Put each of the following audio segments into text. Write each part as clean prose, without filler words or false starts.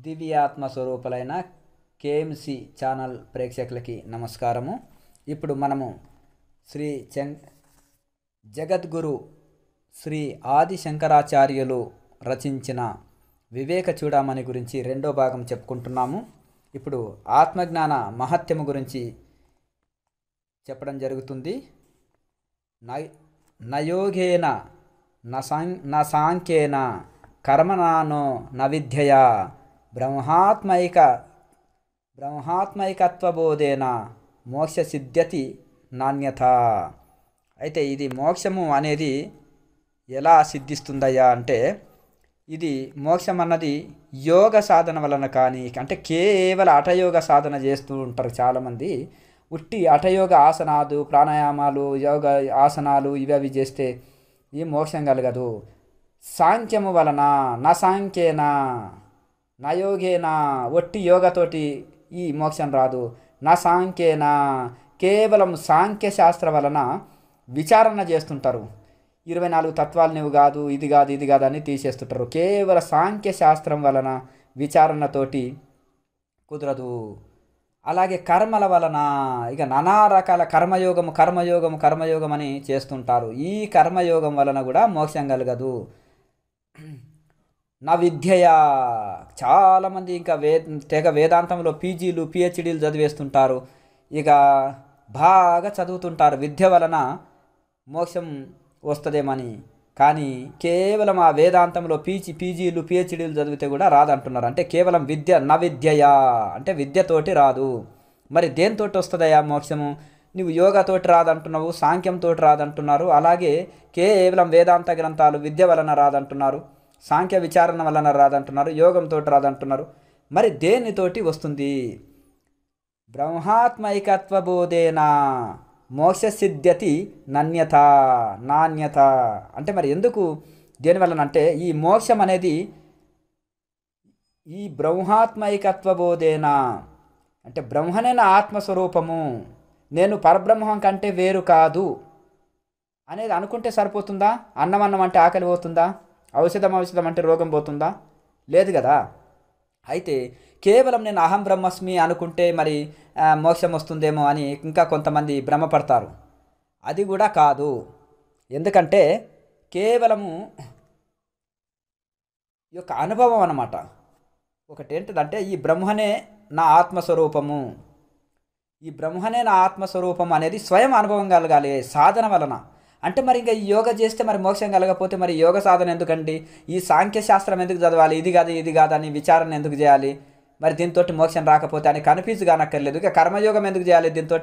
దివ్యాత్మస్వరూపులైన KMC channel ప్రేక్షకులకి నమస్కారము. ఇప్పుడు మనము శ్రీ జగద్గురు శ్రీ ఆది శంకరాచార్యులు రచించిన వివేక చూడమని గురించి రెండో భాగం చెప్పుకుంటున్నాము. ఇప్పుడు ఆత్మజ్ఞాన మహత్యము గురించి చెప్పడం జరుగుతుంది. నయోగేన న సాంఖ్యేన కర్మనానో న విద్యయా బ్రహ్మాత్మైకత్వబోధేన మోక్ష సిద్ధ్యతి నాణ్యత. అయితే ఇది మోక్షము అనేది ఎలా సిద్ధిస్తుందయ్యా అంటే, ఇది మోక్షం అన్నది యోగ సాధన వలన కానీ, అంటే కేవలం హఠయోగ సాధన చేస్తూ ఉంటారు చాలామంది. ఉట్టి హఠయోగ ఆసనాలు, ప్రాణాయామాలు, యోగ ఆసనాలు ఇవి చేస్తే ఈ మోక్షం కలగదు. సాంఖ్యము వలన నా సాంఖ్యేనా నా యోగేనా, ఒట్టి యోగతోటి ఈ మోక్షం రాదు. నా సాంఖ్యేనా, కేవలం సాంఖ్య శాస్త్రం వలన విచారణ చేస్తుంటారు. 24 తత్వాలు నువ్వు కాదు, ఇది కాదు, ఇది కాదు అని తీసేస్తుంటారు. కేవలం సాంఖ్య శాస్త్రం వలన విచారణతోటి కుదరదు. అలాగే కర్మల వలన ఇక నానా రకాల కర్మయోగం అని చేస్తుంటారు. ఈ కర్మయోగం వలన కూడా మోక్షం కలగదు. నా విద్యయా, చాలామంది ఇంకా వేదాంతంలో పీజీలు పిహెచ్డీలు చదివేస్తుంటారు. ఇక బాగా చదువుతుంటారు విద్య వలన మోక్షం వస్తుందేమని. కానీ కేవలం ఆ వేదాంతంలో పీజీలు పిహెచ్డీలు చదివితే కూడా రాదంటున్నారు. అంటే కేవలం నా విద్యయా అంటే విద్యతోటి రాదు. మరి దేనితోటి వస్తుందయా మోక్షము? నువ్వు యోగతోటి రాదంటున్నావు, సాంఖ్యంతో రాదంటున్నారు. అలాగే కేవలం వేదాంత గ్రంథాలు విద్య వలన రాదంటున్నారు, సాంఖ్య విచారణ వలన రాదంటున్నారు, యోగంతో రాదంటున్నారు. మరి దేనితోటి వస్తుంది? బ్రహ్మాత్మైకత్వబోధేన మోక్ష సిద్ధ్యతి నాణ్యత. అంటే మరి ఎందుకు, దేనివలన అంటే ఈ మోక్షం అనేది ఈ బ్రహ్మాత్మైకత్వబోధేన అంటే బ్రహ్మనే నా ఆత్మస్వరూపము, నేను పరబ్రహ్మం కంటే వేరు కాదు అనేది అనుకుంటే సరిపోతుందా? అన్నం అంటే ఆకలి పోతుందా? ఔషధం అంటే రోగం పోతుందా? లేదు కదా. అయితే కేవలం నేను అహం బ్రహ్మస్మి అనుకుంటే మరి మోక్షం వస్తుందేమో అని ఇంకా కొంతమంది భ్రమపడతారు. అది కూడా కాదు. ఎందుకంటే కేవలము ఈ యొక్క అనుభవం అన్నమాట. ఒకటి ఏంటిదంటే ఈ బ్రహ్మనే నా ఆత్మస్వరూపము, ఈ బ్రహ్మనే నా ఆత్మస్వరూపం అనేది స్వయం అనుభవం కలగాలి సాధన వలన. అంటే మరి ఇంకా ఈ యోగ చేస్తే మరి మోక్షం కలగకపోతే మరి యోగ సాధన ఎందుకండి? ఈ సాంఖ్య శాస్త్రం ఎందుకు చదవాలి? ఇది కాదు అని విచారణ ఎందుకు చేయాలి? మరి దీంతో మోక్షం రాకపోతే అని కన్ఫ్యూజ్ కానక్కర్లేదు. ఇక కర్మయోగం ఎందుకు చేయాలి? దీంతో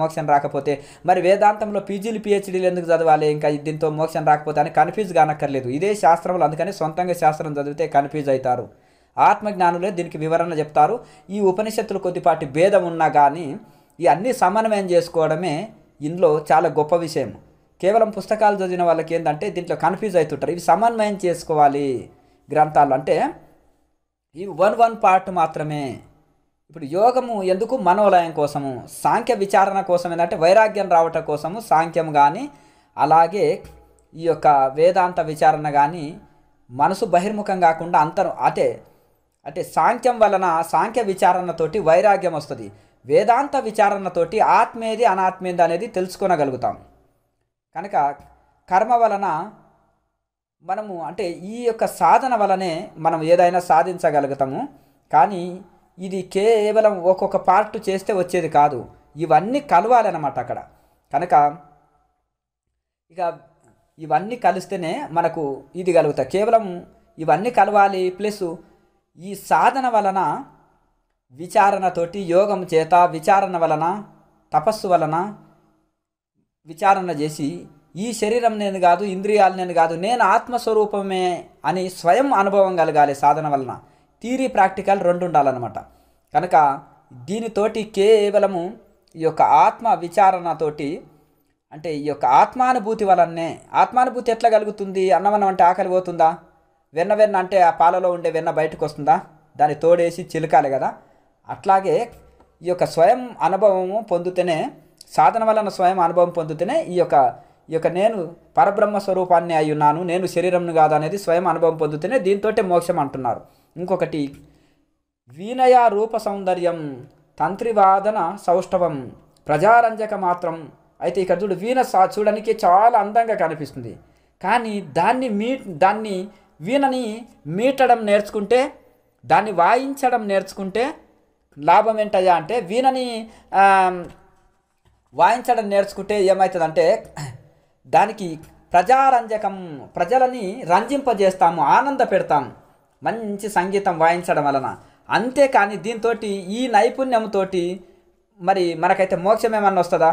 మోక్షం రాకపోతే మరి వేదాంతంలో పీజీలు పిహెచ్డీలు ఎందుకు చదవాలి? ఇంకా దీంతో మోక్షం రాకపోతే అని కన్ఫ్యూజ్ కానక్కర్లేదు. ఇదే శాస్త్రంలో. అందుకని సొంతంగా శాస్త్రం చదివితే కన్ఫ్యూజ్ అవుతారు. ఆత్మజ్ఞానులే దీనికి వివరణ చెప్తారు. ఈ ఉపనిషత్తులు కొద్దిపాటి భేదం ఉన్నా కానీ ఈ అన్ని సమన్వయం చేసుకోవడమే ఇందులో చాలా గొప్ప విషయం. కేవలం పుస్తకాలు చదివిన వాళ్ళకి ఏంటంటే దీంట్లో కన్ఫ్యూజ్ అవుతుంటారు. ఇవి సమన్వయం చేసుకోవాలి గ్రంథాలు. అంటే ఇవి వన్ పార్ట్ మాత్రమే. ఇప్పుడు యోగము ఎందుకు? మనోలయం కోసము. సాంఖ్య విచారణ కోసం ఏంటంటే వైరాగ్యం రావటం కోసము సాంఖ్యం కానీ, అలాగే ఈ యొక్క వేదాంత విచారణ కానీ మనసు బహిర్ముఖం కాకుండా అంటే సాంఖ్యం వలన సాంఖ్య విచారణతోటి వైరాగ్యం వస్తుంది. వేదాంత విచారణతోటి ఆత్మేది అనాత్మేది అనేది తెలుసుకోగలుగుతాం. కనుక కర్మ వలన మనము అంటే ఈ యొక్క సాధన వలనే మనం ఏదైనా సాధించగలుగుతాము. కానీ ఇది కేవలం ఒక్కొక్క పార్ట్ చేస్తే వచ్చేది కాదు. ఇవన్నీ కలవాలన్నమాట అక్కడ. కనుక ఇక ఇవన్నీ కలిస్తేనే మనకు ఇది కలుగుతాయి. కేవలం ఇవన్నీ కలవాలి. ప్లస్ ఈ సాధన వలన విచారణతోటి, యోగం చేత, విచారణ వలన, తపస్సు వలన విచారణ చేసి ఈ శరీరం నేను కాదు, ఇంద్రియాలు నేను కాదు, నేను ఆత్మస్వరూపమే అని స్వయం అనుభవం కలగాలి సాధన వలన. థియరీ ప్రాక్టికల్ రెండు ఉండాలన్నమాట. కనుక దీనితోటి కేవలము ఈ యొక్క ఆత్మ విచారణతోటి అంటే ఈ యొక్క ఆత్మానుభూతి వలనే. ఆత్మానుభూతి ఎట్లా కలుగుతుంది? అన్నమన్నం అంటే ఆకలి పోతుందా? వెన్న వెన్న అంటే ఆ పాలలో ఉండే వెన్న బయటకు వస్తుందా? దాన్ని తోడేసి చిలకాలి కదా. అట్లాగే ఈ యొక్క స్వయం అనుభవము పొందితేనే, సాధన వలన స్వయం అనుభవం పొందితేనే ఈ యొక్క నేను పరబ్రహ్మ స్వరూపాన్ని అయి ఉన్నాను, నేను శరీరంను కాదు అనేది స్వయం అనుభవం పొందితేనే దీంతోటే మోక్షం అంటున్నారు. ఇంకొకటి వీణయ రూప సౌందర్యం తంత్రివాదన సౌష్ఠవం ప్రజారంజక మాత్రం. అయితే ఇక్కడ చూడు, వీణ చూడడానికి చాలా అందంగా కనిపిస్తుంది, కానీ దాన్ని వీణని మీటడం నేర్చుకుంటే, దాన్ని వాయించడం నేర్చుకుంటే లాభం ఏంటయ్యా అంటే, వీణని వాయించడం నేర్చుకుంటే ఏమవుతుందంటే దానికి ప్రజారంజకం, ప్రజలని రంజింపజేస్తాము, ఆనంద పెడతాము మంచి సంగీతం వాయించడం వలన. అంతేకాని దీంతో ఈ నైపుణ్యంతో మరి మనకైతే మోక్షం ఏమన్నా వస్తుందా?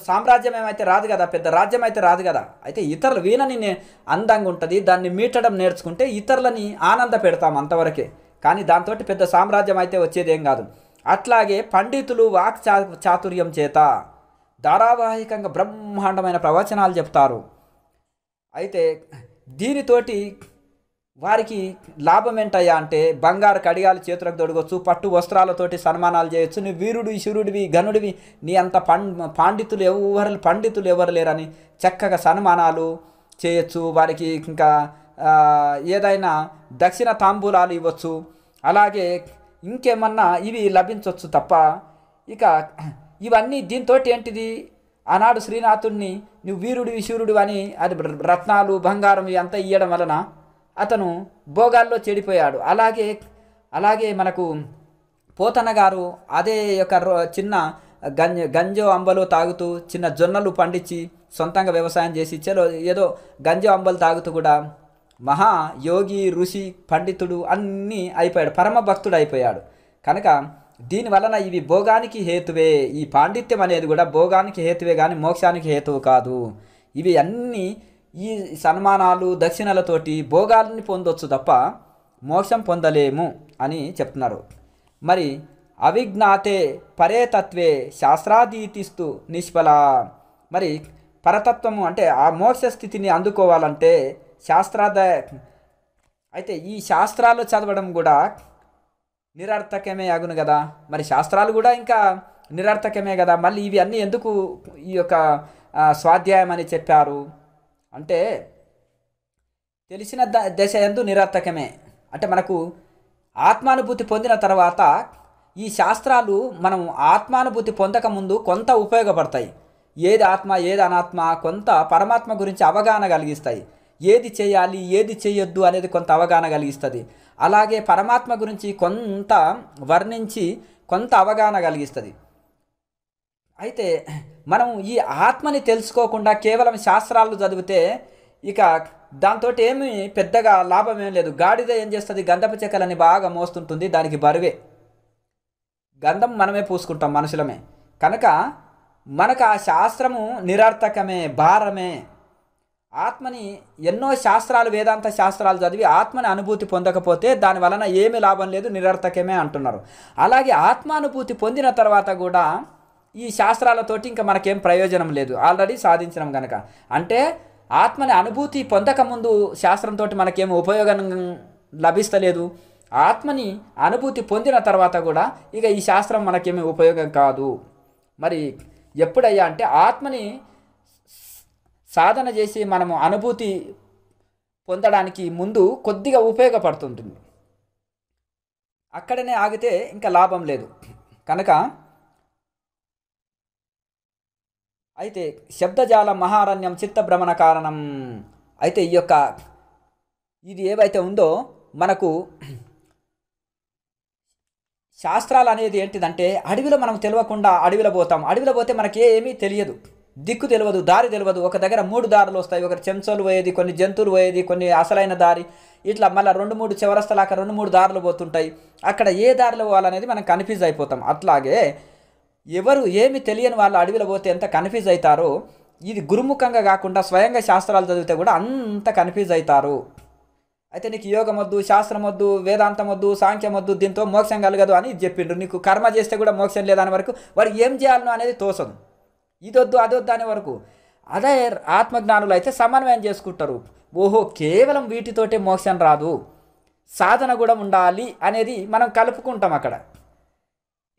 సామ్రాజ్యం ఏమైతే రాదు కదా, పెద్ద రాజ్యం అయితే రాదు కదా. అయితే ఇతరులు వీణని అందంగా ఉంటుంది, దాన్ని మీటడం నేర్చుకుంటే ఇతరులని ఆనంద పెడతాం అంతవరకే, కానీ దాంతో పెద్ద సామ్రాజ్యం అయితే వచ్చేదేం కాదు. అట్లాగే పండితులు వాక్ చాతుర్యం చేత ధారావాహికంగా బ్రహ్మాండమైన ప్రవచనాలు చెప్తారు. అయితే దీనితోటి వారికి లాభం ఏంటయ్యా అంటే, బంగారు కడియాలు చేతులకు తొడగొచ్చు, పట్టు వస్త్రాలతోటి సన్మానాలు చేయొచ్చు, నువ్వు వీరుడివి, శూరుడివి, గనుడివి, నీ అంత పండితులు ఎవరు లేరని చక్కగా సన్మానాలు చేయొచ్చు. వారికి ఇంకా ఏదైనా దక్షిణ తాంబూలాలు ఇవ్వచ్చు, అలాగే ఇంకేమన్నా ఇవి లభించవచ్చు తప్ప. ఇక ఇవన్నీ దీంతో ఏంటిది, ఆనాడు శ్రీనాథుడిని నువ్వు వీరుడివి, శూరుడివి అని అది రత్నాలు బంగారం అంతా ఇవ్వడం వలన అతను భోగాల్లో చెడిపోయాడు. అలాగే మనకు పోతన్న గారు అదే యొక్క చిన్న గంజో అంబలు తాగుతూ, చిన్న జొన్నలు పండించి సొంతంగా వ్యవసాయం చేసి ఏదో గంజో అంబలు తాగుతూ కూడా మహా యోగి, ఋషి, పండితుడు అన్నీ అయిపోయాడు, పరమ భక్తుడు అయిపోయాడు. కనుక దీనివలన ఇవి భోగానికి హేతువే. ఈ పాండిత్యం అనేది కూడా భోగానికి హేతువే కానీ మోక్షానికి హేతువు కాదు. ఇవి అన్నీ ఈ సన్మానాలు దక్షిణలతోటి భోగాలని పొందొచ్చు తప్ప మోక్షం పొందలేము అని చెప్తున్నారు. మరి అవిజ్ఞాతే పరేతత్వే శాస్త్రాదీతిస్తూ నిష్ఫల. మరి పరతత్వము అంటే ఆ మోక్ష స్థితిని అందుకోవాలంటే అయితే ఈ శాస్త్రాలు చదవడం కూడా నిరర్థకమే అగును కదా. మరి శాస్త్రాలు కూడా ఇంకా నిరర్థకమే కదా. మళ్ళీ ఇవి అన్నీ ఎందుకు ఈ యొక్క స్వాధ్యాయం అని చెప్పారు అంటే, తెలిసిన దశ ఎందు నిరర్థకమే. అంటే మనకు ఆత్మానుభూతి పొందిన తర్వాత ఈ శాస్త్రాలు మనం ఆత్మానుభూతి పొందకముందు కొంత ఉపయోగపడతాయి. ఏది ఆత్మ ఏది అనాత్మ, కొంత పరమాత్మ గురించి అవగాహన కలిగిస్తాయి. ఏది చేయాలి ఏది చేయొద్దు అనేది కొంత అవగాహన కలిగిస్తుంది. అలాగే పరమాత్మ గురించి కొంత వర్ణించి కొంత అవగాహన కలిగిస్తుంది. అయితే మనం ఈ ఆత్మని తెలుసుకోకుండా కేవలం శాస్త్రాలు చదివితే ఇక దాంతో ఏమి పెద్దగా లాభం ఏం లేదు. గాడిద ఏం చేస్తుంది, గంధపు చెక్కలని బాగా మోస్తుంటుంది, దానికి బరువే. గంధం మనమే పూసుకుంటాం మనుషులమే. కనుక మనకు ఆ శాస్త్రము నిరర్థకమే, భారమే. ఆత్మని ఎన్నో శాస్త్రాలు, వేదాంత శాస్త్రాలు చదివి ఆత్మని అనుభూతి పొందకపోతే దాని వలన ఏమి లాభం లేదు, నిరర్థకమే అంటున్నారు. అలాగే ఆత్మానుభూతి పొందిన తర్వాత కూడా ఈ శాస్త్రాలతోటి ఇంకా మనకేం ప్రయోజనం లేదు, ఆల్రెడీ సాధించినాం కనుక. అంటే ఆత్మని అనుభూతి పొందకముందు శాస్త్రంతో మనకేం ఉపయోగం లభిస్తలేదు. ఆత్మని అనుభూతి పొందిన తర్వాత కూడా ఇక ఈ శాస్త్రం మనకేమీ ఉపయోగం కాదు. మరి ఎప్పుడయ్యా అంటే ఆత్మని సాధన చేసి మనము అనుభూతి పొందడానికి ముందు కొద్దిగా ఉపయోగపడుతుంటుంది, అక్కడనే ఆగితే ఇంకా లాభం లేదు. కనుక అయితే శబ్దజాల మహారణ్యం చిత్తభ్రమణ కారణం. అయితే ఈ యొక్క ఇది ఏవైతే ఉందో మనకు శాస్త్రాలు అనేది ఏంటిదంటే, అడవిలో మనం తెలియకుండా అడవిలో పోతాం. అడవిలో పోతే మనకేమీ తెలియదు, దిక్కు తెలియదు, దారి తెలియదు. ఒక దగ్గర 3 దారులు వస్తాయి, ఒకటి చెంచోలు పోయేది, కొన్ని జంతువులు పోయేది, కొన్ని అసలైన దారి, ఇట్లా మళ్ళీ 2-3 చివరస్తలాక 2-3 దారులు పోతుంటాయి. అక్కడ ఏ దారిలో పోవాలనేది మనం కన్ఫ్యూజ్ అయిపోతాం. అట్లాగే ఎవరు ఏమి తెలియని వాళ్ళు అడవిలో పోతే ఎంత కన్ఫ్యూజ్ అవుతారో, ఇది గురుముఖంగా కాకుండా స్వయంగా శాస్త్రాలు చదివితే కూడా అంత కన్ఫ్యూజ్ అవుతారు. అయితే నీకు యోగం వద్దు, శాస్త్రం వద్దు, వేదాంతం వద్దు, సాంఖ్యం వద్దు, దీంతో మోక్షం కలగదు అని చెప్పిండ్రు. నీకు కర్మ చేస్తే కూడా మోక్షం లేదని వరకు వాడు ఏం చేయాలనో అనేది తోసదు. ఇదొద్దు అదొద్దు అనే వరకు. అదే ఆత్మజ్ఞానులు అయితే సమన్వయం చేసుకుంటారు. ఓహో, కేవలం వీటితోటే మోక్షం రాదు, సాధన కూడా ఉండాలి అనేది మనం కలుపుకుంటాం అక్కడ.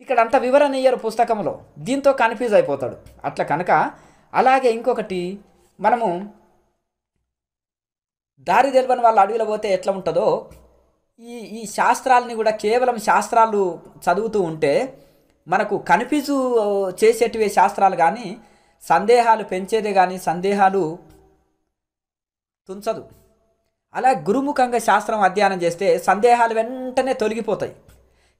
ఇక్కడ అంత వివరణ ఇయ్యరు పుస్తకంలో, దీంతో కన్ఫ్యూజ్ అయిపోతాడు అట్లా కనుక. అలాగే ఇంకొకటి, మనము దారి తెలియని వాళ్ళు అడవిలో పోతే ఎట్లా ఉంటుందో, ఈ ఈ శాస్త్రాలని కూడా కేవలం శాస్త్రాలు చదువుతూ ఉంటే మనకు కన్ఫ్యూజు చేసేటివే శాస్త్రాలు, కానీ సందేహాలు పెంచేదే కానీ సందేహాలు తుంచదు. అలా గురుముఖంగా శాస్త్రం అధ్యయనం చేస్తే సందేహాలు వెంటనే తొలగిపోతాయి.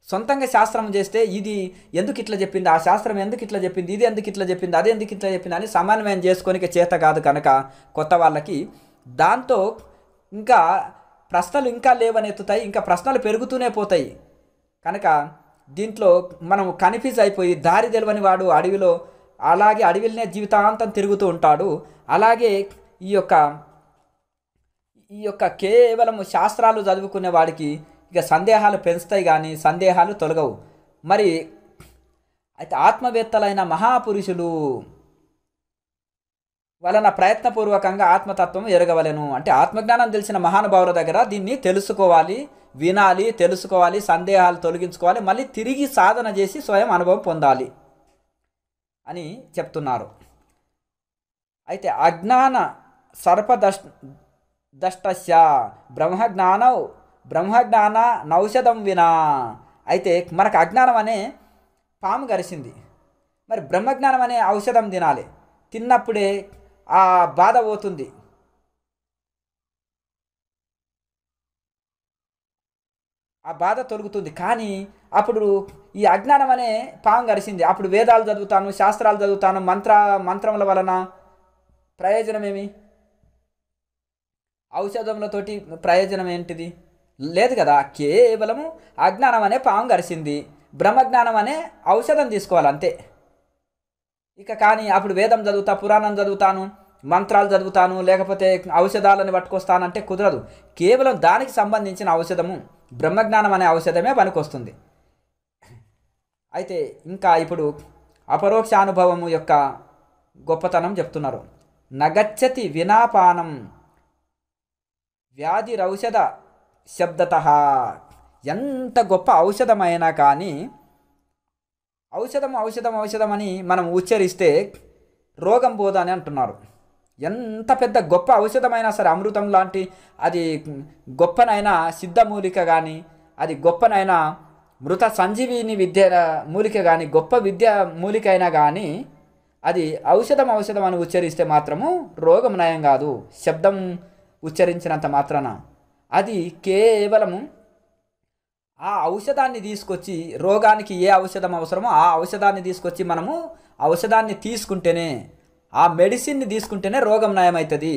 సొంతంగా శాస్త్రం చేస్తే ఇది ఎందుకు ఇట్లా చెప్పింది, ఆ శాస్త్రం ఎందుకు ఇట్లా చెప్పింది, ఇది ఎందుకు ఇట్లా చెప్పింది, అది ఎందుకు ఇట్లా చెప్పింది అని సమన్వయం చేసుకోనికి చేత కాదు కనుక కొత్త వాళ్ళకి. దాంతో ఇంకా ప్రశ్నలు ఇంకా లేవనెత్తుతాయి, ఇంకా ప్రశ్నలు పెరుగుతూనే పోతాయి. కనుక దీంట్లో మనం కన్ఫ్యూజ్ అయిపోయి దారి తెలియని వాడు అడవిలో అలాగే అడవిలోనే జీవితాంతం తిరుగుతూ ఉంటాడు. అలాగే ఈ యొక్క కేవలం శాస్త్రాలు చదువుకునే వాడికి ఇక సందేహాలు పెంచుతాయి కానీ సందేహాలు తొలగవు. మరి అయితే ఆత్మవేత్తలైన మహాపురుషులు వలన ప్రయత్నపూర్వకంగా ఆత్మతత్వం ఎరగవలెను అంటే ఆత్మజ్ఞానం తెలిసిన మహానుభావుల దగ్గర దీన్ని తెలుసుకోవాలి, వినాలి, తెలుసుకోవాలి, సందేహాలు తొలగించుకోవాలి, మళ్ళీ తిరిగి సాధన చేసి స్వయం అనుభవం పొందాలి అని చెప్తున్నారు. అయితే అజ్ఞాన సర్పదష్టస్య బ్రహ్మజ్ఞాన నౌషధం వినా. అయితే మనకు అజ్ఞానం అనే పాము గరిసింది, మరి బ్రహ్మజ్ఞానం అనే ఔషధం తినాలి. తిన్నప్పుడే ఆ బాధ పోతుంది. ఆ బాధ తొలుగుతుంది. కానీ అప్పుడు ఈ అజ్ఞానం అనే పాము గరిసింది, అప్పుడు వేదాలు చదువుతాను, శాస్త్రాలు చదువుతాను, మంత్రముల వలన ప్రయోజనమేమి? ఔషధములతోటి ప్రయోజనం ఏంటిది? లేదు కదా. కేవలము అజ్ఞానం అనే పాము గరిసింది, బ్రహ్మజ్ఞానం అనే ఔషధం తీసుకోవాలి అంతే. ఇక కానీ అప్పుడు వేదం చదువుతా, పురాణం చదువుతాను, మంత్రాలు చదువుతాను, లేకపోతే ఔషధాలను పట్టుకొస్తానంటే కుదరదు. కేవలం దానికి సంబంధించిన ఔషధము బ్రహ్మజ్ఞానం అనే ఔషధమే పనికొస్తుంది. అయితే ఇంకా ఇప్పుడు అపరోక్ష అనుభవము యొక్క గొప్పతనం చెప్తున్నారు. నగచ్చతి వినాపానం వ్యాధిరౌషధ శబ్దత. ఎంత గొప్ప ఔషధమైనా కానీ ఔషధం అని మనం ఉచ్చరిస్తే రోగం పోదని అంటున్నారు. ఎంత పెద్ద గొప్ప ఔషధమైనా సరే, అమృతం లాంటి అది గొప్పనైనా సిద్ధమూలిక కానీ, అది గొప్పనైనా మృత సంజీవిని విద్య మూలిక కానీ, గొప్ప విద్య మూలిక అయినా కానీ అది ఔషధం అని ఉచ్చరిస్తే మాత్రము రోగం నయం కాదు. శబ్దం ఉచ్చరించినంత మాత్రాన అది కేవలము ఆ ఔషధాన్ని తీసుకొచ్చి, రోగానికి ఏ ఔషధం అవసరమో ఆ ఔషధాన్ని తీసుకొచ్చి మనము ఔషధాన్ని తీసుకుంటేనే, ఆ మెడిసిన్ని తీసుకుంటేనే రోగం నయమవుతుంది.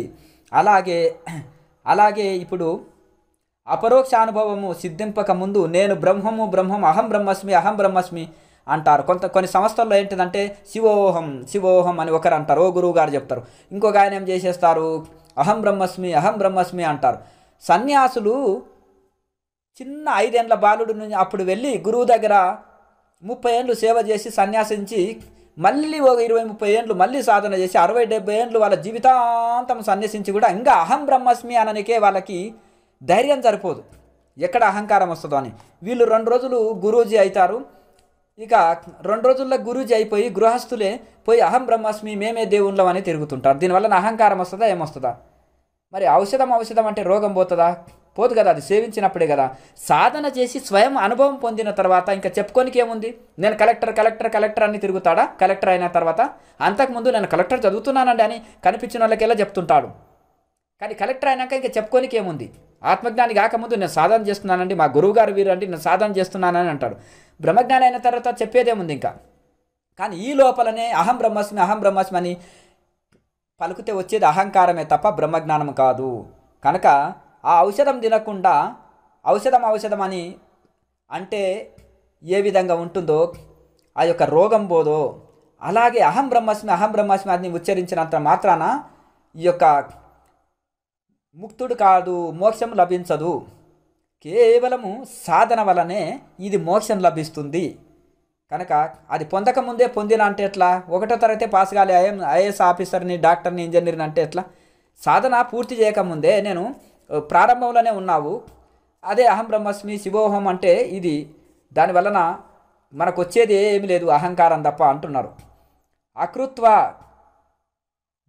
అలాగే ఇప్పుడు అపరోక్ష అనుభవము సిద్ధింపక ముందు నేను బ్రహ్మం అహం బ్రహ్మస్మి అంటారు. కొన్ని సంస్థల్లో ఏంటిదంటే శివోహం అని ఒకరు అంటారు, ఓ గురువు గారు చెప్తారు. ఇంకొక ఆయన ఏం చేసేస్తారు, అహం బ్రహ్మస్మి అంటారు. సన్యాసులు చిన్న 5 ఏళ్ల బాలుడు నుంచి అప్పుడు వెళ్ళి గురువు దగ్గర 30 ఏళ్ళు సేవ చేసి సన్యాసించి మళ్ళీ ఒక 20-30 ఏళ్ళు మళ్ళీ సాధన చేసి 60-70 ఏళ్ళు వాళ్ళ జీవితాంతం సన్యసించి కూడా ఇంకా అహం బ్రహ్మస్మి అననికే వాళ్ళకి ధైర్యం సరిపోదు, ఎక్కడ అహంకారం వస్తుందో అని. వీళ్ళు 2 రోజులు గురూజీ అవుతారు. ఇక 2 రోజుల్లో గురూజీ అయిపోయి గృహస్థులే పోయి అహం బ్రహ్మస్మి మేమే దేవుళ్ళం అని తిరుగుతుంటారు. దీనివల్ల అహంకారం వస్తుందా ఏమొస్తుందా? మరి ఔషధం అంటే రోగం పోతుందా? పోదు కదా. అది సేవించినప్పుడే కదా. సాధన చేసి స్వయం అనుభవం పొందిన తర్వాత ఇంకా చెప్పుకోనికి ఏముంది? నేను కలెక్టర్ అని తిరుగుతాడా? కలెక్టర్ అయిన తర్వాత అంతకుముందు నేను కలెక్టర్ చదువుతున్నానండి అని కనిపించిన వాళ్ళకెలా చెప్తుంటాడు. కానీ కలెక్టర్ అయినాక ఇంకా చెప్పుకోనికి ఏముంది? ఆత్మజ్ఞాని కాకముందు నేను సాధన చేస్తున్నానండి, మా గురువుగారు వీరండి నేను సాధన చేస్తున్నానని అంటాడు. బ్రహ్మజ్ఞాని అయిన తర్వాత చెప్పేదేముంది ఇంకా? కానీ ఈ లోపలనే అహం బ్రహ్మస్మి అని పలుకుతే వచ్చేది అహంకారమే తప్ప బ్రహ్మజ్ఞానం కాదు. కనుక ఆ ఔషధం తినకుండా ఔషధం అని అంటే ఏ విధంగా ఉంటుందో ఆ యొక్క రోగం పోదో, అలాగే అహం బ్రహ్మస్మి అని ఉచ్చరించినంత మాత్రాన ఈ యొక్క ముక్తుడు కాదు, మోక్షం లభించదు. కేవలము సాధన వలనే ఇది మోక్షం లభిస్తుంది. కనుక అది పొందకముందే పొందిన అంటే ఎట్లా? ఒకటో తరగతి పాస్ కాలే ఐఏఎస్ ఆఫీసర్ని, డాక్టర్ని, ఇంజనీర్ని అంటే ఎట్లా? సాధన పూర్తి చేయకముందే నేను ప్రారంభంలోనే ఉన్నావు. అదే అహం బ్రహ్మస్మి శివోహం అంటే ఇది. దానివలన మనకు వచ్చేది ఏమీ లేదు, అహంకారం తప్ప అంటున్నారు. అకృత్వ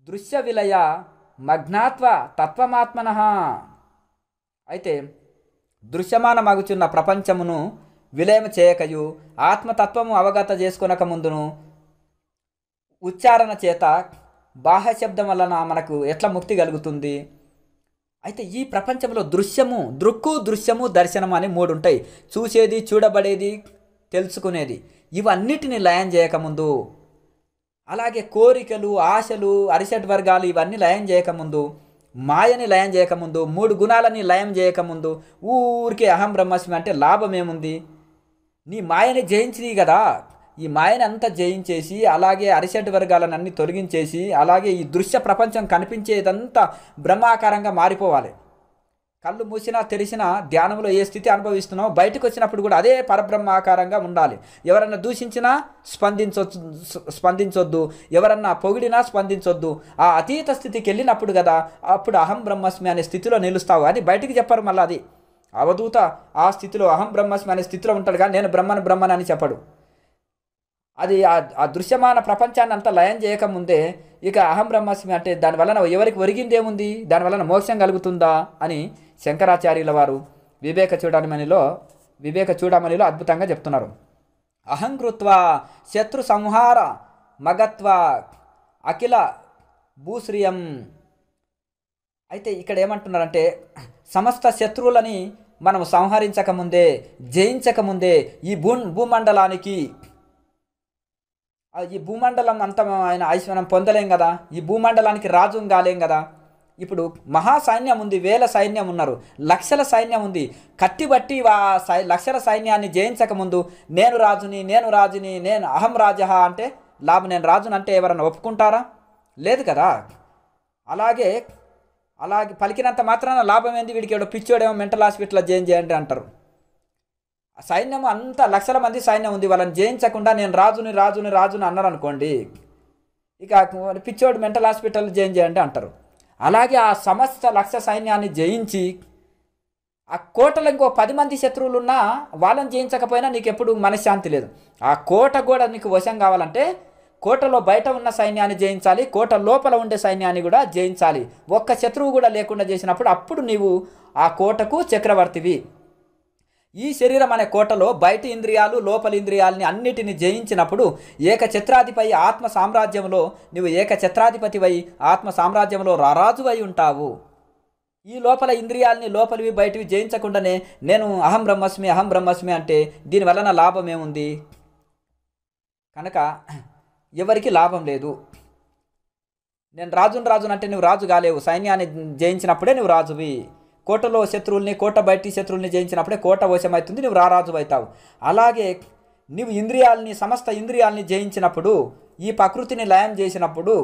దృశ్య విలయ మగ్నాత్వ తత్వమాత్మన. అయితే దృశ్యమానమగుచున్న ప్రపంచమును విలయం చేయకయు ఆత్మతత్వము అవగత చేసుకొనక ముందును ఉచ్చారణ చేత బాహ్య శబ్దం వలన మనకు ఎట్లా ముక్తి కలుగుతుంది? అయితే ఈ ప్రపంచంలో దృశ్యము, దృక్కు, దృశ్యము, దర్శనము అని మూడు ఉంటాయి. చూసేది, చూడబడేది, తెలుసుకునేది. ఇవన్నిటిని లయం చేయకముందు, అలాగే కోరికలు, ఆశలు, అరిషడ్ వర్గాలు ఇవన్నీ లయం చేయకముందు, మాయని లయం చేయకముందు, మూడు గుణాలని లయం చేయకముందు ఊరికే అహం బ్రహ్మస్మి అంటే లాభం ఏముంది? నీ మాయని జయించిది కదా. ఈ మాయని అంతా జయించేసి, అలాగే అరిషడ్ వర్గాలను అన్ని తొలగించేసి, అలాగే ఈ దృశ్య ప్రపంచం కనిపించేదంతా బ్రహ్మాకారంగా మారిపోవాలి. కళ్ళు మూసినా తెరిసినా ధ్యానంలో ఏ స్థితి అనుభవిస్తున్నావు, బయటకు వచ్చినప్పుడు కూడా అదే పరబ్రహ్మాకారంగా ఉండాలి. ఎవరన్నా దూషించినా స్పందించొద్దు, ఎవరన్నా పొగిడినా స్పందించొద్దు. ఆ అతీత స్థితికి వెళ్ళినప్పుడు కదా అప్పుడు అహం బ్రహ్మస్మి అనే స్థితిలో నిలుస్తావు అని బయటికి చెప్పరు. మళ్ళీ అది అవధూత ఆ స్థితిలో అహం బ్రహ్మస్మి అనే స్థితిలో ఉంటాడు, కానీ నేను బ్రహ్మను అని చెప్పడు. అది ఆ దృశ్యమాన ప్రపంచాన్ని అంతా లయం చేయకముందే ఇక అహం బ్రహ్మస్మి అంటే దానివలన ఎవరికి ఒరిగిందేముంది, దానివలన మోక్షం కలుగుతుందా అని శంకరాచార్యుల వారు వివేక చూడమణిలో అద్భుతంగా చెప్తున్నారు. అహంకృత్వ శత్రు సంహార మగత్వ అఖిల భూశ్రియం. అయితే ఇక్కడ ఏమంటున్నారంటే సమస్త శత్రువులని మనం సంహరించకముందే, జయించకముందే ఈ భూమండలానికి, ఈ భూమండలం అంతా ఆయన ఐశ్వర్యం పొందలేం కదా, ఈ భూమండలానికి రాజు కాలేం కదా. ఇప్పుడు మహా సైన్యం ఉంది, వేల సైన్యం ఉన్నారు, లక్షల సైన్యం ఉంది. కత్తిబట్టి లక్షల సైన్యాన్ని జయించకముందు నేను రాజుని, నేను అహం రాజహ అంటే లాభం, నేను రాజుని అంటే ఎవరన్నా ఒప్పుకుంటారా? లేదు కదా. అలాగే పలికినంత మాత్రాన లాభం ఏంది? వీడికి ఎవడో పిచ్చోడేమో మెంటల్ హాస్పిటల్లో జాయిన్ చేయండి అంటారు. సైన్యం అంతా లక్షల మంది సైన్యం ఉంది, వాళ్ళని జయించకుండా నేను రాజుని అన్నారు అనుకోండి, ఇక పిచ్చోడు మెంటల్ హాస్పిటల్ జాయిన్ చేయండి అంటారు. అలాగే ఆ సమస్త లక్ష సైన్యాన్ని జయించి ఆ కోటలో ఇంకో 10 మంది శత్రువులు ఉన్నా వాళ్ళని జయించకపోయినా నీకు ఎప్పుడు మనశ్శాంతి లేదు. ఆ కోట కూడా నీకు వశం కావాలంటే కోటలో బయట ఉన్న సైన్యాన్ని జయించాలి, కోట లోపల ఉండే సైన్యాన్ని కూడా జయించాలి. ఒక్క శత్రువు కూడా లేకుండా చేసినప్పుడు అప్పుడు నీవు ఆ కోటకు చక్రవర్తివి. ఈ శరీరం అనే కోటలో బయటి ఇంద్రియాలు, లోపలి ఇంద్రియాలని అన్నిటిని జయించినప్పుడు ఏకఛత్రాధిపై ఆత్మ సామ్రాజ్యంలో నువ్వు ఏకఛత్రాధిపతివై ఆత్మ సామ్రాజ్యంలో రారాజువై ఉంటావు. ఈ లోపల ఇంద్రియాలని లోపలివి బయటివి జయించకుండానే నేను అహం బ్రహ్మస్మి అంటే దీనివలన లాభం ఏముంది? కనుక ఎవరికి లాభం లేదు. నేను రాజును అంటే నువ్వు రాజు కాలేవు, సైన్యాన్ని జయించినప్పుడే నువ్వు రాజువి. కోటలో శత్రువుల్ని, కోట బయటి శత్రువుల్ని జయించినప్పుడే కోట వశమవుతుంది, నువ్వు రారాజు అవుతావు. అలాగే నువ్వు సమస్త ఇంద్రియాలని జయించినప్పుడు, ఈ ప్రకృతిని లయం చేసినప్పుడు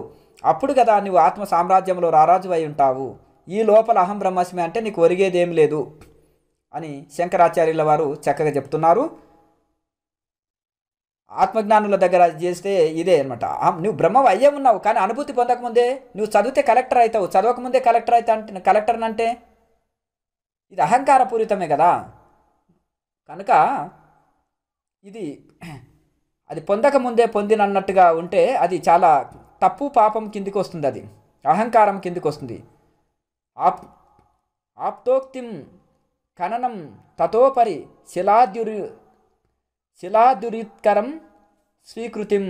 అప్పుడు కదా నువ్వు ఆత్మ సామ్రాజ్యంలో రారాజు అయి ఉంటావు. ఈ లోపల అహం బ్రహ్మస్మి అంటే నీకు ఒరిగేదేం లేదు అని శంకరాచార్యుల వారు చక్కగా చెప్తున్నారు. ఆత్మజ్ఞానుల దగ్గర చేస్తే ఇదే అనమాట. నువ్వు బ్రహ్మ అయ్యే ఉన్నావు, కానీ అనుభూతి పొందకముందే నువ్వు చదివితే కలెక్టర్ అవుతావు, చదవకముందే కలెక్టర్ అంటే ఇది అహంకారపూరితమే కదా. కనుక అది పొందకముందే పొందినన్నట్టుగా ఉంటే అది చాలా తప్పు, పాపం కిందికి వస్తుంది, అది అహంకారం కిందికి వస్తుంది. ఆప్తోక్తిం ఖననం తతోపరి శిలాదురిత్కరం స్వీకృతిం.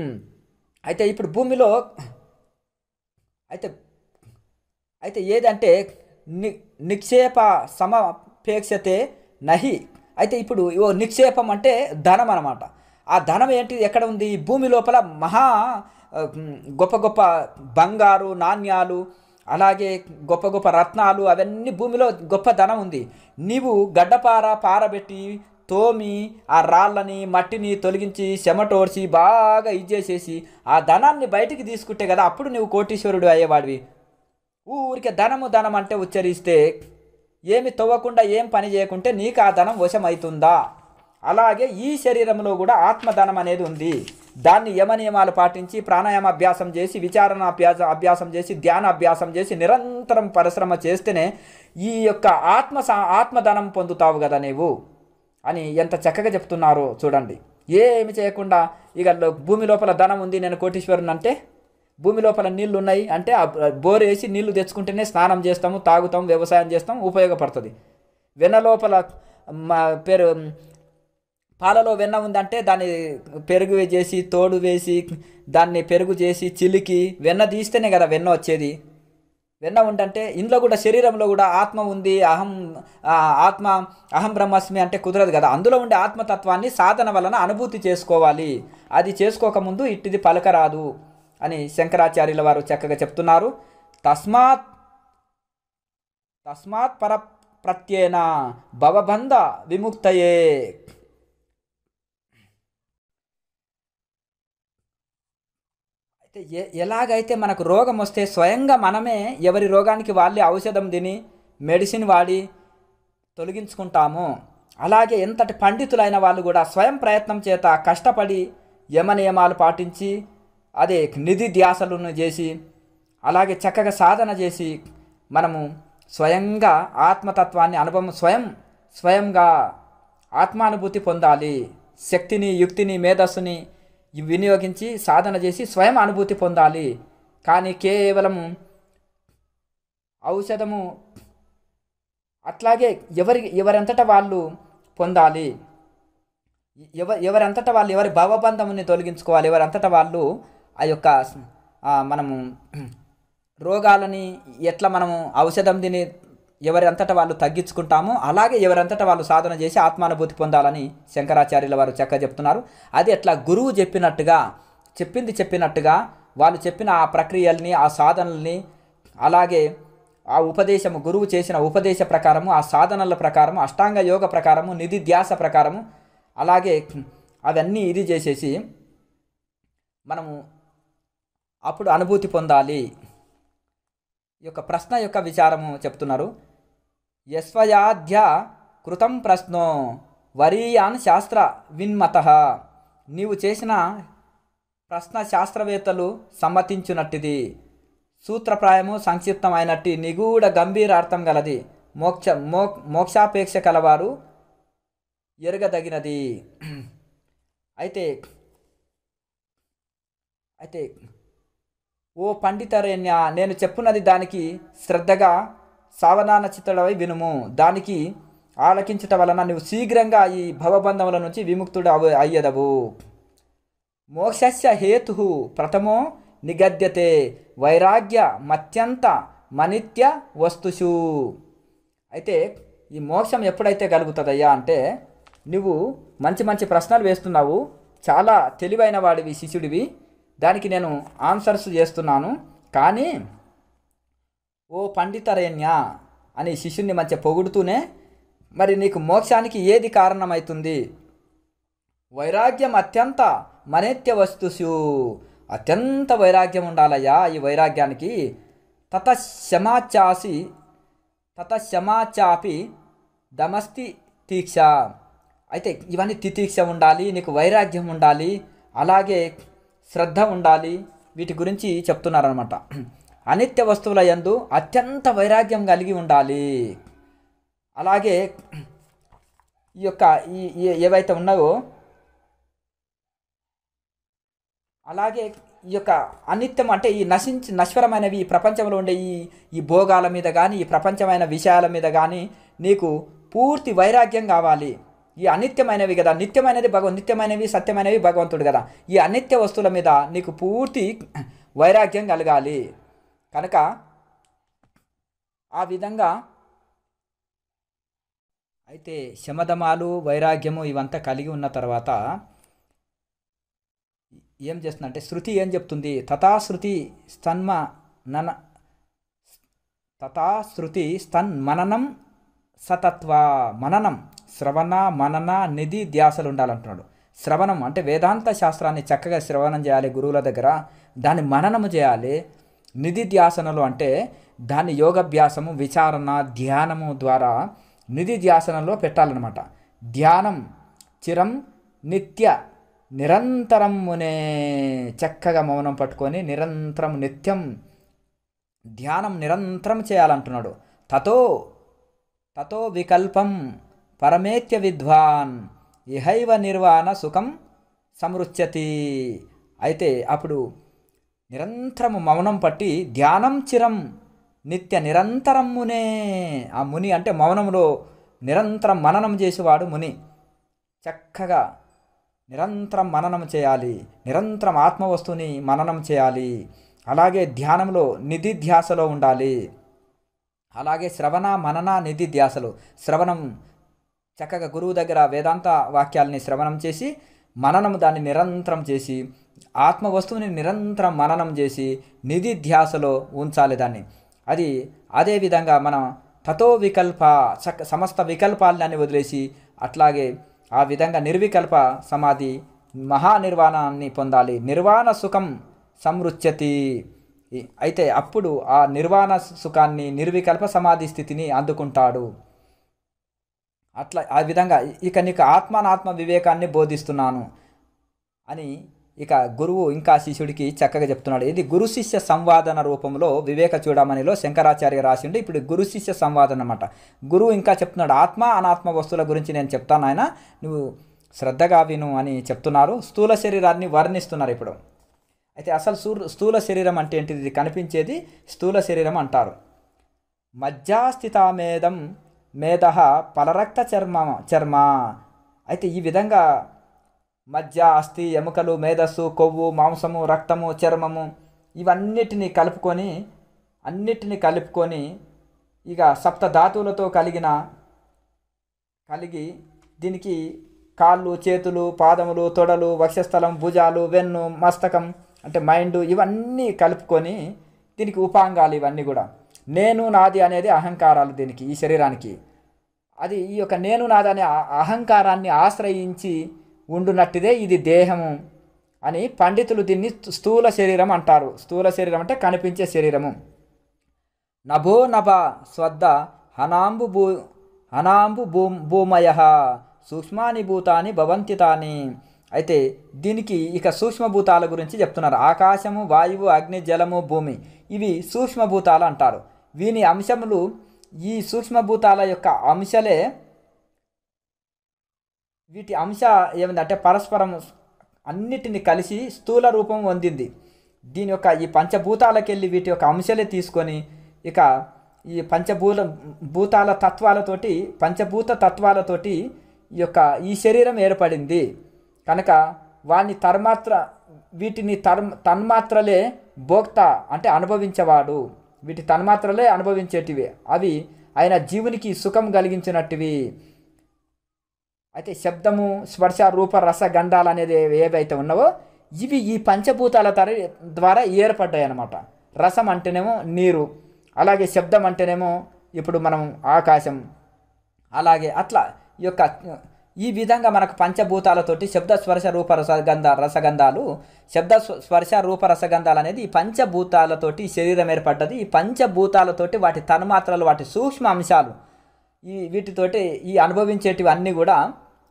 అయితే ఇప్పుడు భూమిలో అయితే ఏదంటే నిక్షేప సమపేక్షతే నహి. అయితే ఇప్పుడు నిక్షేపం అంటే ధనం అన్నమాట. ఆ ధనం ఏంటి, ఎక్కడ ఉంది? భూమి లోపల మహా గొప్ప గొప్ప బంగారు నాణ్యాలు, అలాగే గొప్ప గొప్ప రత్నాలు, అవన్నీ భూమిలో గొప్ప ధనం ఉంది. నీవు పారబెట్టి తోమి ఆ రాళ్ళని మట్టిని తొలగించి చెమటోడ్చి బాగా ఇచ్చేసేసి ఆ ధనాన్ని బయటికి తీసుకుంటే కదా అప్పుడు నువ్వు కోటీశ్వరుడు అయ్యేవాడివి. ఊరికే ధనం అంటే ఉచ్చరిస్తే ఏమి తవ్వకుండా ఏం పని చేయకుంటే నీకు ఆ ధనం వశమవుతుందా? అలాగే ఈ శరీరంలో కూడా ఆత్మధనం అనేది ఉంది. దాన్ని యమనియమాలు పాటించి ప్రాణాయామ అభ్యాసం చేసి విచారణ అభ్యాసం చేసి ధ్యాన అభ్యాసం చేసి నిరంతరం పరిశ్రమ చేస్తేనే ఈ యొక్క ఆత్మధనం పొందుతావు కదా నీవు అని ఎంత చక్కగా చెప్తున్నారో చూడండి. ఏమి చేయకుండా ఇక భూమి లోపల ధనం ఉంది, నేను కోటీశ్వరుని అంటే, భూమి లోపల నీళ్లు ఉన్నాయి అంటే బోర్ వేసి నీళ్లు తెచ్చుకుంటేనే స్నానం చేస్తాము, తాగుతాము, వ్యవసాయం చేస్తాము, ఉపయోగపడుతుంది. వెన్న లోపల పాలలో వెన్న ఉందంటే దాన్ని పెరుగు చేసి తోడు వేసి దాన్ని పెరుగు చేసి చిలికి వెన్న తీస్తేనే కదా వెన్న వచ్చేది. వెన్న ఉందంటే ఇంట్లో కూడా శరీరంలో కూడా ఆత్మ ఉంది, అహం బ్రహ్మస్మి అంటే కుదరదు కదా. అందులో ఉండే ఆత్మతత్వాన్ని సాధన వలన అనుభూతి చేసుకోవాలి. అది చేసుకోకముందు ఇట్టిది పలకరాదు అని శంకరాచార్యుల వారు చక్కగా చెప్తున్నారు. తస్మాత్ పర ప్రత్యేన భవబంధ విముక్తయే. అయితే ఎలాగైతే మనకు రోగం వస్తే స్వయంగా మనమే ఎవరి రోగానికి వాళ్ళే ఔషధం తిని మెడిసిన్ వాడి తొలగించుకుంటామో, అలాగే ఎంతటి పండితులైన వాళ్ళు కూడా స్వయం ప్రయత్నం చేత కష్టపడి యమనియమాలు పాటించి అదే నిధి ధ్యాసలను చేసి అలాగే చక్కగా సాధన చేసి మనము స్వయంగా ఆత్మతత్వాన్ని అనుభవం స్వయంగా ఆత్మానుభూతి పొందాలి. శక్తిని యుక్తిని మేధస్సుని వినియోగించి సాధన చేసి స్వయం అనుభూతి పొందాలి. కానీ కేవలము ఔషధము అట్లాగే ఎవరంతటా వాళ్ళు పొందాలి. ఎవరంతటా వాళ్ళు ఎవరి భావబంధముని తొలగించుకోవాలి. ఎవరంతటా వాళ్ళు ఆ యొక్క మనము రోగాలని ఎట్లా మనము ఔషధం తిని ఎవరంతటా వాళ్ళు తగ్గించుకుంటామో అలాగే ఎవరంతటా వాళ్ళు సాధన చేసి ఆత్మానుభూతి పొందాలని శంకరాచార్యుల వారు చక్కగా చెప్తున్నారు. అది ఎట్లా గురువు చెప్పినట్టుగా వాళ్ళు చెప్పిన ఆ ప్రక్రియల్ని ఆ సాధనల్ని అలాగే ఆ ఉపదేశము గురువు చేసిన ఉపదేశ ప్రకారము ఆ సాధనల ప్రకారము అష్టాంగ యోగ ప్రకారము నిధి ధ్యాస ప్రకారము అలాగే అవన్నీ ఇది చేసేసి మనము అప్పుడు అనుభూతి పొందాలి. ఈ యొక్క ప్రశ్న యొక్క విచారము చెప్తున్నారు. యస్వయాధ్య కృతం ప్రశ్నో వరీయాన్ శాస్త్ర విన్మతః. నీవు చేసిన ప్రశ్న శాస్త్రవేత్తలు సమ్మతించునట్టిది, సూత్రప్రాయము సంక్షిప్తమైనట్టి నిగూఢ గంభీర అర్థం గలది, మోక్షాపేక్ష కలవారు ఎరగదగినది. అయితే ఓ పండితరేణ్య, నేను చెప్పున్నది దానికి శ్రద్ధగా సావధాన చిత్తడవై వినుము. దానికి ఆలకించటం వలన నువ్వు శీఘ్రంగా ఈ భవబంధముల నుంచి విముక్తుడు అయ్యదవు. మోక్షస్య హేతు ప్రథమో నిగద్యతే వైరాగ్య మత్యంత మనిత్య వస్తుషు. అయితే ఈ మోక్షం ఎప్పుడైతే కలుగుతుందయ్యా అంటే, నువ్వు మంచి మంచి ప్రశ్నలు వేస్తున్నావు, చాలా తెలివైన వాడివి శిష్యుడివి, దానికి నేను ఆన్సర్స్ చేస్తున్నాను. కానీ ఓ పండితరేణ్య అని శిష్యుడిని మంచిగా పొగుడుతూనే, మరి నీకు మోక్షానికి ఏది కారణమవుతుంది? వైరాగ్యం అత్యంత మనేత్య వస్తుషు. అత్యంత వైరాగ్యం ఉండాలయ్యా. ఈ వైరాగ్యానికి తతశమాచాపి దమస్తి తీక్ష. అయితే ఇవన్నీ తితీక్ష ఉండాలి, నీకు వైరాగ్యం ఉండాలి, అలాగే శ్రద్ధ ఉండాలి. వీటి గురించి చెప్తున్నారనమాట. అనిత్య వస్తువుల యందు అత్యంత వైరాగ్యం కలిగి ఉండాలి. అలాగే ఈ యొక్క ఏవైతే ఉన్నాయో అలాగే ఈ యొక్క అనిత్యం అంటే ఈ నశ్వరమైనవి ఈ ప్రపంచంలో ఉండే ఈ భోగాల మీద కానీ ఈ ప్రపంచమైన విషయాల మీద కానీ నీకు పూర్తి వైరాగ్యం కావాలి. ఈ అనిత్యమైనవి కదా, నిత్యమైనది నిత్యమైనవి సత్యమైనవి భగవంతుడు కదా. ఈ అనిత్య వస్తువుల మీద నీకు పూర్తి వైరాగ్యం కలగాలి. కనుక ఆ విధంగా అయితే శమధమాలు వైరాగ్యము ఇవంతా కలిగి ఉన్న తర్వాత ఏం చేస్తుందంటే శృతి ఏం చెప్తుంది? తథాశ్రుతి స్తన్మననం సతత్వ. మననం శ్రవణ మనన నిధి ధ్యాసలు ఉండాలంటున్నాడు. శ్రవణం అంటే వేదాంత శాస్త్రాన్ని చక్కగా శ్రవణం చేయాలి గురువుల దగ్గర, దాన్ని మననము చేయాలి. నిధి ధ్యాసనలు అంటే దాన్ని యోగాభ్యాసము విచారణ ధ్యానము ద్వారా నిధి ధ్యాసనలో పెట్టాలన్నమాట. ధ్యానం చిరం నిత్య నిరంతరం మునే. చక్కగా మౌనం పట్టుకొని నిరంతరం నిత్యం ధ్యానం నిరంతరం చేయాలంటున్నాడు. తతో తతో వికల్పం పరమేత్య విద్వాన్ ఇహైవ నిర్వాణ సుఖం సమృచ్యతి. అయితే అప్పుడు నిరంతరము మౌనం పట్టి ధ్యానం చిరం నిత్య నిరంతరం మునే. ఆ ముని అంటే మౌనంలో నిరంతరం మననం చేసేవాడు ముని. చక్కగా నిరంతరం మననం చేయాలి, నిరంతరం ఆత్మవస్తువుని మననం చేయాలి. అలాగే ధ్యానంలో నిధిధ్యాసలో ఉండాలి. అలాగే శ్రవణ మనన నిధిధ్యాసలు, శ్రవణం చక్కగా గురువు దగ్గర వేదాంత వాక్యాలని శ్రవణం చేసి మననం దాన్ని నిరంతరం చేసి ఆత్మవస్తువుని నిరంతరం మననం చేసి నిధిధ్యాసలో ఉంచాలి దాన్ని. అది అదేవిధంగా మనం తతో వికల్ప సమస్త వికల్పాలని వదిలేసి అట్లాగే ఆ విధంగా నిర్వికల్ప సమాధి మహానిర్వాణాన్ని పొందాలి. నిర్వాణ సుఖం సమృచ్యతి. అయితే అప్పుడు ఆ నిర్వాణ సుఖాన్ని నిర్వికల్ప సమాధి స్థితిని అందుకుంటాడు. అట్లా ఆ విధంగా ఇక నీకు ఆత్మానాత్మ వివేకాన్ని బోధిస్తున్నాను అని ఇక గురువు ఇంకా శిష్యుడికి చక్కగా చెప్తున్నాడు. ఇది గురు శిష్య సంవాదన రూపంలో వివేక చూడమనిలో శంకరాచార్య రాసిండు. ఇప్పుడు గురు శిష్య సంవాదన అన్నమాట. గురువు ఇంకా చెప్తున్నాడు, ఆత్మ అనాత్మ వస్తువుల గురించి నేను చెప్తాను ఆయన, నువ్వు శ్రద్ధగా విను అని చెప్తున్నారు. స్థూల శరీరాన్ని వర్ణిస్తున్నారు ఇప్పుడు. అయితే అసలు స్థూల శరీరం అంటే ఏంటిది? ఇది కనిపించేది స్థూల శరీరం అంటారు. మజ్జాస్థితామేదం మేధ పలరక్త చర్మ. అయితే ఈ విధంగా మజ్జ, అస్థి, ఎముకలు, మేధస్సు, కొవ్వు, మాంసము, రక్తము, చర్మము ఇవన్నిటిని కలుపుకొని ఇక సప్త ధాతువులతో కలిగి దీనికి కాళ్ళు, చేతులు, పాదములు, తొడలు, వక్షస్థలం, భుజాలు, వెన్ను, మస్తకం అంటే మైండ్ ఇవన్నీ కలుపుకొని దీనికి ఉపాంగాలు ఇవన్నీ కూడా. నేను నాది అనేది అహంకారాలు దీనికి, ఈ శరీరానికి. అది ఈ యొక్క నేను నాది అనే అహంకారాన్ని ఆశ్రయించి ఉండునట్టుదే ఇది దేహము అని పండితులు దీన్ని స్థూల శరీరం అంటారు. స్థూల శరీరం అంటే కనిపించే శరీరము. నభో నభ స్వద్ద హనాంబు భూమయ సూక్ష్మాని భూతాని భవంతి తాని. అయితే దీనికి ఇక సూక్ష్మభూతాల గురించి చెప్తున్నారు. ఆకాశము, వాయువు, అగ్ని, జలము, భూమి ఇవి సూక్ష్మభూతాలు అంటారు. వీని అంశములు ఈ సూక్ష్మభూతాల యొక్క అంశలే. వీటి అంశ ఏమిటంటే పరస్పరం అన్నిటిని కలిసి స్థూల రూపం పొందింది. దీని యొక్క ఈ పంచభూతాలకెళ్ళి వీటి యొక్క అంశలే తీసుకొని ఇక ఈ భూతాల తత్వాలతోటి పంచభూత తత్వాలతోటి ఈ శరీరం ఏర్పడింది కనుక వీటిని తన్మాత్రలే భోక్త అంటే అనుభవించేవాడు. వీటి తన్మాత్రలే అనుభవించేటివి. అవి ఆయన జీవునికి సుఖం కలిగించినట్టువి. అయితే శబ్దము, స్పర్శ, రూప, రస, గంధాలు అనేది ఏవైతే ఉన్నావో ఇవి ఈ పంచభూతాల ద్వారా ఏర్పడ్డాయి అన్నమాట. రసం అంటేనేమో నీరు, అలాగే శబ్దం అంటేనేమో ఇప్పుడు మనం ఆకాశం, అలాగే అట్లా ఈ విధంగా మనకు పంచభూతాలతోటి శబ్ద, స్పర్శ, రూప, రసగంధాలు శబ్ద, స్పర్శ, రూప, రసగంధాలు అనేది ఈ పంచభూతాలతోటి శరీరం ఏర్పడ్డది. ఈ పంచభూతాలతోటి వాటి తన్మాత్రలు, వాటి సూక్ష్మ అంశాలు వీటితోటి ఈ అనుభవించేటివి అన్నీ కూడా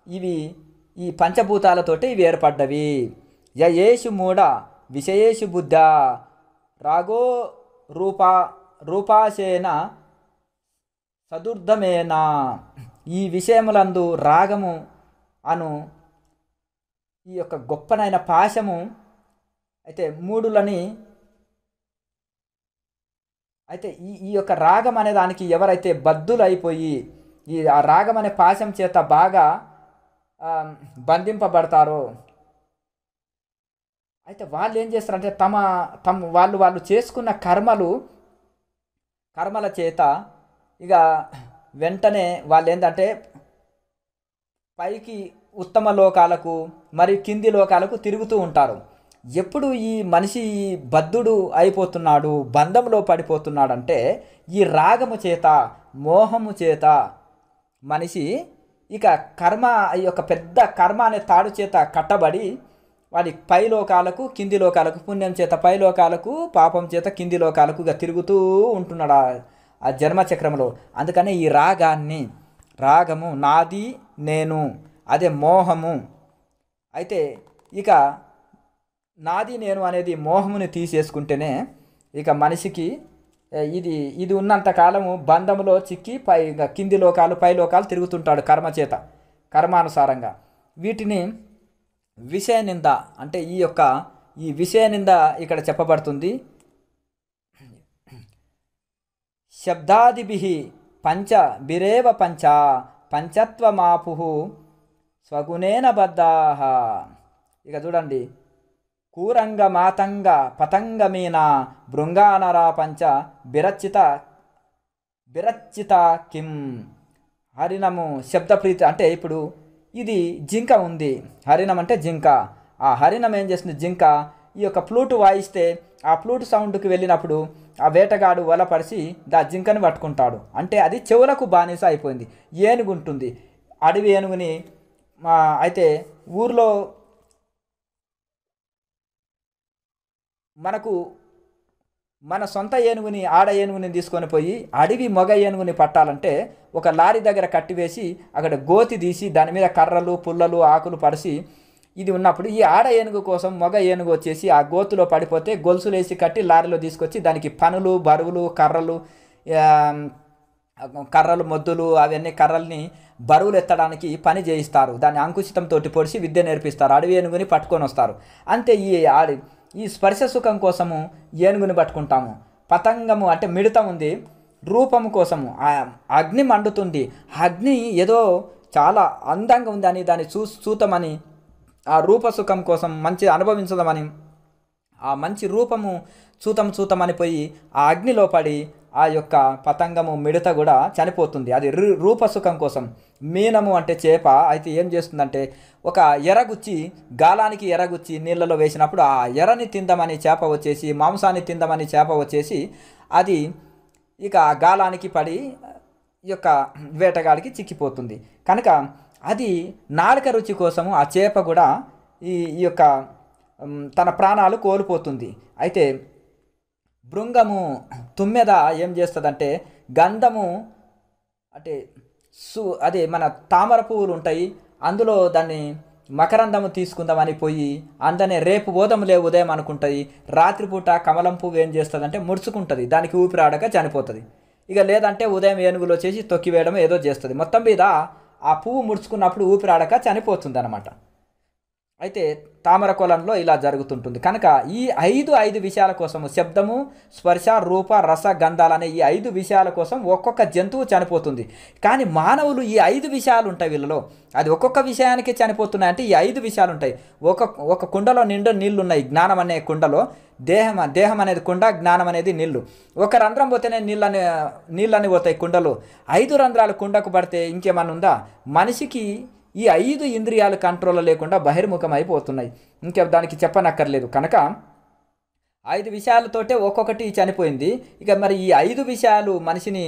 ఇవి ఈ పంచభూతాలతోటి ఇవి ఏర్పడ్డవి. యయేషు మూఢ విషయేషు బుద్ధ రాగో రూపాశేన సదుర్ధమేనా. ఈ విషయములందు రాగము అను ఈ యొక్క గొప్పనైన పాశము అయితే అయితే ఈ యొక్క రాగం అనే దానికి ఎవరైతే బద్ధులు అయిపోయి ఆ రాగం అనే పాశం చేత బాగా బంధింపబడతారో అయితే వాళ్ళు ఏం చేస్తారంటే వాళ్ళు చేసుకున్న కర్మల చేత ఇక వెంటనే వాళ్ళు ఏంటంటే పైకి ఉత్తమ లోకాలకు మరియు కింది లోకాలకు తిరుగుతూ ఉంటారు. ఎప్పుడు ఈ మనిషి బద్ధుడు అయిపోతున్నాడు, బంధంలో పడిపోతున్నాడంటే ఈ రాగము చేత, మోహము చేత మనిషి ఇక ఈ యొక్క పెద్ద కర్మ అనే తాడు చేత కట్టబడి వాడి పై లోకాలకు, కింది లోకాలకు, పుణ్యం చేత పై లోకాలకు, పాపం చేత కింది లోకాలకు ఇక తిరుగుతూ ఉంటున్నాడు ఆ జన్మచక్రంలో. అందుకనే ఈ రాగము నాది నేను అదే మోహము. అయితే ఇక నాది నేను అనేది మోహముని తీసేసుకుంటేనే ఇక మనిషికి ఇది ఇది ఉన్నంత కాలము బంధములో చిక్కి కింది లోకాలు పై లోకాలు తిరుగుతుంటాడు కర్మ చేత, కర్మానుసారంగా. వీటిని విషయ నింద అంటే ఈ విషయ నింద ఇక్కడ చెప్పబడుతుంది. శబ్దాదిభి పంచ బిరేవ పంచ పంచత్వమాపు స్వగుణేన బద్ధాః. ఇక చూడండి, కూరంగ మాతంగ పతంగమీన భృంగానరా పంచ బిరచ్చిత కిం. హరిణము శబ్దప్రీతి అంటే ఇప్పుడు ఇది జింక ఉంది, హరిణం అంటే జింక. ఆ హరిణం ఏం చేస్తుంది, జింక ఈ యొక్క ఫ్లూటు వాయిస్తే ఆ ఫ్లూట్ సౌండ్కి వెళ్ళినప్పుడు ఆ వేటగాడు వలపరిచి జింకని పట్టుకుంటాడు. అంటే అది చెవులకు బానిస అయిపోయింది. ఏనుగు ఉంటుంది, అడవి ఏనుగుని అయితే ఊర్లో మన సొంత ఏనుగుని ఆడ ఏనుగుని తీసుకొని పోయి అడవి మగ ఏనుగుని పట్టాలంటే ఒక లారీ దగ్గర కట్టివేసి అక్కడ గోతి తీసి దాని మీద కర్రలు పుల్లలు ఆకులు పరిచి ఇది ఉన్నప్పుడు ఈ ఆడ ఏనుగు కోసం మగ ఏనుగు వచ్చేసి ఆ గోతులో పడిపోతే గొలుసులేసి కట్టి లారీలో తీసుకొచ్చి దానికి పనులు బరువులు కర్రలు మొద్దులు అవన్నీ కర్రల్ని బరువులు ఎత్తడానికి పని చేయిస్తారు. దాన్ని అంకుశితంతో పొడిచి విద్య నేర్పిస్తారు. అడవి ఏనుగుని పట్టుకొని వస్తారు. అంతే ఈ స్పర్శ సుఖం కోసము ఏనుగుని పట్టుకుంటాము. పతంగము అంటే మిడత ఉంది, రూపము కోసము అగ్ని మండుతుంది. అగ్ని ఏదో చాలా అందంగా ఉంది అని దాన్ని చూతమని, ఆ రూపసుఖం కోసం మంచి అనుభవించదామని ఆ మంచి రూపము చూతమని పోయి ఆ అగ్నిలో పడి ఆ యొక్క పతంగము మిడత కూడా చనిపోతుంది. అది రూపసుఖం కోసం. మీనము అంటే చేప అయితే ఏం చేస్తుందంటే ఒక ఎరగుచ్చి గాలానికి ఎరగుచ్చి నీళ్ళలో వేసినప్పుడు ఆ ఎరని తిందామని చేప వచ్చేసి, మాంసాన్ని తిందామని చేప వచ్చేసి అది ఇక గాలానికి పడి ఈ యొక్క వేటగాడికి చిక్కిపోతుంది. కనుక అది నాలుక రుచి కోసము ఆ చేప కూడా ఈ యొక్క తన ప్రాణాలు కోల్పోతుంది. అయితే భృంగము తుమ్మెద ఏం చేస్తుందంటే గంధము అంటే అదే మన తామర పువ్వులు ఉంటాయి, అందులో దాన్ని మకరందము తీసుకుందామని పోయి అందనే రేపు పోదాంలే ఉదయం అనుకుంటుంది. రాత్రిపూట కమలం పువ్వు ఏం చేస్తుందంటే ముడుచుకుంటుంది, దానికి ఊపిరాడక చనిపోతుంది. ఇక లేదంటే ఉదయం ఏనుగులో చేసి తొక్కివేయడం ఏదో చేస్తుంది. మొత్తం మీద ఆ పువ్వు ముడుచుకున్నప్పుడు ఊపిరాడక చనిపోతుంది అన్నమాట. అయితే తామర కొలంలో ఇలా జరుగుతుంటుంది. కనుక ఈ ఐదు విషయాల కోసము శబ్దము స్పర్శ రూప రస గంధాలనే ఈ 5 విషయాల కోసం ఒక్కొక్క జంతువు చనిపోతుంది. కానీ మానవులు ఈ 5 విషయాలు ఉంటాయి వీళ్ళలో. అది ఒక్కొక్క విషయానికి చనిపోతున్నాయి. అంటే ఈ 5 విషయాలు ఉంటాయి. ఒక కుండలో నిండు నీళ్లు ఉన్నాయి. జ్ఞానం అనే కుండలో దేహం అనేది కుండ, జ్ఞానం అనేది నీళ్లు. ఒక రంధ్రం పోతేనే నీళ్ళని పోతాయి కుండలో. 5 రంధ్రాలు కుండకు పడితే ఇంకేమన్నా ఉందా? మనిషికి ఈ 5 ఇంద్రియాలు కంట్రోల్ లేకుండా బహిర్ముఖం అయిపోతున్నాయి. ఇంకా దానికి చెప్పనక్కర్లేదు. కనుక 5 విషయాలతోటే ఒక్కొక్కటి చనిపోయింది. ఇక మరి ఈ 5 విషయాలు మనిషిని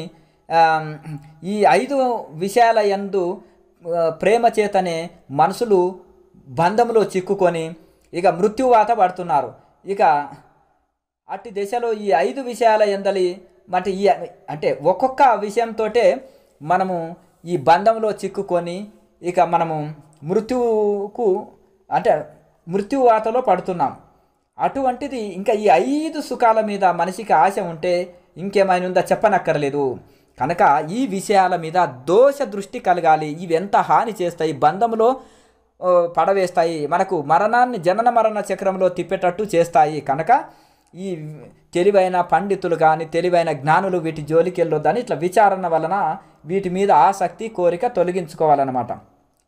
ఈ 5 విషయాల యందు ప్రేమ చేతనే మనుషులు బంధంలో చిక్కుకొని ఇక మృత్యువాత పడుతున్నారు. ఇక అట్టి దశలో ఈ 5 విషయాల యందలి అంటే ఒక్కొక్క విషయంతో మనము ఈ బంధంలో చిక్కుకొని ఇక మనము మృత్యువాతలో పడుతున్నాం. అటువంటిది ఇంకా ఈ 5 సుఖాల మీద మనిషికి ఆశ ఉంటే ఇంకేమైనా ఉందా చెప్పనక్కర్లేదు. కనుక ఈ విషయాల మీద దోష దృష్టి కలగాలి. ఇవి ఎంత హాని చేస్తాయి, బంధంలో పడవేస్తాయి, మనకు జనన మరణ చక్రంలో తిప్పేటట్టు చేస్తాయి. కనుక ఈ తెలివైన పండితులు కానీ తెలివైన జ్ఞానులు వీటి జోలికి వెళ్ళొద్దని ఇట్లా విచారణ వలన వీటి మీద ఆసక్తి కోరిక తొలగించుకోవాలన్నమాట.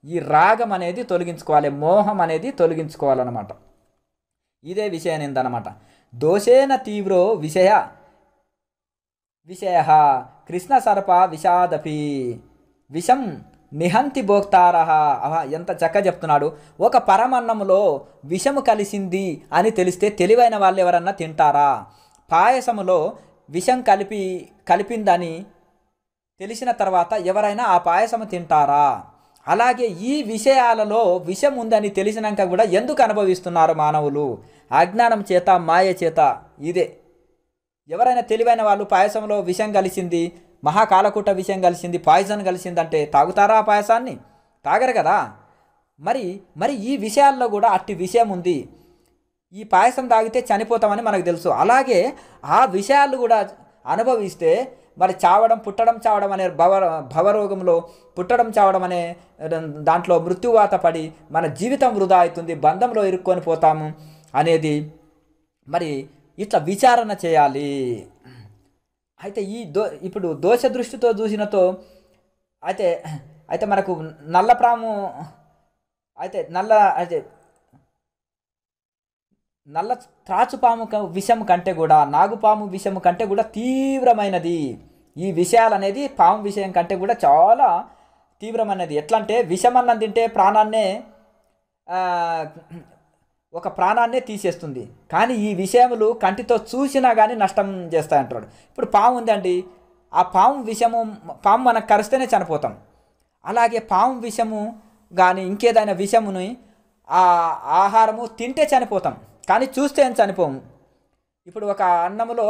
ఈ రాగం అనేది తొలగించుకోవాలి, మోహం అనేది తొలగించుకోవాలన్నమాట. ఇదే విషయనిందనమాట. దోషేన తీవ్రో విషయ కృష్ణ సర్ప విషాదపి విషం నిహంతి భోక్తారహ. ఎంత చక్కగా చెప్తున్నాడు. ఒక పరమన్నములో విషము కలిసింది అని తెలిస్తే తెలివైన వాళ్ళు ఎవరన్నా తింటారా? పాయసములో విషం కలిపిందని తెలిసిన తర్వాత ఎవరైనా ఆ పాయసము తింటారా? అలాగే ఈ విషయాలలో విషం ఉందని తెలిసినాక కూడా ఎందుకు అనుభవిస్తున్నారు మానవులు? అజ్ఞానం చేత, మాయ చేత. ఇదే ఎవరైనా తెలివైన వాళ్ళు పాయసంలో విషం కలిసింది, మహాకాలకూట విషయం కలిసింది, పాయిజన్ కలిసిందంటే తాగుతారా? ఆ పాయసాన్ని తాగరు కదా. మరి మరి ఈ విషయాల్లో కూడా అట్టి విషయం ఉంది. ఈ పాయసం తాగితే చనిపోతామని మనకు తెలుసు. అలాగే ఆ విషయాలు కూడా అనుభవిస్తే మరి చావడం, పుట్టడం, చావడం అనే భవరోగంలో పుట్టడం, చావడం అనే దాంట్లో మృత్యువాత పడి మన జీవితం వృధా అవుతుంది, బంధంలో ఇరుక్కొని పోతాము అనేది మరి ఇట్లా విచారణ చేయాలి. అయితే ఇప్పుడు దోష దృష్టితో చూసినతో అయితే అయితే మనకు నల్లప్రాము అయితే నల్ల త్రాచుపాము విషం కంటే కూడా, నాగుపాము విషం కంటే కూడా తీవ్రమైనది ఈ విషయాలు అనేది. పాము విషయం కంటే కూడా చాలా తీవ్రమైనది. ఎట్లా అంటే విషమన్నం తింటే ఒక ప్రాణాన్నే తీసేస్తుంది, కానీ ఈ విషయములు కంటితో చూసినా కానీ నష్టం చేస్తాయంటాడు. ఇప్పుడు పాము ఉందండి, ఆ పాము మనకు కరిస్తేనే చనిపోతాం. అలాగే పాము విషము కానీ ఇంకేదైనా విషముని ఆ ఆహారము తింటే చనిపోతాం, కానీ చూస్తే ఏం చనిపోము. ఇప్పుడు ఒక అన్నములో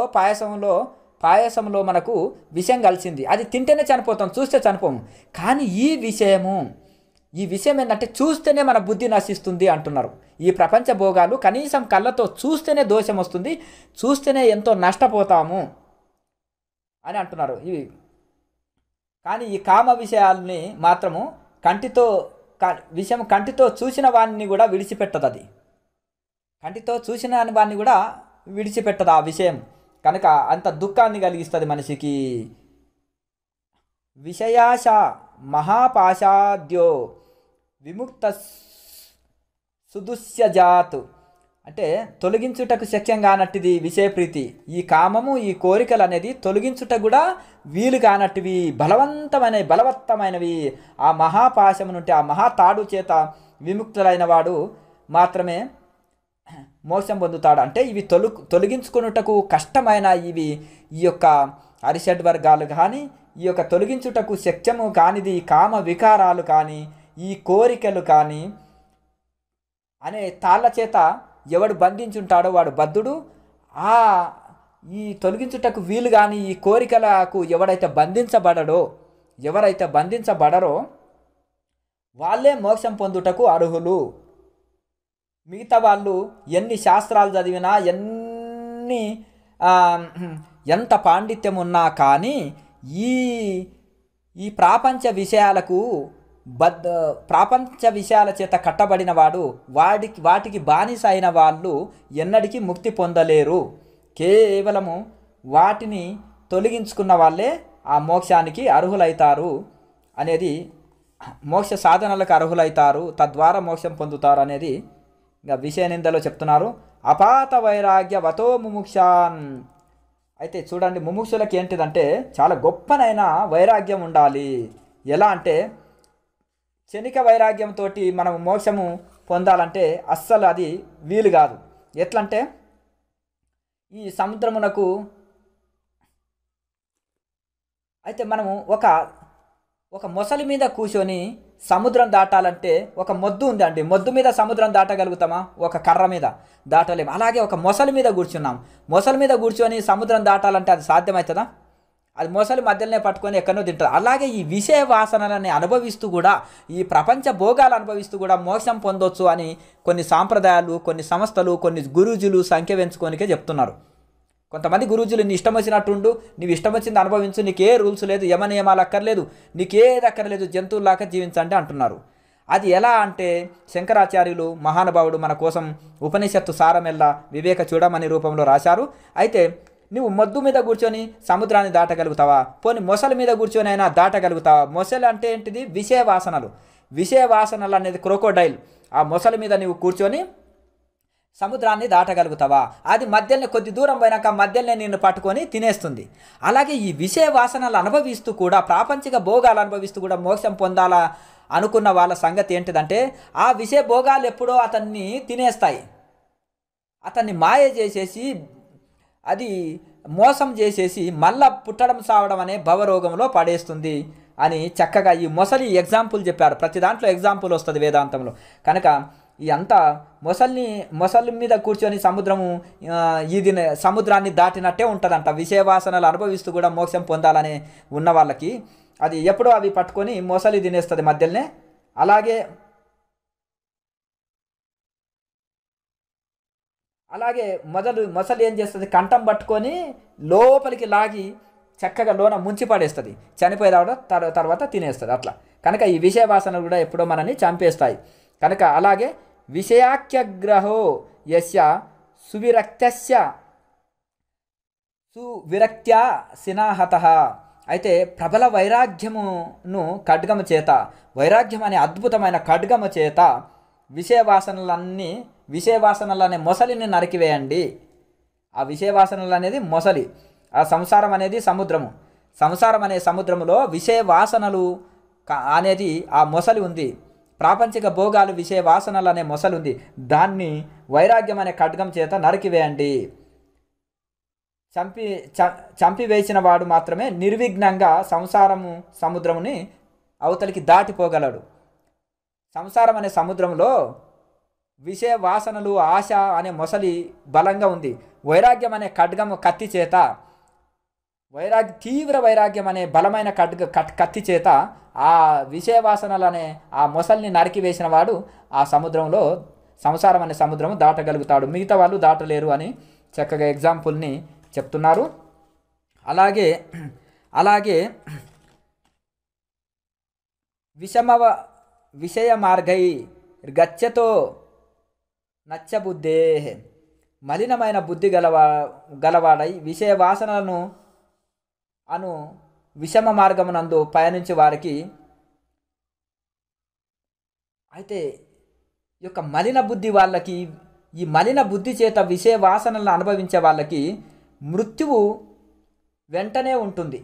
పాయసంలో మనకు విషం కలిసింది, అది తింటేనే చనిపోతాం, చూస్తే చనిపోము. కానీ ఈ విషయం ఏంటంటే చూస్తేనే మన బుద్ధి నశిస్తుంది అంటున్నారు. ఈ ప్రపంచ భోగాలు కనీసం కళ్ళతో చూస్తేనే దోషం వస్తుంది, చూస్తేనే ఎంతో నష్టపోతాము అని అంటున్నారు ఇవి. కానీ ఈ కామ విషయాల్ని మాత్రము కంటితో చూసిన వాడిని కూడా విడిచిపెట్టదు. అది కంటితో చూసిన వాడిని కూడా విడిచిపెట్టదు ఆ విషయం. కనుక అంత దుఃఖాన్ని కలిగిస్తుంది మనిషికి. విషయాశ మహాపాశాద్యో విముక్త సుదుస్యజాత్ అంటే తొలగించుటకు శక్యం కానట్టుది విషయప్రీతి. ఈ కామము, ఈ కోరికలు అనేది తొలగించుట కూడా వీలు కానట్టువి, బలవత్తమైనవి. ఆ మహాపాశము నుండి, ఆ మహాతాడు చేత విముక్తులైన వాడు మాత్రమే మోక్షం పొందుతాడు. అంటే ఇవి తొలగించుకున్నటకు కష్టమైన ఈ యొక్క అరిషడ్ వర్గాలు కానీ, ఈ యొక్క తొలగించుటకు శక్యము కానిది కామ వికారాలు కానీ, ఈ కోరికలు కానీ అనే తాళ్ళ చేత ఎవడు బంధించుంటాడో వాడు బద్ధుడు. ఈ తొలగించుటకు వీలు కానీ ఈ కోరికలకు ఎవరైతే బంధించబడరో వాళ్ళే మోక్షం పొందుటకు అర్హులు. మిగతా వాళ్ళు ఎన్ని శాస్త్రాలు చదివినా, ఎంత పాండిత్యం ఉన్నా కానీ ఈ ప్రాపంచ విషయాల చేత కట్టబడిన వాడు, వాటికి బానిస అయిన వాళ్ళు ఎన్నటికీ ముక్తి పొందలేరు. కేవలము వాటిని తొలగించుకున్న వాళ్ళే ఆ మోక్షానికి అర్హులైతారు అనేది, మోక్ష సాధనలకు అర్హులైతారు, తద్వారా మోక్షం పొందుతారు అనేది ఇంకా విషయ నిందలో చెప్తున్నారు. అపాత వైరాగ్య వతో ముముక్షాన్. అయితే చూడండి, ముముక్షులకి ఏంటిదంటే చాలా గొప్పనైన వైరాగ్యం ఉండాలి. ఎలా అంటే క్షణిక వైరాగ్యంతో మనం మోక్షము పొందాలంటే అస్సలు అది వీలు కాదు. ఎట్లంటే ఈ సముద్రమునకు అయితే మనము ఒక మొసలి మీద కూర్చొని సముద్రం దాటాలంటే ఒక మొద్దు ఉందండి, మొద్దు మీద సముద్రం దాటగలుగుతామా? ఒక కర్ర మీద దాటలేము. అలాగే ఒక మొసలి మీద కూర్చొని సముద్రం దాటాలంటే అది సాధ్యమవుతుందా? అది మొసలి మధ్యలోనే పట్టుకొని ఎక్కడో తింటారు. అలాగే ఈ విషయ వాసనలని అనుభవిస్తూ కూడా, ఈ ప్రపంచ భోగాలు అనుభవిస్తూ కూడా మోక్షం పొందొచ్చు అని కొన్ని సాంప్రదాయాలు, కొన్ని సంస్థలు, కొన్ని గురూజులు సంఖ్య పెంచుకోనికే చెప్తున్నారు. కొంతమంది గురూజులు నీ ఇష్టం వచ్చినట్టుండు, నీవు ఇష్టం వచ్చింది అనుభవించు, నీకే రూల్స్ లేదు, యమనియమాలు అక్కర్లేదు, నీకేది అక్కర్లేదు, జంతువులాగా జీవించండి అంటున్నారు. అది ఎలా అంటే శంకరాచార్యులు మహానుభావుడు మన కోసం ఉపనిషత్తు సారమెల్లా వివేక చూడమని రూపంలో రాశారు. అయితే నువ్వు మొద్దు మీద కూర్చొని సముద్రాన్ని దాటగలుగుతావా? పోనీ మొసలి మీద కూర్చొని అయినా దాటగలుగుతావా? మొసలి అంటే ఏంటిది? విషయ వాసనలు అనేది క్రోకోడైల్. ఆ మొసలి మీద నువ్వు కూర్చొని సముద్రాన్ని దాటగలుగుతావా? అది మధ్యలోనే కొద్ది దూరం పోయినాక మధ్యలోనే నిన్ను పట్టుకొని తినేస్తుంది. అలాగే ఈ విషయ వాసనలు అనుభవిస్తూ కూడా, ప్రాపంచిక భోగాలు అనుభవిస్తూ కూడా మోక్షం పొందాలా అనుకున్న వాళ్ళ సంగతి ఏంటిదంటే, ఆ విషయ భోగాలు ఎప్పుడో అతన్ని తినేస్తాయి, అతన్ని మాయ చేసేసి, అది మోసం చేసేసి మళ్ళా పుట్టడం సావడం అనే భవరోగంలో పడేస్తుంది అని చక్కగా ఈ మొసలి ఎగ్జాంపుల్ చెప్పారు. ప్రతి దాంట్లో ఎగ్జాంపుల్ వస్తుంది వేదాంతంలో. కనుక ఈ అంతా మొసలి మీద కూర్చొని సముద్రాన్ని దాటినట్టే ఉంటుందంట. విషయవాసనలు అనుభవిస్తూ కూడా మోక్షం పొందాలని ఉన్న వాళ్ళకి అది ఎప్పుడో అవి పట్టుకొని మొసలి తినేస్తుంది మధ్యలోనే. అలాగే అలాగే మొసలు ఏం చేస్తుంది, కంఠం పట్టుకొని లోపలికి లాగి చక్కగా లోన ముంచి పడేస్తుంది, చనిపోయే తర్వాత తినేస్తుంది అట్లా. కనుక ఈ విషయ వాసనలు కూడా ఎప్పుడో మనని చంపేస్తాయి. కనుక అలాగే విషయాఖ్యగ్రహో యస్య సువిరక్త్యా సినాహత. అయితే ప్రబల వైరాగ్యమును ఖడ్గము చేత, వైరాగ్యం అనే అద్భుతమైన ఖడ్గము చేత విషయవాసనలనే మొసలిని నరికివేయండి. ఆ విషయవాసనలు అనేది మొసలి, ఆ సంసారం అనేది సముద్రము. సంసారం అనే సముద్రములో విషయవాసనలు అనేది ఆ మొసలి ఉంది. ప్రాపంచిక భోగాలు విషయ వాసనలు అనే మొసలు ఉంది. దాన్ని వైరాగ్యం అనే ఖడ్గం చేత నరికివేయండి. చంపివేసిన వాడు మాత్రమే నిర్విఘ్నంగా సముద్రముని అవతలికి దాటిపోగలడు. సంసారం అనే సముద్రంలో విషయ వాసనలు, ఆశ అనే మొసలి బలంగా ఉంది. వైరాగ్యం అనే ఖడ్గము కత్తి చేత, తీవ్ర వైరాగ్యం అనే బలమైన కత్తి చేత ఆ విషయవాసనలు అనే ఆ మొసల్ని నరికివేసిన వాడు ఆ సముద్రంలో, సంసారం అనే సముద్రము దాటగలుగుతాడు, మిగతా వాళ్ళు దాటలేరు అని చక్కగా ఎగ్జాంపుల్ని చెప్తున్నారు. అలాగే విషయ మార్గై గచ్చతో నచ్చబుద్ధే. మలినమైన బుద్ధి గలవాడై విషయ వాసనలను విషమ మార్గమునందు పయనించే వారికి, అయితే ఈ యొక్క మలిన బుద్ధి వాళ్ళకి, ఈ మలిన బుద్ధి చేత విషయ వాసనలను అనుభవించే వాళ్ళకి మృత్యువు వెంటనే ఉంటుంది.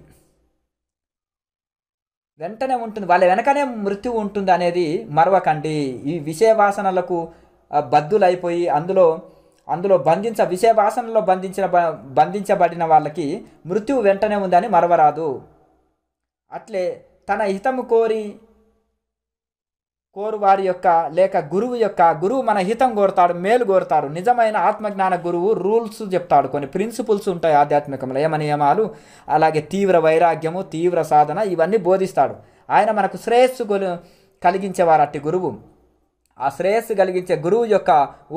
వాళ్ళ వెనకనే మృత్యువు ఉంటుంది అనేది మరవకండి. ఈ విషయ వాసనలకు బద్దులైపోయి అందులో విషయ వాసనలో బంధించబడిన వాళ్ళకి మృత్యువు వెంటనే ఉందని మరవరాదు. అట్లే తన హితము కోరు వారి యొక్క లేక గురువు మన హితం కోరుతాడు, మేలు కోరుతాడు. నిజమైన ఆత్మజ్ఞాన గురువు రూల్స్ చెప్తాడు, కొన్ని ప్రిన్సిపుల్స్ ఉంటాయి ఆధ్యాత్మికంలో, యమ నియమాలు, అలాగే తీవ్ర వైరాగ్యము, తీవ్ర సాధన, ఇవన్నీ బోధిస్తాడు. ఆయన మనకు శ్రేయస్సు కలిగించేవారు అట్టి గురువు. ఆ శ్రేయస్సు కలిగించే గురువు యొక్క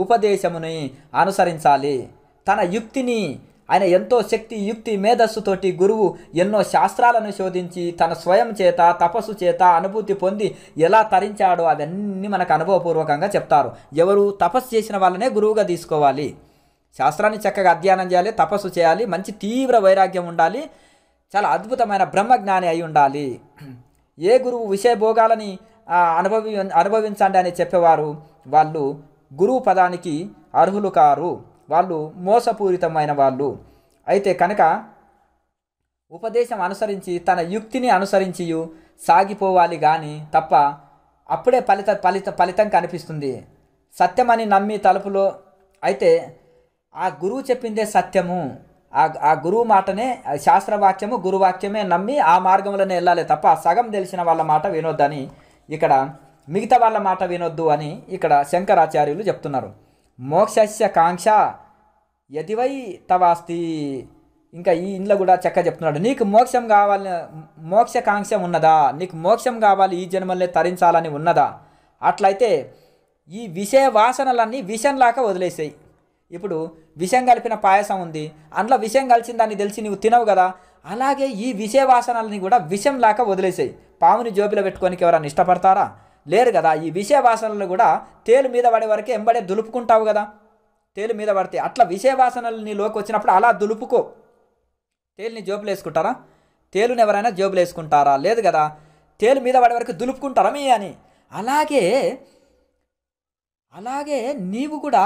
ఉపదేశముని అనుసరించాలి. తన యుక్తిని, ఆయన ఎంతో శక్తి, యుక్తి, మేధస్సుతోటి గురువు ఎన్నో శాస్త్రాలను శోధించి తన స్వయం చేత, తపస్సు చేత అనుభూతి పొంది ఎలా తరించాడో అవన్నీ మనకు అనుభవపూర్వకంగా చెప్తారు. ఎవరు తపస్సు చేసిన వాళ్ళనే గురువుగా తీసుకోవాలి. శాస్త్రాన్ని చక్కగా అధ్యయనం చేయాలి, తపస్సు చేయాలి, మంచి తీవ్ర వైరాగ్యం ఉండాలి, చాలా అద్భుతమైన బ్రహ్మజ్ఞాని అయి ఉండాలి. ఏ గురువు విషయభోగాలని అనుభవించండి అని చెప్పేవారు వాళ్ళు గురువు పదానికి అర్హులు కారు, వాళ్ళు మోసపూరితమైన వాళ్ళు. అయితే కనుక ఉపదేశం అనుసరించి తన యుక్తిని అనుసరించి సాగిపోవాలి కానీ తప్ప అప్పుడే ఫలితం కనిపిస్తుంది. సత్యమని నమ్మి తలుపులో, అయితే ఆ గురువు చెప్పిందే సత్యము, ఆ గురువు మాటనే, శాస్త్రవాక్యము గురువాక్యమే నమ్మి ఆ మార్గంలోనే వెళ్ళాలి తప్ప సగం తెలిసిన వాళ్ళ మాట వినొద్దని, ఇక్కడ మిగతా వాళ్ళ మాట వినొద్దు అని ఇక్కడ శంకరాచార్యులు చెప్తున్నారు. మోక్షస్య కాంక్ష యదివై తవాస్తి. ఇంకా ఈ ఇంట్లో కూడా చక్కగా చెప్తున్నాడు, నీకు మోక్షం కావాలి, మోక్షకాంక్ష ఉన్నదా, నీకు మోక్షం కావాలి, ఈ జన్మల్ని తరించాలని ఉన్నదా, అట్లయితే ఈ విషయ వాసనలన్నీ విషంలాగా వదిలేసాయి. ఇప్పుడు విషం కలిపిన పాయసం ఉంది, అందులో విషం కలిసిందని తెలిసి నువ్వు తినవు కదా, అలాగే ఈ విషయ వాసనల్ని కూడా విషంలాగా వదిలేసాయి. పాముని జోబిలో పెట్టుకోనికి ఎవరైనా ఇష్టపడతారా? లేరు కదా. ఈ విషయ వాసనలు కూడా తేలు మీద పడే వరకే ఎంబడే దులుపుకుంటావు కదా, తేలు మీద పడితే అట్లా విషయ వాసనలు నీలోకి వచ్చినప్పుడు అలా దులుపుకో. తేలుని జోబులు వేసుకుంటారా? తేలుని ఎవరైనా జోబులు వేసుకుంటారా? లేదు కదా. తేలు మీద పడే వరకు దులుపుకుంటారా మీ అని. అలాగే నీవు కూడా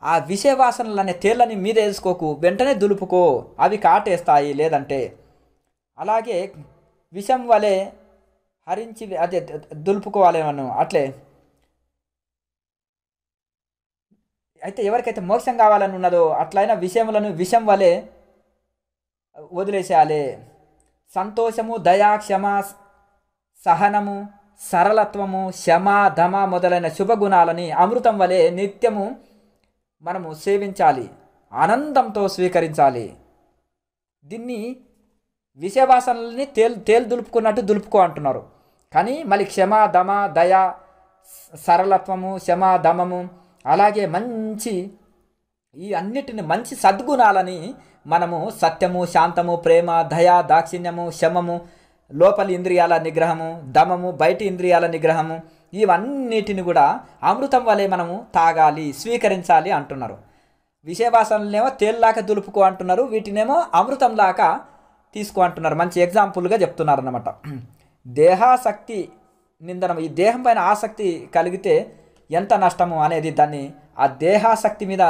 ఆ విషయ వాసనలు అనే తేళ్ళని మీద వేసుకోకు, వెంటనే దులుపుకో, అవి కాటేస్తాయి. లేదంటే అలాగే విషం వలె హరించి అదే దులుపుకోవాలేమను అట్లే. అయితే ఎవరికైతే మోక్షం కావాలని ఉన్నదో అట్లయినా విషయములను విషం వలె వదిలేసేయాలి. సంతోషము, దయా, క్షమ, సహనము, సరళత్వము, శమ, ధమ మొదలైన శుభగుణాలని అమృతం వలె నిత్యము మనము సేవించాలి, ఆనందంతో స్వీకరించాలి. దీన్ని విషయవాసనల్ని తేలు దులుపుకున్నట్టు దులుపుకో అంటున్నారు. కానీ మళ్ళీ క్షమ, దమ, దయ, సరళత్వము, శమ, దమము, అలాగే మంచి ఈ అన్నిటిని మంచి సద్గుణాలని మనము సత్యము, శాంతము, ప్రేమ, దయ, దాక్షిణ్యము, శమము, లోపలి ఇంద్రియాల నిగ్రహము, దమము, బయటి ఇంద్రియాల నిగ్రహము, ఇవన్నిటిని కూడా అమృతం వలె మనము తాగాలి, స్వీకరించాలి అంటున్నారు. విషయవాసనలనేమో తేల్లాక దులుపుకో అంటున్నారు, వీటినేమో అమృతంలాగా తీసుకో అంటున్నారు. మంచి ఎగ్జాంపుల్గా చెప్తున్నారు అన్నమాట. దేహాసక్తి నిందనం, ఈ దేహం పైన ఆసక్తి కలిగితే ఎంత నష్టము అనేది దాన్ని ఆ దేహాసక్తి మీద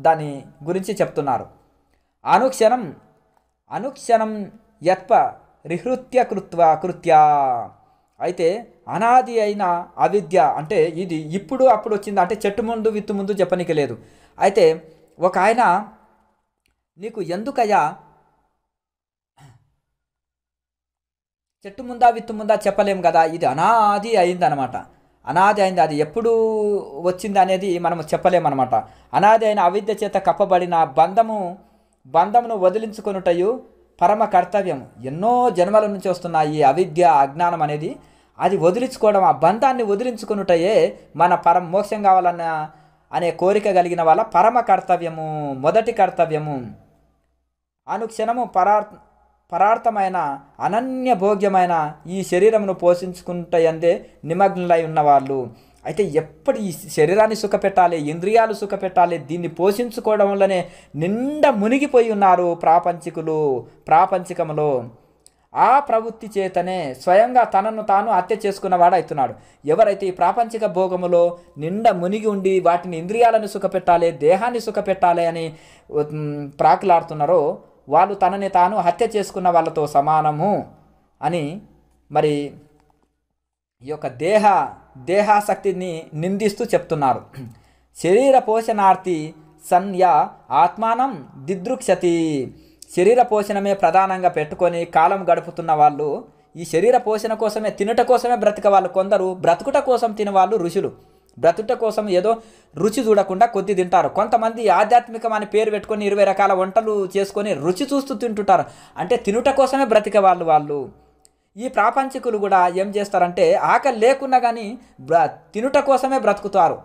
దాని గురించి చెప్తున్నారు. అనుక్షణం అనుక్షణం యత్ప రిహృత్య కృత్యా, అయితే అనాది అయిన అవిద్య అంటే ఇది ఇప్పుడు అప్పుడు వచ్చింది, అంటే చెట్టు ముందు విత్తు ముందు చెప్పనికి లేదు. అయితే ఒక ఆయన నీకు ఎందుకయ్యా చెట్టు ముందా విత్తు ముందా చెప్పలేం కదా, ఇది అనాది అయిందనమాట. అనాది అయింది, అది ఎప్పుడు వచ్చింది అనేది మనం చెప్పలేమన్నమాట. అనాది అయిన అవిద్య చేత కప్పబడిన బంధమును వదిలించుకొనుటయు పరమ కర్తవ్యం. ఎన్నో జన్మల నుంచి వస్తున్న ఈ అవిద్య, అజ్ఞానం అనేది అది వదిలించుకోవడం, ఆ బంధాన్ని వదిలించుకొనుటయే మన మోక్షం కావాలన్న అనే కోరిక కలిగిన వాళ్ళ పరమ కర్తవ్యము, మొదటి కర్తవ్యము. అనుక్షణము పరార్థమైన అనన్య భోగ్యమైన ఈ శరీరమును పోషించుకుంటాయందే నిమగ్నులై ఉన్నవాళ్ళు. అయితే ఎప్పుడు ఈ శరీరాన్ని సుఖపెట్టాలి, ఇంద్రియాలు సుఖపెట్టాలి, దీన్ని పోషించుకోవడం వల్లనే నిండా మునిగిపోయి ఉన్నారు ప్రాపంచికములో. ఆ ప్రవృత్తి చేతనే స్వయంగా తనను తాను హత్య చేసుకున్నవాడు అవుతున్నాడు. ఎవరైతే ఈ ప్రాపంచిక భోగములో నిండా మునిగి ఉండి వాటిని ఇంద్రియాలను సుఖపెట్టాలి, దేహాన్ని సుఖపెట్టాలి అని ప్రాకులాడుతున్నారో వాళ్ళు తనని తాను హత్య చేసుకున్న వాళ్ళతో సమానము అని మరి ఈ యొక్క దేహాసక్తిని నిందిస్తూ చెప్తున్నారు. శరీర పోషణార్థి సన్యా ఆత్మానం దిదృక్షతి. శరీర పోషణమే ప్రధానంగా పెట్టుకొని కాలం గడుపుతున్న వాళ్ళు, ఈ శరీర పోషణ కోసమే, తినుట కోసమే బ్రతిక వాళ్ళు కొందరు, బ్రతుకుట కోసం తినవాళ్ళు ఋషులు. బ్రతుట కోసం ఏదో రుచి చూడకుండా కొద్ది తింటారు. కొంతమంది ఆధ్యాత్మికం అని పేరు పెట్టుకొని 20 రకాల వంటలు చేసుకొని రుచి చూస్తూ తింటుంటారు. అంటే తినుట కోసమే బ్రతికే వాళ్ళు. ఈ ప్రాపంచికులు కూడా ఏం చేస్తారంటే ఆకలి లేకున్నా కానీ తినుట కోసమే బ్రతుకుతారు.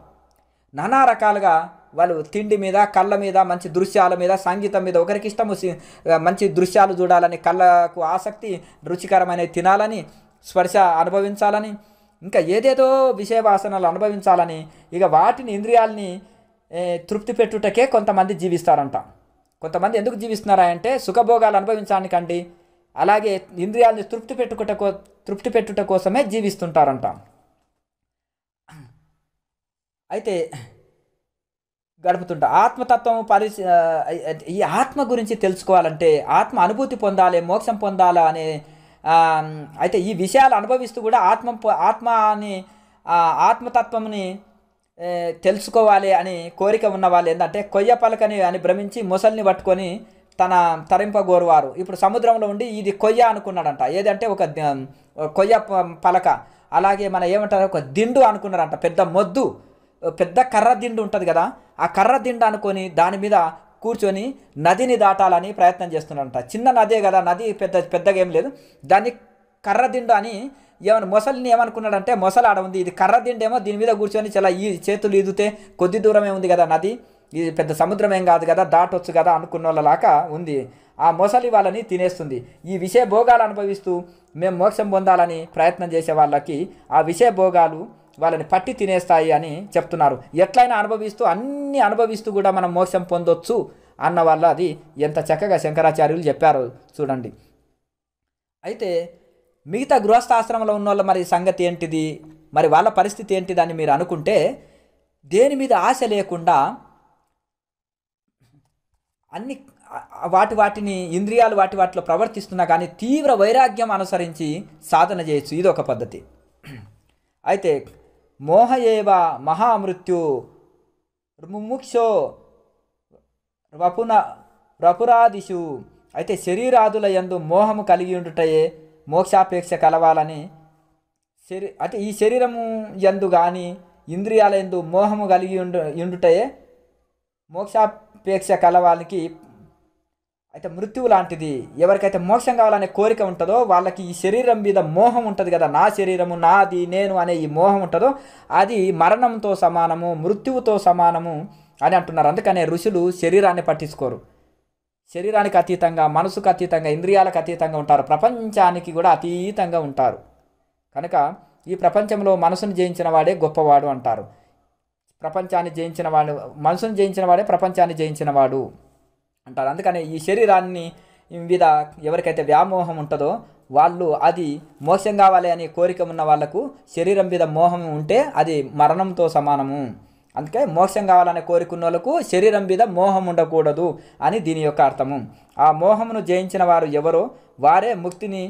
నానా రకాలుగా వాళ్ళు తిండి మీద, కళ్ళ మీద, మంచి దృశ్యాల మీద, సంగీతం మీద, ఒకరికి ఇష్టము మంచి దృశ్యాలు చూడాలని, కళ్ళకు ఆసక్తి, రుచికరమైనవి తినాలని, స్పర్శ అనుభవించాలని, ఇంకా ఏదేదో విషయ వాసనలు అనుభవించాలని, ఇక వాటిని ఇంద్రియాలని తృప్తి పెట్టుటకే కొంతమంది జీవిస్తారంట. కొంతమంది ఎందుకు జీవిస్తున్నారా అంటే సుఖభోగాలు అనుభవించడానికండి, అలాగే ఇంద్రియాలని తృప్తి పెట్టుట కోసమే జీవిస్తుంటారంట. అయితే గడుపుతుంటా ఆత్మతత్వం ఈ ఆత్మ గురించి తెలుసుకోవాలంటే, ఆత్మ అనుభూతి పొందాలి, మోక్షం పొందాలి అనే అయితే ఈ విషయాలు అనుభవిస్తూ కూడా ఆత్మతత్వంని తెలుసుకోవాలి అని కోరిక ఉన్న వాళ్ళు ఏంటంటే కొయ్య పలకని అని భ్రమించి మొసల్ని పట్టుకొని తరింపగోరువారు. ఇప్పుడు సముద్రంలో ఉండి ఇది కొయ్య అనుకున్నాడంట, ఏదంటే ఒక కొయ్య పలక, అలాగే మన ఏమంటారు ఒక దిండు అనుకున్నారంట, పెద్ద కర్ర దిండు ఉంటుంది కదా, ఆ కర్ర దిండు అనుకొని దాని మీద కూర్చొని నదిని దాటాలని ప్రయత్నం చేస్తున్నారంట. చిన్న నదే కదా, నది పెద్దగా ఏం లేదు, దాన్ని కర్ర దిండు అని మొసలిని ఏమనుకున్నాడంటే మొసలు ఆడ ఉంది, ఇది కర్ర దిండేమో, దీని మీద కూర్చొని చాలా చేతులు ఈదితే కొద్ది దూరమే ఉంది కదా నది, ఇది పెద్ద సముద్రం ఏం కాదు కదా, దాటొచ్చు కదా అనుకున్న వాళ్ళలాగా ఉంది. ఆ మొసలి వాళ్ళని తినేస్తుంది. ఈ విషయ భోగాలు అనుభవిస్తూ మేము మోక్షం పొందాలని ప్రయత్నం చేసే వాళ్ళకి ఆ విషయ భోగాలు వాళ్ళని పట్టి తినేస్తాయి అని చెప్తున్నారు. ఎట్లయినా అన్నీ అనుభవిస్తూ కూడా మనం మోక్షం పొందొచ్చు అన్న వల్ల అది ఎంత చక్కగా శంకరాచార్యులు చెప్పారో చూడండి. అయితే మిగతా గృహస్థాశ్రమంలో ఉన్న వాళ్ళ మరి సంగతి ఏంటిది, మరి వాళ్ళ పరిస్థితి ఏంటిది అని మీరు అనుకుంటే, దేని మీద ఆశ లేకుండా అన్ని వాటిని ఇంద్రియాలు వాటిలో ప్రవర్తిస్తున్నా కానీ తీవ్ర వైరాగ్యం అనుసరించి సాధన చేయొచ్చు. ఇది ఒక పద్ధతి. అయితే మోహయేవ మహామృత్యు ముముక్షో రపురాదిషు. అయితే శరీరాదుల యందు మోహము కలిగి ఉండుటయే మోక్షాపేక్ష కలవాలని అంటే ఈ శరీరము యందు కానీ ఇంద్రియాల యందు మోహము కలిగి ఉండుటయే మోక్షాపేక్ష కలవానికి అయితే మృత్యువు లాంటిది. ఎవరికైతే మోక్షం కావాలనే కోరిక ఉంటుందో వాళ్ళకి ఈ శరీరం మీద మోహం ఉంటుంది కదా, నా శరీరము నాది నేను అనే ఈ మోహం ఉంటుందో అది మరణంతో సమానము, మృత్యువుతో సమానము అని అంటున్నారు. అందుకనే ఋషులు శరీరాన్ని పట్టించుకోరు, శరీరానికి అతీతంగా, మనసుకు అతీతంగా, ఇంద్రియాలకు అతీతంగా ఉంటారు, ప్రపంచానికి కూడా అతీతంగా ఉంటారు. కనుక ఈ ప్రపంచంలో మనసును జయించిన వాడే గొప్పవాడు అంటారు. ప్రపంచాన్ని జయించిన వాడు, మనసును జయించిన వాడే ప్రపంచాన్ని జయించిన వాడు అంటారు. అందుకని ఈ శరీరాన్ని మీద ఎవరికైతే వ్యామోహం ఉంటుందో వాళ్ళు, అది మోక్షం కావాలి అనే కోరిక ఉన్న వాళ్ళకు శరీరం మీద మోహం ఉంటే అది మరణంతో సమానము. అందుకే మోక్షం కావాలనే కోరిక ఉన్న వాళ్ళకు శరీరం మీద మోహం ఉండకూడదు అని దీని యొక్క అర్థము. ఆ మోహమును జయించిన వారు ఎవరో వారే ముక్తిని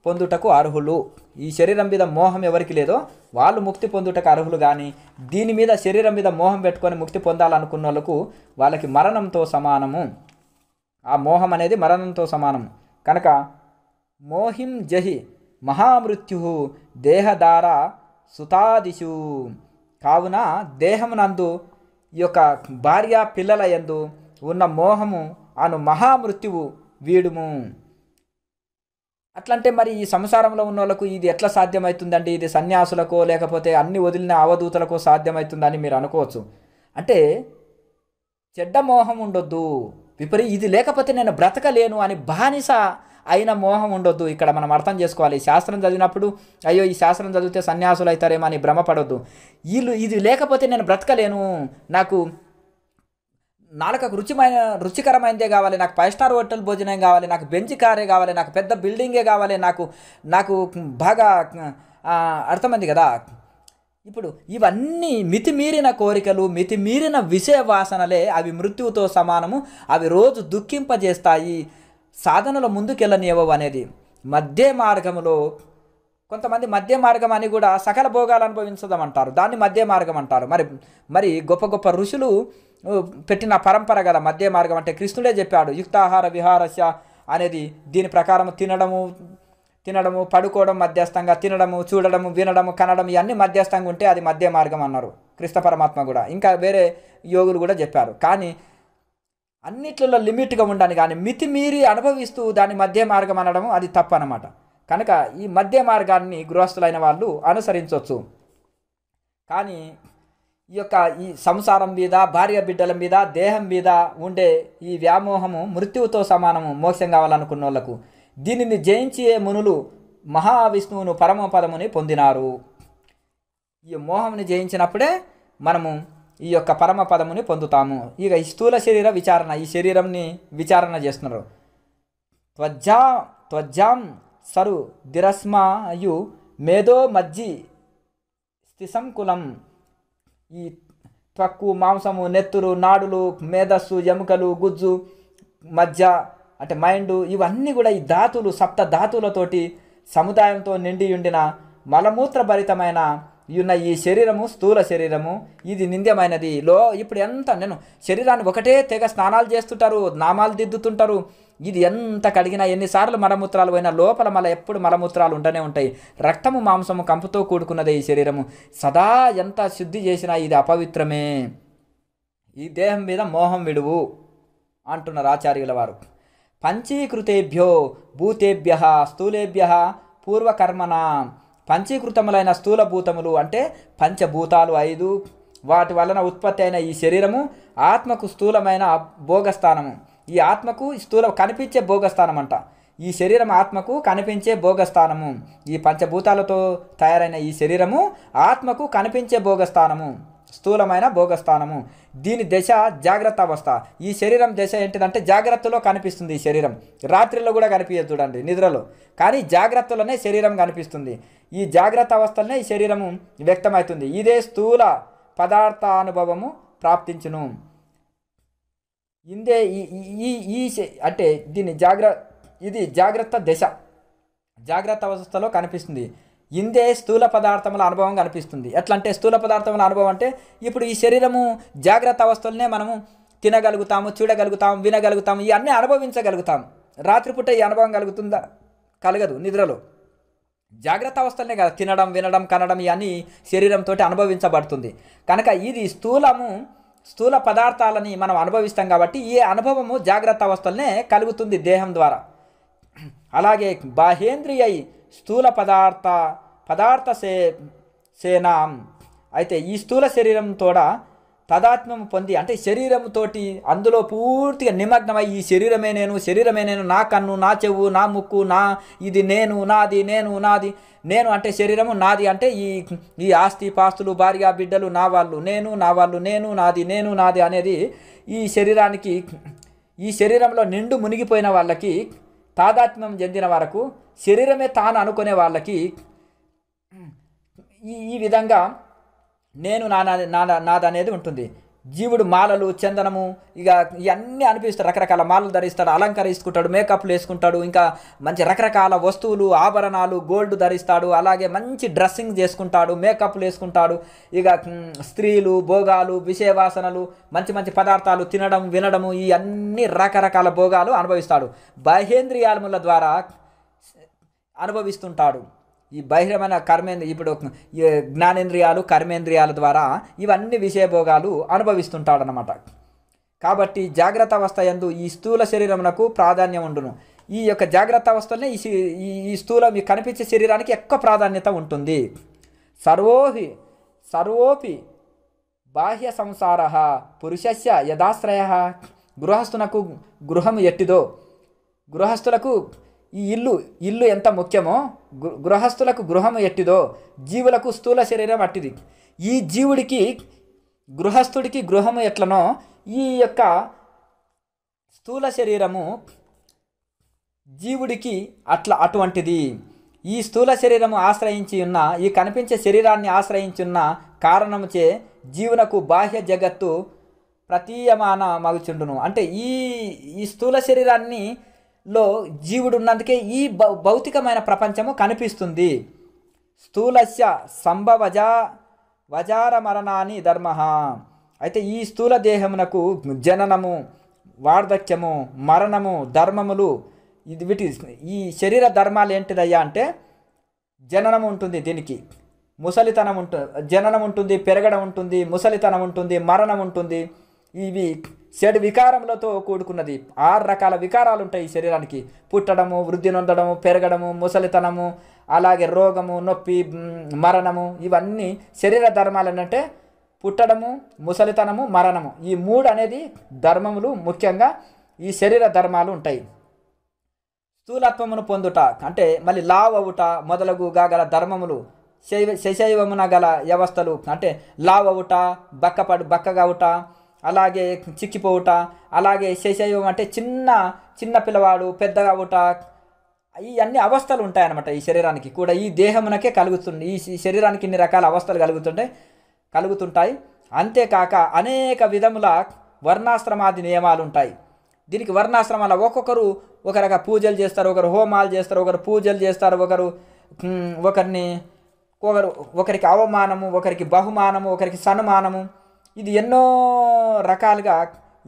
పొందుటకు అర్హులు. ఈ శరీరం మీద మోహం ఎవరికి లేదో వాళ్ళు ముక్తి పొందుటకు అర్హులు. కానీ దీని మీద, శరీరం మీద మోహం పెట్టుకొని ముక్తి పొందాలనుకున్న వాళ్ళకు వాళ్ళకి మరణంతో సమానము. ఆ మోహం అనేది మరణంతో సమానము. కనుక మోహిం జహి మహామృత్యు దేహధార సుతాదిషు. కావున దేహమునందు ఈ యొక్క భార్య పిల్లల యందు ఉన్న మోహము అను మహామృత్యువు వీడుము. అట్లంటే మరి ఈ సంసారంలో ఉన్న వాళ్ళకు ఇది ఎట్లా సాధ్యమవుతుందండి? ఇది సన్యాసులకో లేకపోతే అన్ని వదిలిన అవధూతలకో సాధ్యమవుతుందని మీరు అనుకోవచ్చు. అంటే చెడ్డ మోహం ఉండొద్దు, ఇది లేకపోతే నేను బ్రతకలేను అని బానిస అయిన మోహం ఉండొద్దు. ఇక్కడ మనం అర్థం చేసుకోవాలి. శాస్త్రం చదివినప్పుడు అయ్యో ఈ శాస్త్రం చదివితే సన్యాసులు అవుతారేమో అని భ్రమపడొద్దు. ఇది లేకపోతే నేను బ్రతకలేను, నాకు నాలుకకు రుచికరమైనదే కావాలి, నాకు 5 స్టార్ హోటల్ భోజనం కావాలి, నాకు బెంచ్ కారే కావాలి, నాకు పెద్ద బిల్డింగే కావాలి, నాకు బాగా అర్థమైంది కదా. ఇప్పుడు ఇవన్నీ మితిమీరిన కోరికలు, మితిమీరిన విషయ వాసనలే అవి మృత్యువుతో సమానము. అవి రోజు దుఃఖింపజేస్తాయి, సాధనలో ముందుకెళ్ళనివ్వవు అనేది. మధ్య మార్గములో కొంతమంది మధ్య మార్గం అని కూడా సకల భోగాలు అనుభవించదామంటారు, దాన్ని మధ్య మార్గం అంటారు. మరి గొప్ప గొప్ప ఋషులు పెట్టిన పరంపర కదా మధ్య మార్గం అంటే. కృష్ణుడే చెప్పాడు యుక్తాహార విహారస్య అనేది. దీని ప్రకారం తినడము పడుకోవడం మధ్యస్థంగా, తినడము చూడడము వినడము కనడం ఇవన్నీ మధ్యస్థంగా ఉంటే అది మధ్య మార్గం అన్నారు కృష్ణ పరమాత్మ కూడా. ఇంకా వేరే యోగులు కూడా చెప్పారు. కానీ అన్నిట్లలో లిమిట్గా ఉండాలి, కానీ మితిమీరి అనుభవిస్తూ దాన్ని మధ్య మార్గం అనడం అది తప్పు అన్నమాట. కనుక ఈ మధ్య మార్గాన్ని గృహస్థులైన వాళ్ళు అనుసరించవచ్చు. కానీ ఈ సంసారం మీద, భార్య బిడ్డల మీద, దేహం మీద ఉండే ఈ వ్యామోహము మృత్యువుతో సమానము మోక్షం కావాలనుకున్న వాళ్ళకు. దీనిని జయించే మునులు మహావిష్ణువును పరమపదముని పొందినారు. ఈ మోహముని జయించినప్పుడే మనము ఈ యొక్క పరమపదముని పొందుతాము. ఇక ఈ స్థూల శరీర విచారణ, ఈ శరీరంని విచారణ చేస్తున్నారు. త్వజ్జాం సరు దిరస్మాయు మేధో మజ్జి స్థిసంకులం. ఈ త్వక్కు, మాంసము, నెత్తురు, నాడులు, మేధస్సు, ఎముకలు, గుజ్జు, మజ్జ అంటే మైండ్, ఇవన్నీ కూడా ఈ ధాతులు, సప్త ధాతువులతోటి సముదాయంతో నిండి ఉండిన మలమూత్రభరితమైన ఉన్న ఈ శరీరము స్థూల శరీరము. ఇది నింద్యమైనది. ఇప్పుడు నేను శరీరాన్ని ఒకటే తెగ స్నానాలు చేస్తుంటారు, నామాలు దిద్దుతుంటారు. ఇది ఎంత కడిగినా, ఎన్నిసార్లు మలమూత్రాలు పోయినా లోపల ఎప్పుడు మలమూత్రాలు ఉండనే ఉంటాయి. రక్తము మాంసము కంపుతో కూడుకున్నదే ఈ శరీరము. సదా ఎంత శుద్ధి చేసినా ఇది అపవిత్రమే. ఈ దేహం మీద మోహం విడువు అంటున్నారు ఆచార్యుల వారు. పంచీకృతేభ్యో భూతేభ్య స్థూలేభ్య పూర్వకర్మణ. పంచీకృతములైన స్థూల భూతములు అంటే పంచభూతాలు 5, వాటి వలన ఉత్పత్తి అయిన ఈ శరీరము ఆత్మకు స్థూలమైన భోగస్థానము. ఈ ఆత్మకు స్థూల కనిపించే భోగస్థానం అంట. ఈ శరీరం ఆత్మకు కనిపించే భోగస్థానము. ఈ పంచభూతాలతో తయారైన ఈ శరీరము ఆత్మకు కనిపించే భోగస్థానము, స్థూలమైన భోగస్థానము. దీని దశ జాగ్రత్త అవస్థ. ఈ శరీరం దశ ఏంటిదంటే జాగ్రత్తలో కనిపిస్తుంది. ఈ శరీరం రాత్రిలో కూడా కనిపించదు చూడండి, నిద్రలో. కానీ జాగ్రత్తలోనే శరీరం కనిపిస్తుంది. ఈ జాగ్రత్త అవస్థలనే ఈ శరీరము వ్యక్తమవుతుంది. ఇదే స్థూల పదార్థానుభవము ప్రాప్తించును. ఇందే అంటే ఇది జాగ్రత్త దశ, జాగ్రత్త అవస్థలో కనిపిస్తుంది. ఇందే స్థూల పదార్థముల అనుభవం కనిపిస్తుంది. ఎట్లా అంటే స్థూల పదార్థముల అనుభవం అంటే ఇప్పుడు ఈ శరీరము జాగ్రత్త అవస్థలనే మనము తినగలుగుతాము, చూడగలుగుతాము, వినగలుగుతాము, ఇవన్నీ అనుభవించగలుగుతాము. రాత్రిపూట ఈ అనుభవం కలుగుతుందా? కలగదు. నిద్రలో జాగ్రత్త అవస్థలనే కదా తినడం, వినడం, కనడం ఇవన్నీ శరీరంతో అనుభవించబడుతుంది. కనుక ఇది స్థూల పదార్థాలని మనం అనుభవిస్తాం కాబట్టి ఈ అనుభవము జాగ్రత్త అవస్థలనే కలుగుతుంది దేహం ద్వారా. అలాగే బాహేంద్రియై స్థూల పదార్థ సేనాం. అయితే ఈ స్థూల శరీరం తోడ తదాత్మ్యము పొంది అంటే శరీరముతోటి అందులో పూర్తిగా నిమగ్నమై ఈ శరీరమే నేను, నా కన్ను, నా చెవు, నా ముక్కు, నా ఇది నేను, నాది, నాది, నేను అంటే శరీరము, నాది అంటే ఈ ఆస్తి పాస్తులు, భార్య బిడ్డలు, నా వాళ్ళు, నా వాళ్ళు, నాది అనేది ఈ శరీరంలో నిండు మునిగిపోయిన వాళ్ళకి, తాదాత్మ్యం చెందిన వరకు శరీరమే తాను అనుకునే వాళ్ళకి ఈ విధంగా నేను నాదనేది ఉంటుంది. జీవుడు మాలలు, చందనము, ఇక ఇవన్నీ అనిపిస్తాడు, రకరకాల మాలలు ధరిస్తాడు, అలంకరించుకుంటాడు, మేకప్లు వేసుకుంటాడు, ఇంకా మంచి రకరకాల వస్తువులు, ఆభరణాలు, గోల్డ్ ధరిస్తాడు, అలాగే మంచి డ్రెస్సింగ్ చేసుకుంటాడు, మేకప్లు వేసుకుంటాడు. ఇక స్త్రీలు, భోగాలు, విషయవాసనలు, మంచి మంచి పదార్థాలు తినడం, వినడము, ఈ అన్ని రకరకాల భోగాలు అనుభవిస్తాడు. బాహ్యేంద్రియాల ద్వారా అనుభవిస్తుంటాడు. ఈ బాహ్యమైన ఇప్పుడు జ్ఞానేంద్రియాలు, కర్మేంద్రియాల ద్వారా ఇవన్నీ విషయభోగాలు అనుభవిస్తుంటాడనమాట. కాబట్టి జాగ్రత్త అవస్థ యందు ఈ స్థూల శరీరమునకు ప్రాధాన్యం ఉండును. ఈ యొక్క జాగ్రత్త అవస్థలోనే ఈ స్థూల మీకు కనిపించే శరీరానికి ఎక్కువ ప్రాధాన్యత ఉంటుంది. సర్వోపి బాహ్య సంసార పురుషస్య యథాశ్రయ. గృహస్థునకు గృహము ఎట్టిదో, గృహస్థులకు ఈ ఇల్లు ఎంత ముఖ్యమో, గృహస్థులకు గృహము ఎట్టిదో జీవులకు స్థూల శరీరం అట్టిది. ఈ జీవుడికి గృహస్థుడికి గృహము ఎట్లనో ఈ యొక్క స్థూల శరీరము జీవుడికి అటువంటిది. ఈ స్థూల శరీరము ఆశ్రయించి ఉన్న, ఈ కనిపించే శరీరాన్ని ఆశ్రయించి ఉన్న కారణముచే జీవునకు బాహ్య జగత్తు ప్రతీయమాన మగుచుండును. అంటే ఈ స్థూల శరీరాన్ని జీవుడు ఉన్నందుకే ఈ భౌతికమైన ప్రపంచము కనిపిస్తుంది. స్థూలస్య వజార మరణాన్ని ధర్మ. అయితే ఈ స్థూల దేహమునకు జననము, వార్ధక్యము, మరణము, ధర్మములు, ఈ శరీర ధర్మాలు ఏంటిదయ్యా అంటే జననం ఉంటుంది, దీనికి ముసలితనం ఉంటుంది, జననం ఉంటుంది, పెరగడం ఉంటుంది, ముసలితనం ఉంటుంది, మరణం ఉంటుంది. ఇవి 7 వికారములతో కూడుకున్నది. 6 రకాల వికారాలు ఉంటాయి ఈ శరీరానికి. పుట్టడము, వృద్ధి నొందడము, పెరగడము, ముసలితనము, అలాగే రోగము, నొప్పి, మరణము, ఇవన్నీ శరీర ధర్మాలు. ఏంటంటే పుట్టడము, ముసలితనము, మరణము, ఈ 3 అనేది ధర్మములు. ముఖ్యంగా ఈ శరీర ధర్మాలు ఉంటాయి. స్థూలత్వమును పొందుట అంటే మళ్ళీ లావు అవుట మొదలగుగా గల ధర్మములు. శశైవమున గల వ్యవస్థలు అంటే లావు అవుట, బక్కగవుట, అలాగే చిక్కిపోవుట, అలాగే శశైవం అంటే చిన్న పిల్లవాడు, పెద్దగా అవుట, ఇవన్నీ అవస్థలు ఉంటాయన్నమాట ఈ శరీరానికి కూడా. ఈ దేహమునకే కలుగుతుంది, ఈ శరీరానికి ఇన్ని రకాల అవస్థలు కలుగుతుంటాయి. అంతేకాక అనేక విధముల వర్ణాశ్రమాది నియమాలు ఉంటాయి. దీనికి వర్ణాశ్రమాల ఒక్కొక్కరు ఒక రక పూజలు చేస్తారు, ఒకరు హోమాలు చేస్తారు, ఒకరు పూజలు చేస్తారు, ఒకరికి అవమానము, ఒకరికి బహుమానము, ఒకరికి సన్మానము, ఇది ఎన్నో రకాలుగా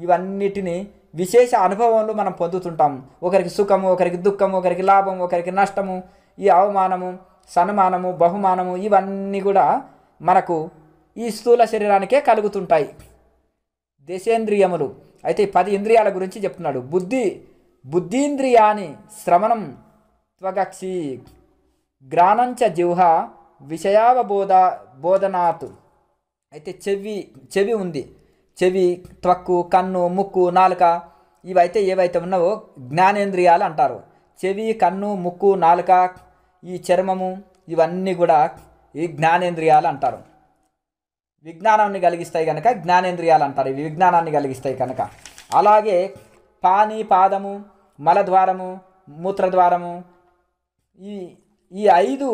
ఇవన్నిటిని విశేష అనుభవంలో మనం పొందుతుంటాము. ఒకరికి సుఖము, ఒకరికి దుఃఖము, ఒకరికి లాభము, ఒకరికి నష్టము, ఈ అవమానము, సన్మానము, బహుమానము, ఇవన్నీ కూడా మనకు ఈ స్థూల శరీరానికే కలుగుతుంటాయి. దశేంద్రియములు అయితే 10 ఇంద్రియాల గురించి చెప్తున్నాడు. బుద్ధీంద్రియాని శ్రవణం త్వగక్షి, ఘ్రాణంచ జిహ్వ బోధనాత్. అయితే చెవి ఉంది. చెవి, త్వక్కు, కన్ను, ముక్కు, నాలుక, ఇవైతే ఏవైతే ఉన్నావో జ్ఞానేంద్రియాలు అంటారు. చెవి, కన్ను, ముక్కు, నాలుక, ఈ చర్మము, ఇవన్నీ కూడా ఈ జ్ఞానేంద్రియాలు అంటారు. విజ్ఞానాన్ని కలిగిస్తాయి కనుక జ్ఞానేంద్రియాలు అంటారు. ఇవి విజ్ఞానాన్ని కలిగిస్తాయి కనుక. అలాగే పాదము, మలద్వారము, మూత్రద్వారము, ఈ 5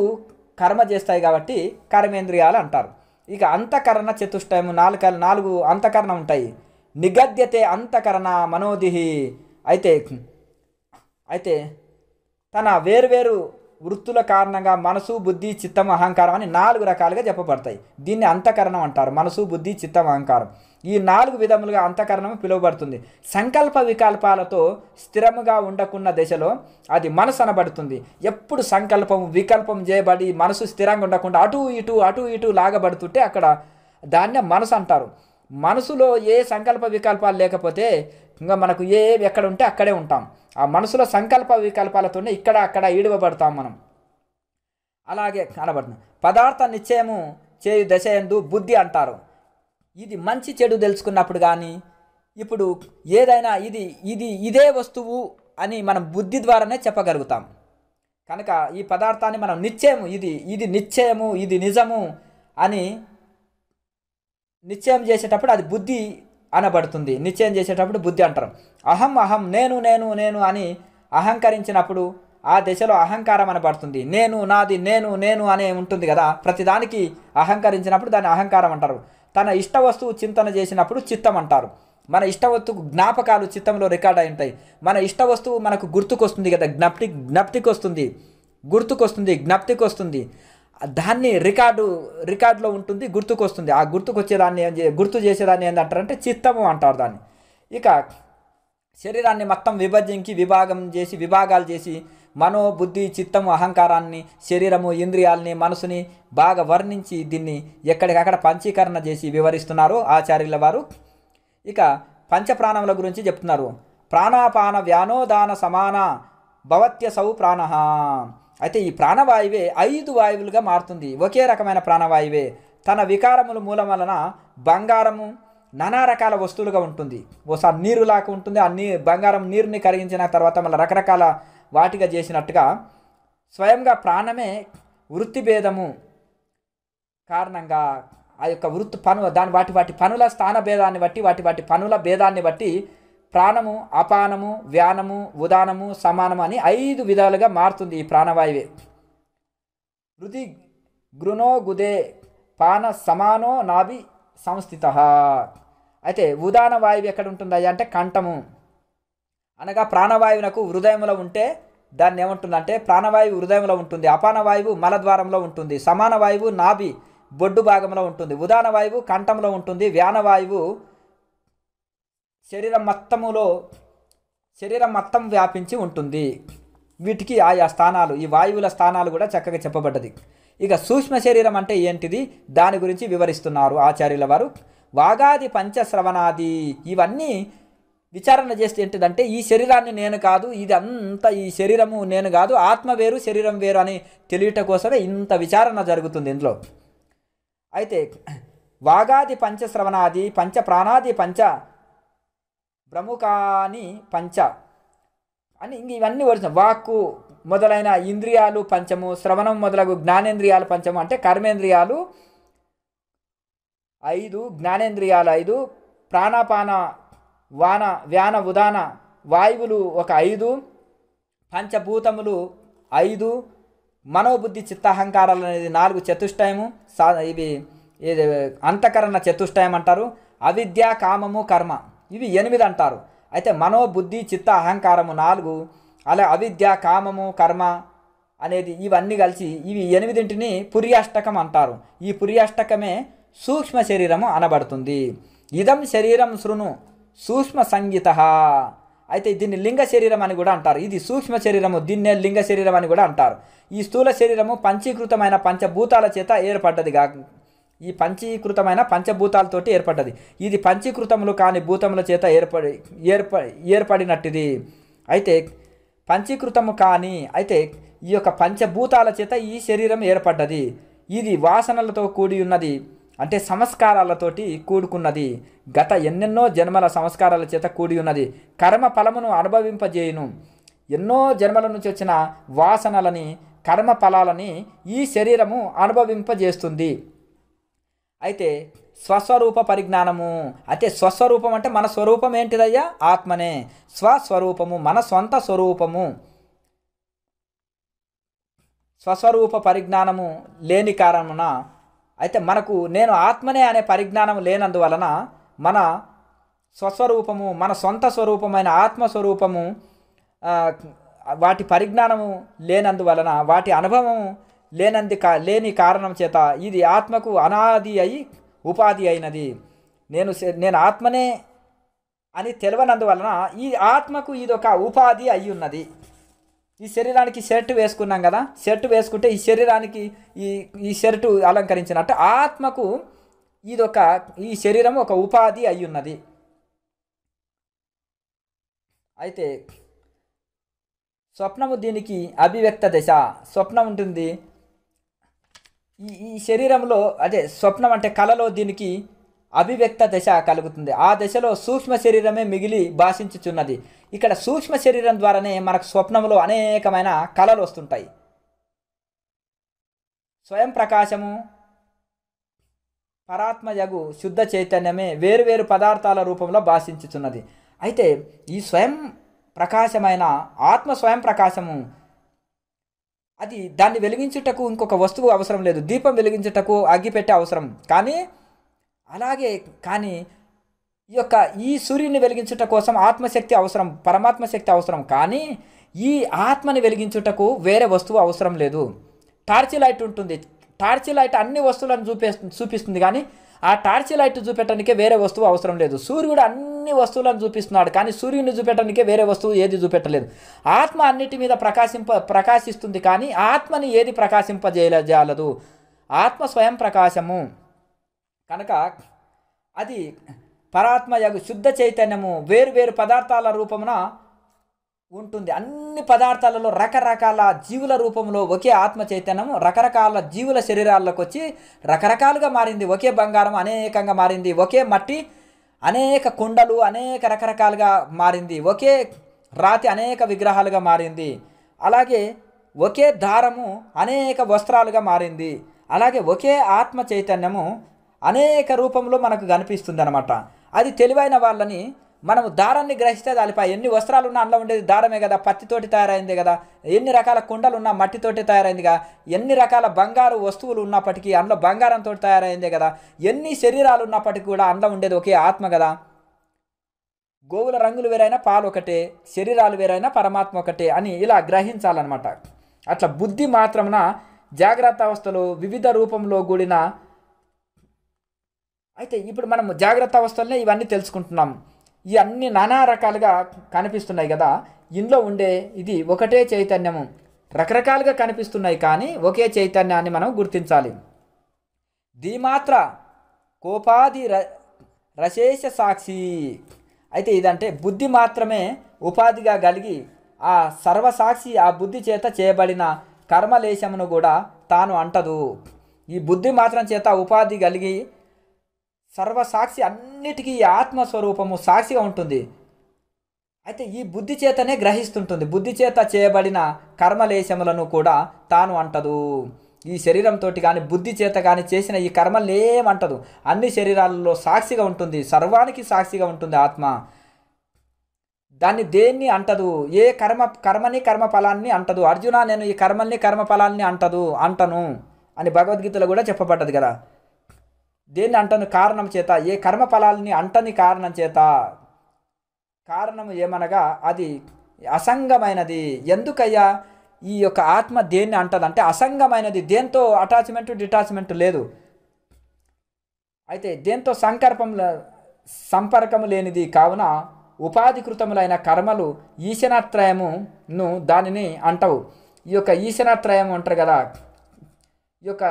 కర్మ చేస్తాయి కాబట్టి కర్మేంద్రియాలు అంటారు. ఇక అంతఃకరణ చతుష్టయము, 4 అంతఃకరణ ఉంటాయి. నిగద్యతే అంతఃకరణ మనోదిహి. అయితే తన వేరువేరు వృత్తుల కారణంగా మనసు, బుద్ధి, చిత్తం, అహంకారం అని 4 రకాలుగా చెప్పబడతాయి. దీన్ని అంతఃకరణం అంటారు. మనసు, బుద్ధి, చిత్తం, అహంకారం, ఈ 4 విధములుగా అంతఃకరణం పిలువబడుతుంది. సంకల్ప వికల్పాలతో స్థిరముగా ఉండకున్న దశలో అది మనసు అనబడుతుంది. ఎప్పుడు వికల్పం చేయబడి మనసు స్థిరంగా ఉండకుండా అటు ఇటు లాగబడుతుంటే అక్కడ దాన్నే మనసు అంటారు. మనసులో ఏ సంకల్ప వికల్పాలు లేకపోతే ఇంకా మనకు ఎక్కడ ఉంటే అక్కడే ఉంటాం. ఆ మనసులో సంకల్ప వికల్పాలతోనే ఇక్కడ అక్కడ ఈడవబడతాం మనం. అలాగే కనబడుతుంది. పదార్థ నిశ్చయము చేయు దశ యందు బుద్ధి అంటారు. ఇది మంచి చెడు తెలుసుకున్నప్పుడు కానీ ఇప్పుడు ఏదైనా ఇదే వస్తువు అని మనం బుద్ధి ద్వారానే చెప్పగలుగుతాం. కనుక ఈ పదార్థాన్ని మనం నిశ్చయము ఇది నిశ్చయము, ఇది నిజము అని నిశ్చయం చేసేటప్పుడు అది బుద్ధి అనబడుతుంది. నిశ్చయం చేసేటప్పుడు బుద్ధి అంటారు. అహం అహం నేను నేను నేను అని అహంకరించినప్పుడు ఆ దశలో అహంకారం అనబడుతుంది. నేను నాది నేను నేను అనే ఉంటుంది కదా, ప్రతిదానికి అహంకరించినప్పుడు దాన్ని అహంకారం అంటారు. తన ఇష్ట వస్తువు చింతన చేసినప్పుడు చిత్తం అంటారు. మన ఇష్ట వస్తువు జ్ఞాపకాలు చిత్తంలో రికార్డ్ అయి ఉంటాయి. మన ఇష్ట వస్తువు మనకు గుర్తుకొస్తుంది కదా, జ్ఞప్తికి వస్తుంది. దాన్ని రికార్డులో ఉంటుంది, గుర్తుకొస్తుంది. ఆ గుర్తుకొచ్చేదాన్ని గుర్తు చేసేదాన్ని ఏంటంటారంటే చిత్తము అంటారు దాన్ని. ఇక శరీరాన్ని మొత్తం విభాగాలు చేసి మనో బుద్ధి చిత్తము అహంకారాన్ని శరీరము ఇంద్రియాలని మనసుని బాగా వర్ణించి దీన్ని ఎక్కడికక్కడ పంచీకరణ చేసి వివరిస్తున్నారు ఆచార్యుల వారు. ఇక పంచప్రాణముల గురించి చెప్తున్నారు. ప్రాణాపాన వ్యానోదాన సమాన భవత్యసౌ ప్రాణ. అయితే ఈ ప్రాణవాయువే 5 వాయువులుగా మారుతుంది. ఒకే రకమైన ప్రాణవాయువే తన వికారముల మూలం వలన బంగారము నానా రకాల వస్తువులుగా ఉంటుంది. ఓసారి నీరులాగా ఉంటుంది. ఆ బంగారం నీరుని కరిగించిన తర్వాత మళ్ళీ రకరకాల వాటిగా చేసినట్టుగా స్వయంగా ప్రాణమే వృత్తి భేదము కారణంగా ఆ యొక్క వృత్తి వాటి పనుల స్థాన భేదాన్ని బట్టి వాటి పనుల భేదాన్ని బట్టి ప్రాణము అపానము వ్యానము ఉదానము సమానము అని 5 విధాలుగా మారుతుంది ఈ ప్రాణవాయువే. హృది గృణో గుదే పాన సమానో నాభి సంస్థిత. అయితే ఉదాన వాయువు ఎక్కడ ఉంటుందా అంటే కంఠము అనగా ప్రాణవాయువునకు హృదయంలో ఉంటే దాన్ని ఏముంటుందంటే ప్రాణవాయువు హృదయంలో ఉంటుంది. అపాన వాయువు మలద్వారంలో ఉంటుంది. సమాన వాయువు నాభి బొడ్డు భాగంలో ఉంటుంది. ఉదాన వాయువు కంఠంలో ఉంటుంది. వ్యానవాయువు శరీరం మొత్తం వ్యాపించి ఉంటుంది. వీటికి ఆయా స్థానాలు, ఈ వాయువుల స్థానాలు కూడా చక్కగా చెప్పబడ్డది. ఇక సూక్ష్మ శరీరం అంటే ఏంటిది, దాని గురించి వివరిస్తున్నారు ఆచార్యుల వారు. వాగాది పంచశ్రవణాది ఇవన్నీ విచారణ చేస్తే ఏంటిదంటే ఈ శరీరాన్ని నేను కాదు, ఇది అంతా ఈ శరీరము నేను కాదు, ఆత్మ వేరు శరీరం వేరు అని తెలియట కోసమే ఇంత విచారణ జరుగుతుంది ఇందులో. అయితే వాగాది పంచశ్రవణాది పంచ ప్రాణాది పంచ ప్రముఖాని పంచ అని ఇవన్నీ వరుస వాక్కు మొదలైన ఇంద్రియాలు పంచము, శ్రవణం మొదలగు జ్ఞానేంద్రియాలు పంచము. అంటే కర్మేంద్రియాలు 5, జ్ఞానేంద్రియాలు 5, ప్రాణాపాన వ్యాన ఉదాన వాయువులు ఒక 5, పంచభూతములు 5, మనోబుద్ధి చిత్తహంకారాలు అనేది 4 చతుష్టయము. ఇవి అంతఃకరణ చతుష్టయం అంటారు. అవిద్య కామము కర్మ ఇవి 8 అంటారు. అయితే మనోబుద్ధి చిత్త అహంకారము 4, అలా అవిద్య కామము కర్మ అనేది ఇవన్నీ కలిసి ఇవి 8ంటిని పుర్యాష్టకం అంటారు. ఈ పుర్యాష్టకమే సూక్ష్మ శరీరము అనబడుతుంది. ఇదం శరీరం శృణు సూక్ష్మ సంగీత. అయితే దీన్ని లింగ శరీరం అని కూడా అంటారు. ఇది సూక్ష్మ శరీరము, దీన్నే లింగ శరీరం అని కూడా అంటారు. ఈ స్థూల శరీరము పంచీకృతమైన పంచభూతాల చేత ఏర్పడ్డది. ఈ పంచీకృతమైన పంచభూతాలతోటి ఏర్పడ్డది. ఇది పంచీకృతములు కాని భూతముల చేత ఏర్పడినట్టుది. అయితే పంచీకృతము కాని అయితే ఈ యొక్క పంచభూతాల చేత ఈ శరీరం ఏర్పడ్డది. ఇది వాసనలతో కూడి ఉన్నది, అంటే సంస్కారాలతోటి కూడుకున్నది. గత ఎన్నెన్నో జన్మల సంస్కారాల చేత కూడి ఉన్నది. కర్మ ఫలమును అనుభవింపజేయును. ఎన్నో జన్మల నుంచి వచ్చిన వాసనలని కర్మ ఫలాలని ఈ శరీరము అనుభవింపజేస్తుంది. అయితే స్వస్వరూప పరిజ్ఞానము, అయితే స్వస్వరూపం అంటే మన స్వరూపం ఏంటిదయ్యా, ఆత్మనే. స్వస్వరూపము మన స్వంత స్వరూపము. స్వస్వరూప పరిజ్ఞానము లేని కారణమున అయితే మనకు నేను ఆత్మనే అనే పరిజ్ఞానం లేనందువలన మన స్వస్వరూపము మన సొంత స్వరూపమైన ఆత్మస్వరూపము వాటి పరిజ్ఞానము లేనందువలన వాటి అనుభవం లేని కారణం చేత ఇది ఆత్మకు అనాది అయి ఉపాధి అయినది. నేను ఆత్మనే అని తెలియనందువలన ఈ ఆత్మకు ఇది ఒక ఉపాధి అయి ఉన్నది. ఈ శరీరానికి షర్టు వేసుకున్నాం కదా, షర్టు వేసుకుంటే ఈ శరీరానికి ఈ షర్టు అలంకరించినట్టు ఆత్మకు ఈ శరీరం ఒక ఉపాధి అయి ఉన్నది. అయితే స్వప్నము దీనికి అభివ్యక్త దశ. స్వప్నం ఉంటుంది ఈ శరీరంలో, అదే స్వప్నం అంటే కళలో దీనికి అభివ్యక్త దశ కలుగుతుంది. ఆ దశలో సూక్ష్మ శరీరమే మిగిలి భాషించుచున్నది. ఇక్కడ సూక్ష్మ శరీరం ద్వారానే మనకు స్వప్నంలో అనేకమైన కళలు వస్తుంటాయి. స్వయం ప్రకాశము పరాత్మయగు శుద్ధ చైతన్యమే వేరువేరు పదార్థాల రూపంలో భాషించుచున్నది. అయితే ఈ స్వయం ప్రకాశమైన ఆత్మ స్వయం ప్రకాశము అది దాన్ని వెలిగించుటకు ఇంకొక వస్తువు అవసరం లేదు. దీపం వెలిగించుటకు అగ్గిపెట్టె అవసరం, కానీ ఈ సూర్యుని వెలిగించుట కోసం ఆత్మశక్తి అవసరం, పరమాత్మ శక్తి అవసరం. కానీ ఈ ఆత్మని వెలిగించుటకు వేరే వస్తువు అవసరం లేదు. టార్చ్ లైట్ ఉంటుంది. టార్చ్ లైట్ అన్ని వస్తువులను చూపిస్తుంది, కానీ ఆ టార్చ్ లైట్ చూపెట్టడానికే వేరే వస్తువు అవసరం లేదు. సూర్యుడు అన్ని వస్తువులను చూపిస్తున్నాడు, కానీ సూర్యుని చూపెట్టడానికే వేరే వస్తువు ఏది చూపెట్టలేదు. ఆత్మ అన్నిటి మీద ప్రకాశిస్తుంది, కానీ ఆత్మని ఏది ప్రకాశింపజేయజాలదు. ఆత్మ స్వయం ప్రకాశము కనుక అది పరాత్మయగు శుద్ధ చైతన్యము వేరు పదార్థాల రూపమున ఉంటుంది. అన్ని పదార్థాలలో రకరకాల జీవుల రూపంలో ఒకే ఆత్మ చైతన్యము రకరకాల జీవుల శరీరాల్లోకి వచ్చి రకరకాలుగా మారింది. ఒకే బంగారం అనేకంగా మారింది, ఒకే మట్టి అనేక కుండలు అనేక రకరకాలుగా మారింది, ఒకే రాతి అనేక విగ్రహాలుగా మారింది, అలాగే ఒకే దారము అనేక వస్త్రాలుగా మారింది. అలాగే ఒకే ఆత్మ చైతన్యము అనేక రూపంలో మనకు కనిపిస్తుంది అన్నమాట. అది తెలివైన వాళ్ళని మనము దారాన్ని గ్రహిస్తే దానిపై ఎన్ని వస్త్రాలు ఉన్నా అందులో ఉండేది దారమే కదా, పత్తితోటి తయారైందే కదా, ఎన్ని రకాల కుండలు ఉన్నా మట్టితోటి తయారైందిగా, ఎన్ని రకాల బంగారు వస్తువులు ఉన్నప్పటికీ అందులో బంగారంతో తయారైందే కదా, ఎన్ని శరీరాలు ఉన్నప్పటికీ కూడా అందులో ఉండేది ఒకే ఆత్మ కదా. గోవుల రంగులు వేరైనా పాలు ఒకటే, శరీరాలు వేరైనా పరమాత్మ ఒకటే అని ఇలా గ్రహించాలన్నమాట. అట్లా బుద్ధి మాత్రమున జాగ్రత్త అవస్థలో వివిధ రూపంలో కూడిన అయితే ఇప్పుడు మనం జాగ్రత్త అవస్థలనే ఇవన్నీ తెలుసుకుంటున్నాం. ఈ అన్ని నానా రకాలుగా కనిపిస్తున్నాయి కదా. ఇందులో ఉండే ఇది ఒకటే చైతన్యము రకరకాలుగా కనిపిస్తున్నాయి, కానీ ఒకే చైతన్యాన్ని మనం గుర్తించాలి. ధీమాత్ర కోపాది రశేష సాక్షి. అయితే ఇదంటే బుద్ధి మాత్రమే ఉపాధిగా కలిగి ఆ సర్వసాక్షి ఆ బుద్ధి చేత చేయబడిన కర్మలేశమును కూడా తాను అంటదు. ఈ బుద్ధి మాత్రం చేత ఉపాధి కలిగి సర్వసాక్షి అన్నిటికీ ఈ ఆత్మస్వరూపము సాక్షిగా ఉంటుంది. అయితే ఈ బుద్ధి చేతనే గ్రహిస్తుంటుంది. బుద్ధి చేత చేయబడిన కర్మలేశములను కూడా తాను అంటదు. ఈ శరీరంతో కానీ బుద్ధి చేత కానీ చేసిన ఈ కర్మలు ఏమంటదు. అన్ని శరీరాలలో సాక్షిగా ఉంటుంది, సర్వానికి సాక్షిగా ఉంటుంది ఆత్మ. దాన్ని దేన్ని అంటదు, ఏ కర్మని కర్మఫలాన్ని అంటదు. అర్జున నేను ఈ కర్మల్ని కర్మఫలాన్ని అంటను అని భగవద్గీతలో కూడా చెప్పబడ్డది కదా. దేన్ని అంటను? కారణం చేత. ఏ కర్మఫలాల్ని అంటని కారణం చేత. కారణం ఏమనగా అది అసంగమైనది. ఎందుకయ్యా ఈ యొక్క ఆత్మ దేన్ని అంటది అంటే అసంగమైనది, దేంతో అటాచ్మెంట్ డిటాచ్మెంట్ లేదు, అయితే దేంతో సంపర్కము లేనిది. కావున ఉపాధికృతములైన కర్మలు ఈశనత్రయమును దానిని అంటవు. ఈ యొక్క ఈశనత్రయం అంటారు కదా, ఈ యొక్క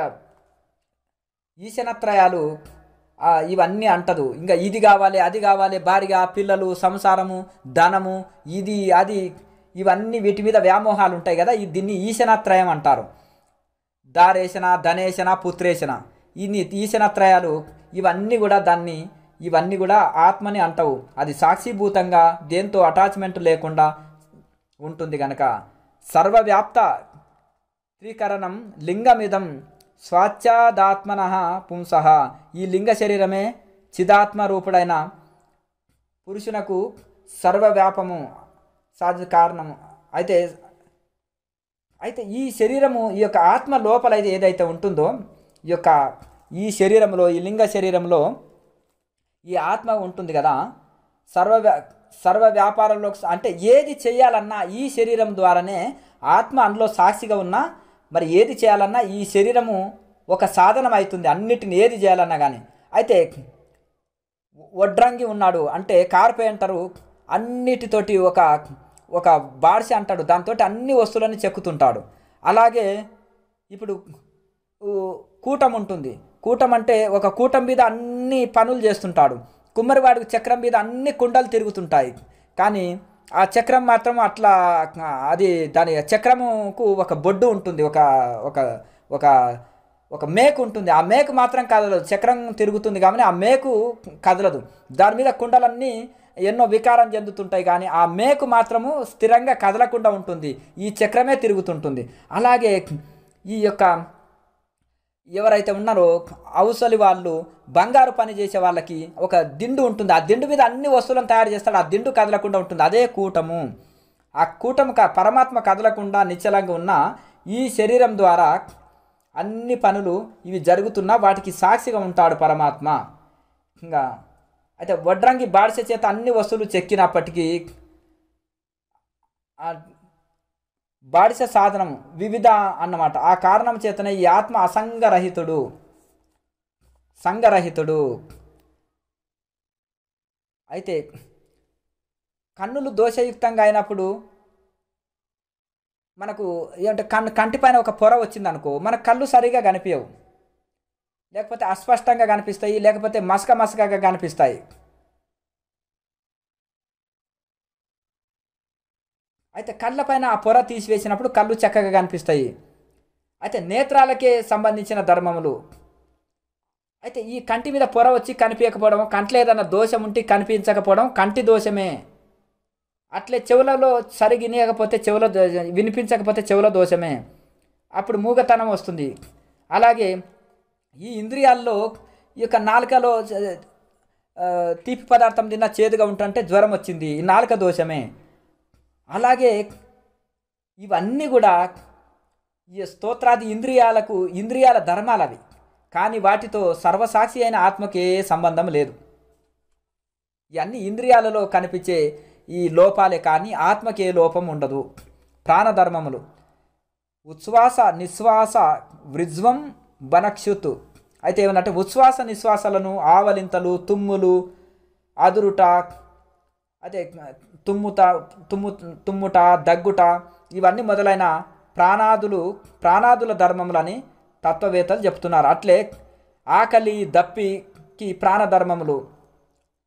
ఈశనత్రయాలు ఇవన్నీ అంటదు. ఇంకా ఇది కావాలి అది కావాలి, భార్య పిల్లలు సంసారము ధనము ఇది అది ఇవన్నీ వీటి మీద వ్యామోహాలు ఉంటాయి కదా, దీన్ని ఈశనత్రయం అంటారు. దారేశన ధనేశన పుత్రేశన ఇన్ని ఈశనత్రయాలు ఇవన్నీ కూడా ఆత్మని అంటవు. అది సాక్షిభూతంగా దేంతో అటాచ్మెంట్ లేకుండా ఉంటుంది కనుక. సర్వవ్యాప్త త్రికరణం లింగమిదం స్వాచ్ఛాదాత్మన పుంసః. ఈ లింగ శరీరమే చిదాత్మ రూపుడైన పురుషునకు సర్వవ్యాపము కారణము. అయితే ఈ శరీరము ఈ యొక్క ఆత్మ లోపల ఏదైతే ఉంటుందో ఈ శరీరంలో ఈ లింగ శరీరంలో ఈ ఆత్మ ఉంటుంది కదా, సర్వ వ్యాపారంలో అంటే ఏది చేయాలన్నా ఈ శరీరం ద్వారానే ఆత్మ అందులో సాక్షిగా ఉన్నా మరి ఏది చేయాలన్నా ఈ శరీరము ఒక సాధనం అవుతుంది. అన్నిటిని ఏది చేయాలన్నా కానీ. అయితే వడ్రంగి ఉన్నాడు అంటే కార్పెంటరు అన్నిటితోటి ఒక బాడ్సి అంటాడు, దాంతో అన్ని వస్తువులని చెక్కుతుంటాడు. అలాగే ఇప్పుడు కూటం ఉంటుంది. కూటం అంటే ఒక కూటం మీద అన్ని పనులు చేస్తుంటాడు. కుమ్మరివాడికి చక్రం మీద అన్ని కుండలు తిరుగుతుంటాయి, కానీ ఆ చక్రం మాత్రం అట్లా అది దాని చక్రముకు ఒక బొడ్డు ఉంటుంది, ఒక ఒక ఒక మేకు ఉంటుంది, ఆ మేకు మాత్రం కదలదు. చక్రం తిరుగుతుంది కానీ ఆ మేకు కదలదు. దాని మీద కుండలన్నీ ఎన్నో వికారం చెందుతుంటాయి కానీ ఆ మేకు మాత్రము స్థిరంగా కదలకుండా ఉంటుంది. ఈ చక్రమే తిరుగుతుంటుంది. అలాగే ఈ యొక్క ఎవరైతే ఉన్నారో అవసలి వాళ్ళు బంగారు పని చేసే వాళ్ళకి ఒక దిండు ఉంటుంది. ఆ దిండు మీద అన్ని వస్తువులను తయారు చేస్తాడు. ఆ దిండు కదలకుండా ఉంటుంది. అదే కూటము. ఆ కూటము పరమాత్మ కదలకుండా నిశ్చలంగా ఉన్న ఈ శరీరం ద్వారా అన్ని పనులు ఇవి జరుగుతున్నా వాటికి సాక్షిగా ఉంటాడు పరమాత్మ. ఇంకా అయితే వడ్రంగి బాడిస చేత అన్ని వస్తువులు చెక్కినప్పటికీ బాడిస సాధనం వివిధ అన్నమాట. ఆ కారణం చేతనే ఈ ఆత్మ అసంగరహితుడు, సంగరహితుడు. అయితే కన్నులు దోషయుక్తంగా అయినప్పుడు మనకు ఏంటంటే కంటిపైన ఒక పొర వచ్చిందనుకో, మన కళ్ళు సరిగా కనిపించవు, లేకపోతే అస్పష్టంగా కనిపిస్తాయి, లేకపోతే మసకగా కనిపిస్తాయి. అయితే కళ్ళపైన ఆ పొర తీసివేసినప్పుడు కళ్ళు చక్కగా కనిపిస్తాయి. అయితే నేత్రాలకే సంబంధించిన ధర్మములు. అయితే ఈ కంటి మీద పొర వచ్చి కనిపించకపోవడం, కంట్లో ఏదైనా దోషం ఉంటే కనిపించకపోవడం కంటి దోషమే. అట్లే చెవులలో సరిగినకపోతే వినిపించకపోతే చెవుల దోషమే, అప్పుడు మూగతనం వస్తుంది. అలాగే ఈ ఇంద్రియాల్లో ఈ యొక్క నాలుకలో తీపి పదార్థం తిన్నా చేదుగా ఉంటుంటే జ్వరం వచ్చింది, ఈ నాలుక దోషమే. అలాగే ఇవన్నీ కూడా ఈ స్తోత్రాది ఇంద్రియాల ధర్మాలు అవి, కానీ వాటితో సర్వసాక్షి అయిన ఆత్మకి ఏ సంబంధం లేదు. ఇవన్నీ ఇంద్రియాలలో కనిపించే ఈ లోపాలే కానీ ఆత్మకి ఏ లోపం ఉండదు. ప్రాణధర్మములు ఉచ్ఛ్వాస నిశ్వాస వృజ్వం బనక్షుత్. అయితే ఏమనంటే ఉచ్ఛ్వాస నిశ్వాసాలను ఆవలింతలు, తుమ్ములు, అదురుట, అదే తుమ్ముట, దగ్గుట, ఇవన్నీ మొదలైన ప్రాణాదుల ధర్మములని తత్వవేత్తలు చెప్తున్నారు. అట్లే ఆకలి దప్పికి ప్రాణధర్మములు,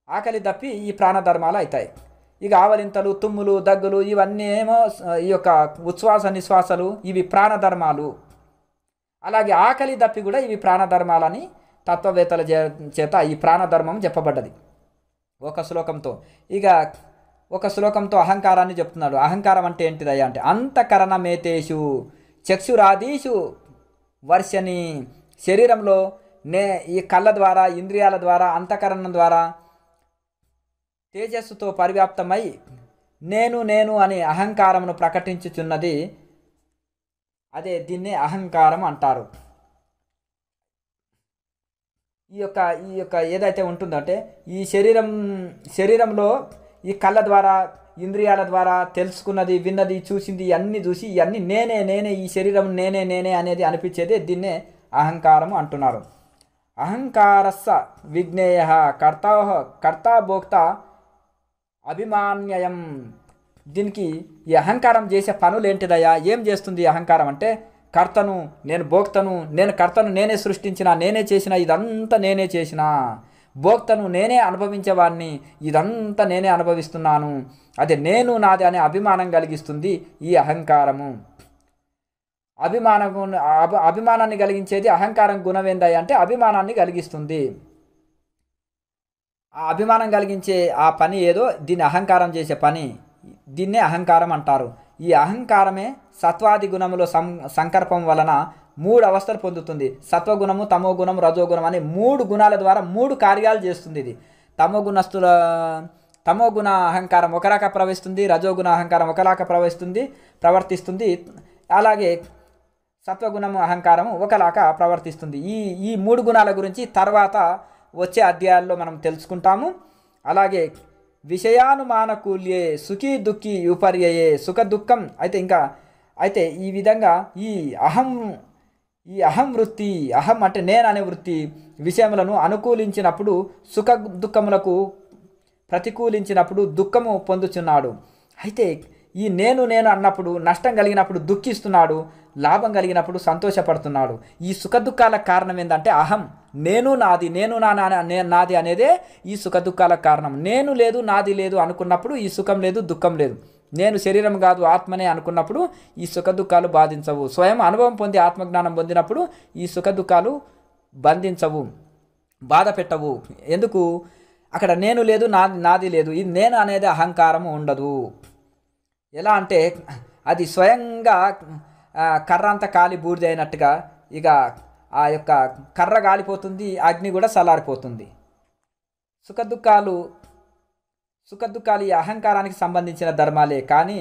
ఆకలి దప్పి ఈ ప్రాణధర్మాలు అవుతాయి. ఇక ఆవలింతలు, తుమ్ములు, దగ్గులు ఇవన్నీ ఏమో ఈ యొక్క ఉచ్ఛ్వాస నిశ్వాసాలు ఇవి ప్రాణధర్మాలు. అలాగే ఆకలి దప్పి కూడా ఇవి ప్రాణధర్మాలని తత్వవేత్తల చేత ఈ ప్రాణధర్మం చెప్పబడ్డది ఒక శ్లోకంతో. ఇక ఒక శ్లోకంతో అహంకారాన్ని చెప్తున్నాడు. అహంకారం అంటే ఏంటిదయ్యా అంటే అంతఃకరణమేతేషు చక్షురాదీషు వర్షని. శరీరంలో ఈ కళ్ళ ద్వారా, ఇంద్రియాల ద్వారా, అంతఃకరణం ద్వారా తేజస్సుతో పరివ్యాప్తమై నేను అని అహంకారమును ప్రకటించుచున్నది. అదే దీన్నే అహంకారం అంటారు. ఈ యొక్క ఏదైతే ఉంటుందంటే ఈ శరీరంలో ఈ కళ్ళ ద్వారా, ఇంద్రియాల ద్వారా తెలుసుకున్నది, విన్నది, చూసింది, అన్నీ చూసి ఇవన్నీ నేనే ఈ శరీరం నేనే అనేది అనిపించేది దీన్నే అహంకారం అంటున్నారు. అహంకారస్స విజ్ఞేయ కర్త భోక్త అభిమాన్యయం. దీనికి ఈ అహంకారం చేసే పనులు ఏంటిదయ్యా, ఏం చేస్తుంది ఈ అహంకారం అంటే కర్తను, నేను భోక్తను, నేను కర్తను నేనే సృష్టించిన, నేనే చేసిన, ఇదంతా నేనే చేసిన. భోక్తను నేనే అనుభవించేవాడిని, ఇదంతా నేనే అనుభవిస్తున్నాను. అదే నేను నాది అనే అభిమానం కలిగిస్తుంది ఈ అహంకారము. అభిమానాన్ని కలిగించేది అహంకారం గుణం ఏందయ్యా అంటే అభిమానాన్ని కలిగిస్తుంది. ఆ అభిమానం కలిగించే ఆ పని ఏదో దీన్ని అహంకారం చేసే పని, దీన్నే అహంకారం అంటారు. ఈ అహంకారమే సత్వాది గుణములో సంకల్పం వలన 3 అవస్థలు పొందుతుంది. సత్వగుణము, తమో గుణం, రజోగుణం అనే 3 గుణాల ద్వారా 3 కార్యాలు చేస్తుంది. ఇది తమో గుణ అహంకారం ఒకలాగా ప్రవహిస్తుంది, రజోగుణ అహంకారం ఒకలాగా ప్రవర్తిస్తుంది. అలాగే సత్వగుణము అహంకారము ఒకలాగా ప్రవర్తిస్తుంది. ఈ 3 గుణాల గురించి తర్వాత వచ్చే అధ్యాయాల్లో మనం తెలుసుకుంటాము. అలాగే విషయానుమానకూల్యే సుఖీ దుఃఖీ విపర్యయే సుఖ దుఃఖం. అయితే ఈ విధంగా ఈ అహం వృత్తి, అహం అంటే నేను అనే వృత్తి విషయములను అనుకూలించినప్పుడు సుఖ దుఃఖములకు, ప్రతికూలించినప్పుడు దుఃఖము పొందుచున్నాడు. అయితే ఈ నేను అన్నప్పుడు నష్టం కలిగినప్పుడు దుఃఖిస్తున్నాడు, లాభం కలిగినప్పుడు సంతోషపడుతున్నాడు. ఈ సుఖ దుఃఖాలకు కారణం ఏంటంటే అహం, నేను నాది అనేదే ఈ సుఖ దుఃఖాలకు కారణం. నేను లేదు, నాది లేదు అనుకున్నప్పుడు ఈ సుఖం లేదు, దుఃఖం లేదు. నేను శరీరం కాదు ఆత్మనే అనుకున్నప్పుడు ఈ సుఖదుఖాలు బాధించవు. స్వయం అనుభవం పొంది ఆత్మజ్ఞానం పొందినప్పుడు ఈ సుఖదుఖాలు బంధించవు, బాధ పెట్టవు. ఎందుకు? అక్కడ నేను లేదు, నాది లేదు. ఇది నేను అనేది అహంకారము ఉండదు. ఎలా అంటే అది స్వయంగా కర్ర అంతా కాలి బూడిద అయినట్టుగా ఇక ఆ యొక్క కర్ర కాలిపోతుంది, అగ్ని కూడా చల్లారిపోతుంది. సుఖదుఖాలు ఈ అహంకారానికి సంబంధించిన ధర్మాలే కానీ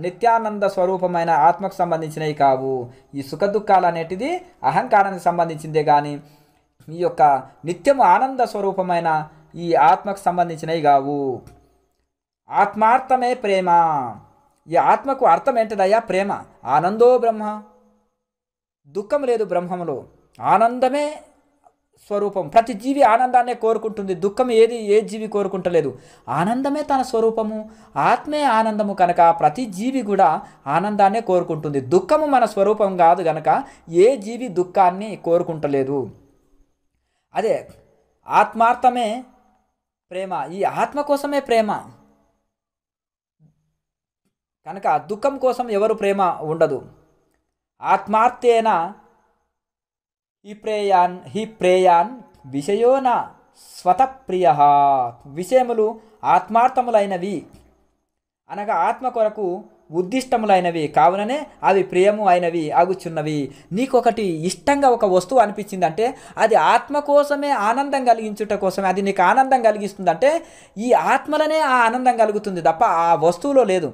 నిత్యానంద స్వరూపమైన ఆత్మకు సంబంధించినవి కావు. ఈ సుఖదుఖాలు అనేటిది అహంకారానికి సంబంధించిందే కానీ ఈ యొక్క నిత్యము ఆనంద స్వరూపమైన ఈ ఆత్మకు సంబంధించినవి కావు. ఆత్మార్థమే ప్రేమ. ఈ ఆత్మకు అర్థం ఏంటిదయ్యా? ప్రేమ. ఆనందో బ్రహ్మ. దుఃఖం లేదు బ్రహ్మములో, ఆనందమే స్వరూపం. ప్రతి జీవి ఆనందాన్నే కోరుకుంటుంది. దుఃఖం ఏ జీవి కోరుకుంటలేదు. ఆనందమే తన స్వరూపము, ఆత్మే ఆనందము కనుక ప్రతి జీవి కూడా ఆనందాన్నే కోరుకుంటుంది. దుఃఖము మన స్వరూపం కాదు కనుక ఏ జీవి దుఃఖాన్ని కోరుకుంటలేదు. అదే ఆత్మార్థమే ప్రేమ. ఈ ఆత్మ కోసమే ప్రేమ కనుక దుఃఖం కోసం ఎవరు ప్రేమ ఉండదు. ఆత్మార్థేన హి ప్రేయాన్ విషయోన స్వతప్రియ. విషయములు ఆత్మార్థములైనవి అనగా ఆత్మ కొరకు ఉద్దిష్టములైనవి కావుననే అవి ప్రియము అయినవి అగుచున్నవి. నీకొకటి ఇష్టంగా ఒక వస్తువు అనిపించిందంటే అది ఆత్మ కోసమే, ఆనందం కలిగించుట కోసమే అది నీకు ఆనందం కలిగిస్తుందంటే ఈ ఆత్మలనే ఆ ఆనందం కలుగుతుంది తప్ప ఆ వస్తువులో లేదు.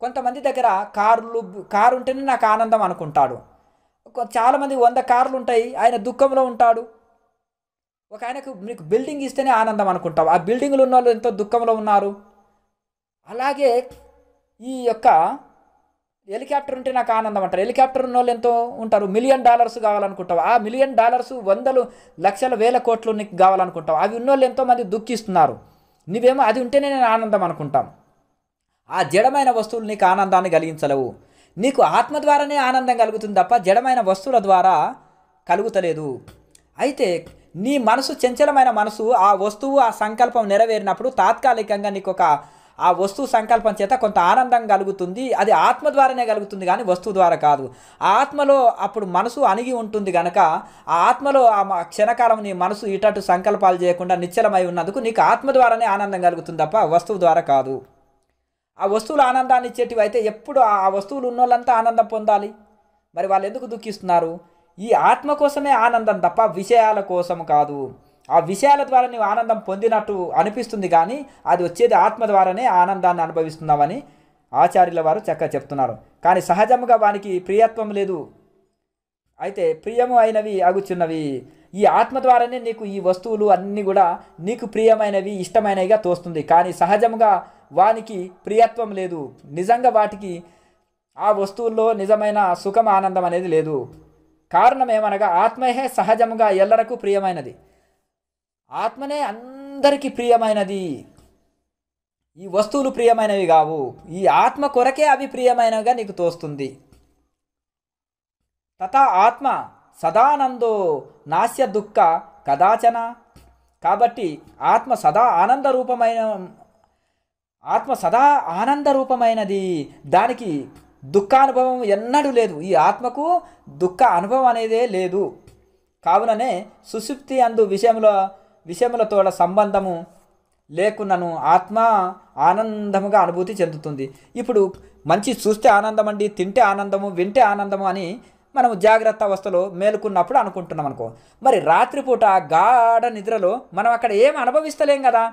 కొంతమంది దగ్గర కారు ఉంటేనే నాకు ఆనందం అనుకుంటాడు. చాలామంది 100 కార్లు ఉంటాయి, ఆయన దుఃఖంలో ఉంటాడు. ఒక ఆయనకు నీకు బిల్డింగ్ ఇస్తేనే ఆనందం అనుకుంటావు, ఆ బిల్డింగ్లు ఉన్న వాళ్ళు ఎంతో దుఃఖంలో ఉన్నారు. అలాగే ఈ యొక్క హెలికాప్టర్ ఉంటే నాకు ఆనందం అంటారు. హెలికాప్టర్ ఉన్న వాళ్ళు ఎంతో ఉంటారు. $1 మిలియన్ కావాలనుకుంటావు, ఆ $1 మిలియన్ వందలు లక్షల వేల కోట్లు నీకు కావాలనుకుంటావు. అవి ఉన్నోళ్ళు ఎంతోమంది దుఃఖిస్తున్నారు. నువ్వేమో అది ఉంటేనే నేను ఆనందం అనుకుంటాం. ఆ జడమైన వస్తువులు నీకు ఆనందాన్ని కలిగించలేవు. నీకు ఆత్మ ద్వారానే ఆనందం కలుగుతుంది తప్ప జడమైన వస్తువుల ద్వారా కలుగుతలేదు. అయితే నీ మనసు చంచలమైన మనసు ఆ వస్తువు ఆ సంకల్పం నెరవేరినప్పుడు తాత్కాలికంగా నీకు ఆ వస్తువు సంకల్పం చేత కొంత ఆనందం కలుగుతుంది. అది ఆత్మ ద్వారానే కలుగుతుంది కానీ వస్తువు ద్వారా కాదు. ఆ ఆత్మలో అప్పుడు మనసు అణిగి ఉంటుంది కనుక ఆ ఆత్మలో ఆ క్షణకాలం నీ మనసు ఇటటు సంకల్పాలు చేయకుండా నిశ్చలమై ఉన్నందుకు నీకు ఆత్మ ద్వారానే ఆనందం కలుగుతుంది తప్ప వస్తువు ద్వారా కాదు. ఆ వస్తువులు ఆనందాన్ని ఇచ్చేటివి అయితే ఎప్పుడు ఆ వస్తువులు ఉన్నోళ్ళంతా ఆనందం పొందాలి. మరి వాళ్ళు ఎందుకు దుఃఖిస్తున్నారు? ఈ ఆత్మ కోసమే ఆనందం తప్ప విషయాల కోసం కాదు. ఆ విషయాల ద్వారా నీవు ఆనందం పొందినట్టు అనిపిస్తుంది కానీ అది వచ్చేది ఆత్మ ద్వారానే ఆనందాన్ని అనుభవిస్తున్నామని ఆచార్యుల వారు చక్కగా చెప్తున్నారు. కానీ సహజముగా వానికి ప్రియత్వం లేదు. అయితే ప్రియము అయినవి అగుచున్నవి. ఈ ఆత్మ ద్వారానే నీకు ఈ వస్తువులు అన్నీ కూడా నీకు ప్రియమైనవి ఇష్టమైనవిగా తోస్తుంది. కానీ సహజముగా వానికి ప్రియత్వం లేదు. నిజంగా వాటికి ఆ వస్తువుల్లో నిజమైన సుఖం ఆనందం అనేది లేదు. కారణం ఏమనగా ఆత్మయే సహజముగా ఎల్లరకు ప్రియమైనది. ఆత్మనే అందరికీ ప్రియమైనది. ఈ వస్తువులు ప్రియమైనవి కావు. ఈ ఆత్మ కొరకే అవి ప్రియమైనవిగా నీకు తోస్తుంది. తథా ఆత్మ సదానందో నాస్య దుఃఖ కదాచన. కాబట్టి ఆత్మ సదా ఆనంద రూపమైనది. దానికి దుఃఖానుభవం ఎన్నడూ లేదు. ఈ ఆత్మకు దుఃఖ అనుభవం అనేదే లేదు. కావుననే సుషుప్తి అందు విషయములతోడ సంబంధము లేకున్నను ఆత్మ ఆనందముగా అనుభూతి చెందుతుంది. ఇప్పుడు మంచి చూస్తే ఆనందం అండి, తింటే ఆనందము, వింటే ఆనందము అని మనం జాగ్రత్త అవస్థలో మేలుకున్నప్పుడు అనుకుంటున్నాం అనుకో. మరి రాత్రిపూట గాఢ నిద్రలో మనం అక్కడ ఏం అనుభవిస్తలేం కదా,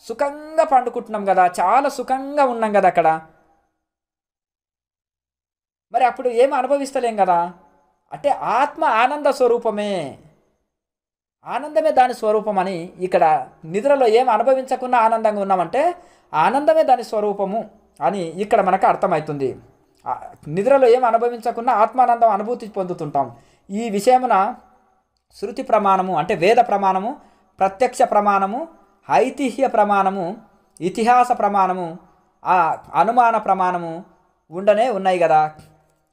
సుఖంగా పండుకుంటున్నాం కదా, చాలా సుఖంగా ఉన్నాం కదా అక్కడ. మరి అప్పుడు ఏం అనుభవిస్తలేం కదా. అంటే ఆత్మ ఆనంద స్వరూపమే, ఆనందమే దాని స్వరూపం అని ఇక్కడ నిద్రలో ఏం అనుభవించకుండా ఆనందంగా ఉన్నామంటే ఆనందమే దాని స్వరూపము అని ఇక్కడ మనకు అర్థమవుతుంది. నిద్రలో ఏం అనుభవించకుండా ఆత్మానందం అనుభూతి పొందుతుంటాం. ఈ విషయమున శృతి ప్రమాణము అంటే వేద ప్రమాణము, ప్రత్యక్ష ప్రమాణము, ఐతిహ్య ప్రమాణము, ఇతిహాస ప్రమాణము, అనుమాన ప్రమాణము ఉన్నాయి కదా.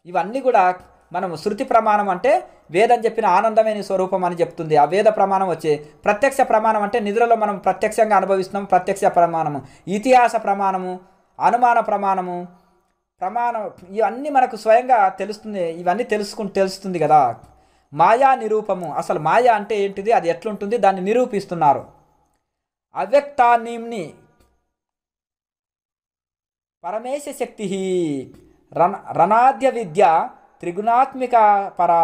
ఇవన్నీ కూడా మనం శృతి ప్రమాణం అంటే వేదం చెప్పిన ఆనందమే నీ స్వరూపం అని చెప్తుంది. ఆ వేద ప్రమాణం వచ్చే ప్రత్యక్ష ప్రమాణం అంటే నిద్రలో మనం ప్రత్యక్షంగా అనుభవిస్తున్నాం, ప్రత్యక్ష ప్రమాణము. ఇతిహాస ప్రమాణము అనుమాన ప్రమాణము, ప్రమాణం, ఇవన్నీ మనకు స్వయంగా తెలుస్తుంది. ఇవన్నీ తెలుస్తుంది కదా. మాయా నిరూపము, అసలు మాయ అంటే ఏంటిది, అది ఎట్లుంటుంది, దాన్ని నిరూపిస్తున్నారు. అవ్యక్తాన్నిమ్ని పరమేశ శక్తి రణాద్య విద్య త్రిగుణాత్మిక పరా.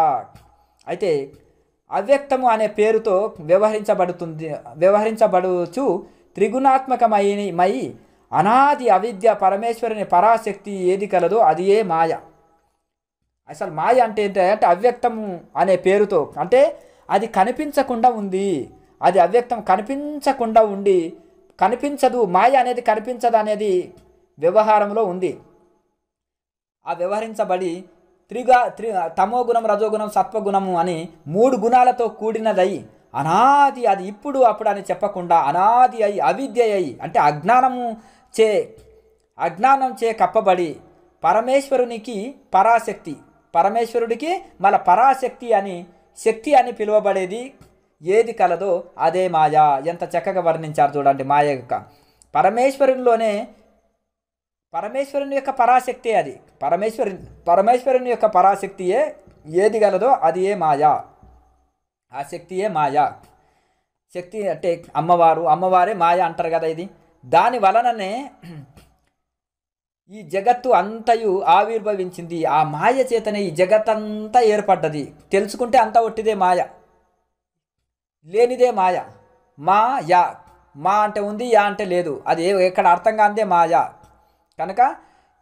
అయితే అవ్యక్తము అనే పేరుతో వ్యవహరించబడుచు త్రిగుణాత్మకమై అనాది అవిద్య పరమేశ్వరుని పరాశక్తి ఏది కలదో అది ఏ మాయ. అసలు మాయ అంటే ఏంటంటే అవ్యక్తము అనే పేరుతో, అంటే అది కనిపించకుండా ఉంది, అది అవ్యక్తం కనిపించకుండా ఉండి, కనిపించదు, మాయ అనేది కనిపించదు అనేది వ్యవహారంలో ఉంది. ఆ వ్యవహరించబడి తమోగుణం, రజోగుణం, సత్వగుణము అని 3 గుణాలతో కూడినదై అనాది, అది ఇప్పుడు అప్పుడు అని చెప్పకుండా అనాది అయి అవిద్య అయి, అంటే అజ్ఞానం చే కప్పబడి పరమేశ్వరునికి పరాశక్తి, పరమేశ్వరుడికి మళ్ళీ పరాశక్తి అని, శక్తి అని పిలువబడేది ఏది కలదో అదే మాయ. ఎంత చక్కగా వర్ణించారు చూడండి. మాయ యొక్క పరమేశ్వరుని యొక్క పరాశక్తి, అది పరమేశ్వరుని యొక్క పరాశక్తియే ఏది గలదో అది ఏ మాయ. ఆ శక్తియే మాయ. శక్తి అంటే అమ్మవారే మాయ అంటారు కదా. ఇది దాని వలననే ఈ జగత్తు అంతయు ఆవిర్భవించింది. ఆ మాయ చేతనే ఈ జగత్తంతా ఏర్పడ్డది. తెలుసుకుంటే అంతా ఒట్టిదే మాయ, లేనిదే మాయ. మా అంటే ఉంది, యా అంటే లేదు, అది ఎక్కడ అర్థం కాందే మాయ. కనుక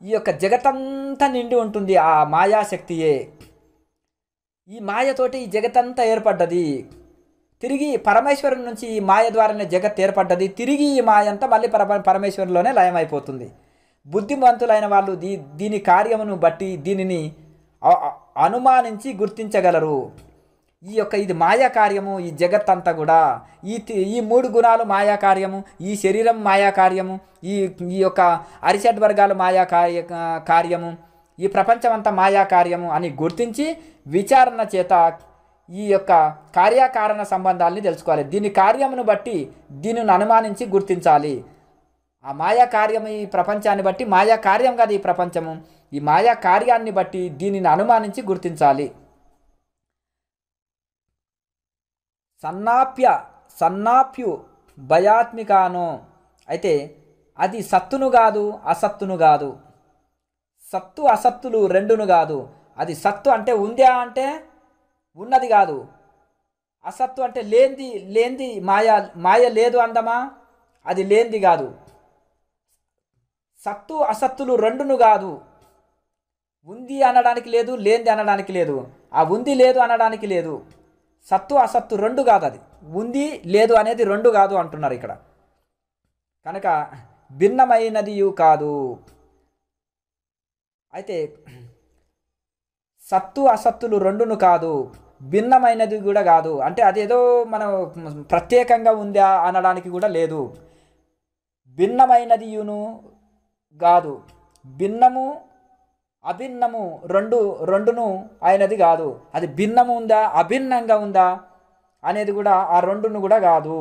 ఈ యొక్క జగతంతా నిండి ఉంటుంది ఆ మాయాశక్తియే. ఈ మాయతోటి ఈ జగతంతా ఏర్పడ్డది. తిరిగి పరమేశ్వరుని నుంచి ఈ మాయ ద్వారానే జగత్ ఏర్పడ్డది. తిరిగి ఈ మాయ అంతా మళ్ళీ పరమేశ్వరులోనే లయమైపోతుంది. బుద్ధిమంతులైన వాళ్ళు దీని కార్యమును బట్టి దీనిని అనుమానించి గుర్తించగలరు. ఇది మాయా కార్యము, ఈ జగత్ అంతా కూడా ఈ 3 గుణాలు మాయా కార్యము, ఈ శరీరం మాయా కార్యము, ఈ యొక్క అరిషడ్ వర్గాలు మాయా కార్యము, ఈ ప్రపంచం అంతా మాయా కార్యము అని గుర్తించి విచారణ చేత ఈ యొక్క కార్యకారణ సంబంధాలని తెలుసుకోవాలి. దీని కార్యమును బట్టి దీనిని అనుమానించి గుర్తించాలి. ఆ మాయా కార్యము ఈ ప్రపంచాన్ని బట్టి, మాయా కార్యం కాదు ఈ ప్రపంచము, ఈ మాయా కార్యాన్ని బట్టి దీనిని అనుమానించి గుర్తించాలి. సన్నాప్యు భయాత్మికానో, అయితే అది సత్తును కాదు, అసత్తును కాదు. సత్తు అసత్తులు రెండును కాదు. అది సత్తు అంటే ఉందా అంటే ఉన్నది కాదు. అసత్తు అంటే లేంది మాయ లేదు అందమా, అది లేంది కాదు. సత్తు అసత్తులు రెండును కాదు. ఉంది అనడానికి లేదు, లేంది అనడానికి లేదు. ఆ ఉంది లేదు అనడానికి లేదు. సత్తు అసత్తు రెండు కాదు. అది ఉంది లేదు అనేది రెండు కాదు అంటున్నారు ఇక్కడ. కనుక భిన్నమైనదియు కాదు. అయితే సత్తు అసత్తులు రెండును కాదు, భిన్నమైనది కూడా కాదు. అంటే అదేదో మనం ప్రత్యేకంగా ఉందా అనడానికి కూడా లేదు. భిన్నమైనదియును కాదు, భిన్నము అభిన్నము రెండును అయినది కాదు. అది భిన్నము ఉందా అభిన్నంగా ఉందా అనేది కూడా ఆ రెండును కూడా కాదు.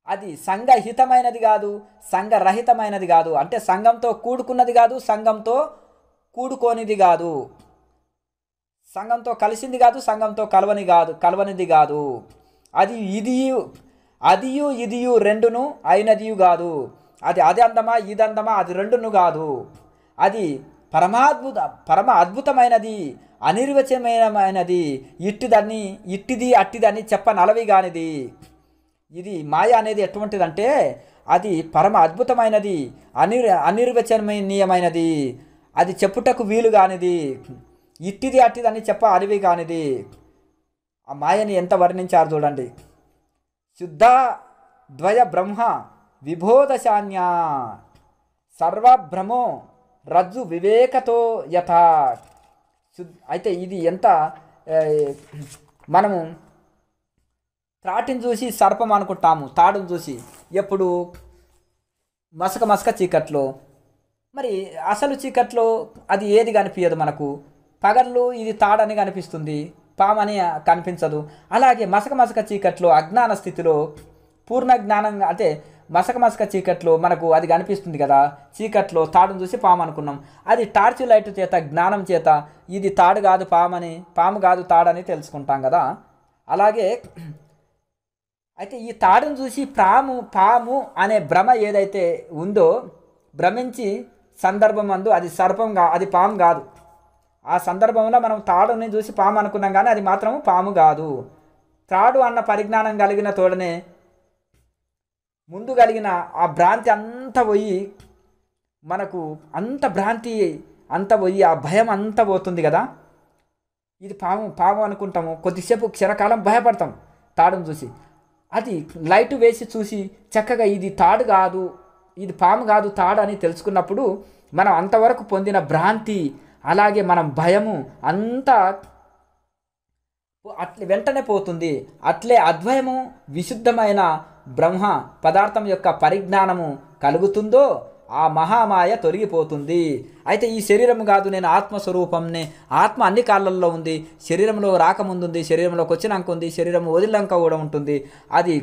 అది సంఘహితమైనది కాదు, సంఘరహితమైనది కాదు. అంటే సంఘంతో కూడుకున్నది కాదు, సంఘంతో కూడుకోనిది కాదు. సంఘంతో కలిసింది కాదు, సంఘంతో కలవనిది కాదు. అది అదియు ఇదియు రెండును అయినదియు కాదు. అది అందమా ఇది అందమా అది రెండును కాదు. అది పరమ అద్భుతమైనది, అనిర్వచనమైనది, ఇట్టిది అట్టిదని చెప్పనలవి కానిది. ఇది మాయ అనేది ఎటువంటిదంటే అది పరమ అద్భుతమైనది, అనిర్వచనీయమైనది, అది చెప్పుటకు వీలు కానిది, ఇట్టిది అట్టిదని చెప్ప అలివి కానిది. ఆ మాయని ఎంత వర్ణించారు చూడండి. శుద్ధ ద్వయ బ్రహ్మ విబోధశాన్య సర్వభ్రమో రజ్జు వివేకతో యథా. అయితే ఇది ఎంత మనము త్రాటిని చూసి సర్పం అనుకుంటాము, తాడును చూసి ఎప్పుడు మసక చీకట్లో. మరి అసలు చీకట్లో అది ఏది కనిపించదు మనకు. పగళ్ళు ఇది తాడని కనిపిస్తుంది, పామని కనిపించదు. అలాగే మసక చీకట్లో అజ్ఞాన స్థితిలో పూర్ణ జ్ఞానంగా అంటే మసక మసక చీకట్లో మనకు అది కనిపిస్తుంది కదా, చీకట్లో తాడును చూసి పాము అనుకున్నాం. అది టార్చ్ లైట్ చేత, జ్ఞానం చేత ఇది తాడు కాదు పామని, పాము కాదు తాడని తెలుసుకుంటాం కదా. అలాగే అయితే ఈ తాడును చూసి పాము అనే భ్రమ ఏదైతే ఉందో, భ్రమించి సందర్భం అందు అది సర్పంగా, అది పాము కాదు. ఆ సందర్భంలో మనం తాడుని చూసి పాము అనుకున్నాం, కానీ అది మాత్రం పాము కాదు. తాడు అన్న పరిజ్ఞానం కలిగిన తోడనే ముందు కలిగిన ఆ భ్రాంతి అంతా పోయి, మనకు అంత భ్రాంతి అంతా పోయి ఆ భయం అంతా పోతుంది కదా. ఇది పాము అనుకుంటాము, కొద్దిసేపు క్షణకాలం భయపడతాం తాడును చూసి. అది లైట్ వేసి చూసి చక్కగా ఇది తాడు కాదు, ఇది పాము కాదు, తాడు అని తెలుసుకున్నప్పుడు మనం అంతవరకు పొందిన భ్రాంతి, అలాగే మనం భయము అంతా అట్లే వెంటనే పోతుంది. అట్లే అద్వయము విశుద్ధమైన బ్రహ్మ పదార్థం యొక్క పరిజ్ఞానము కలుగుతుందో ఆ మహామాయ తొలగిపోతుంది. అయితే ఈ శరీరం కాదు, నేను ఆత్మస్వరూపంనే, ఆత్మ అన్ని కాళ్ళల్లో ఉంది, శరీరంలో రాకముందుంది, శరీరంలోకి వచ్చినాక ఉంది, శరీరం వదిలినాక కూడా ఉంటుంది. అది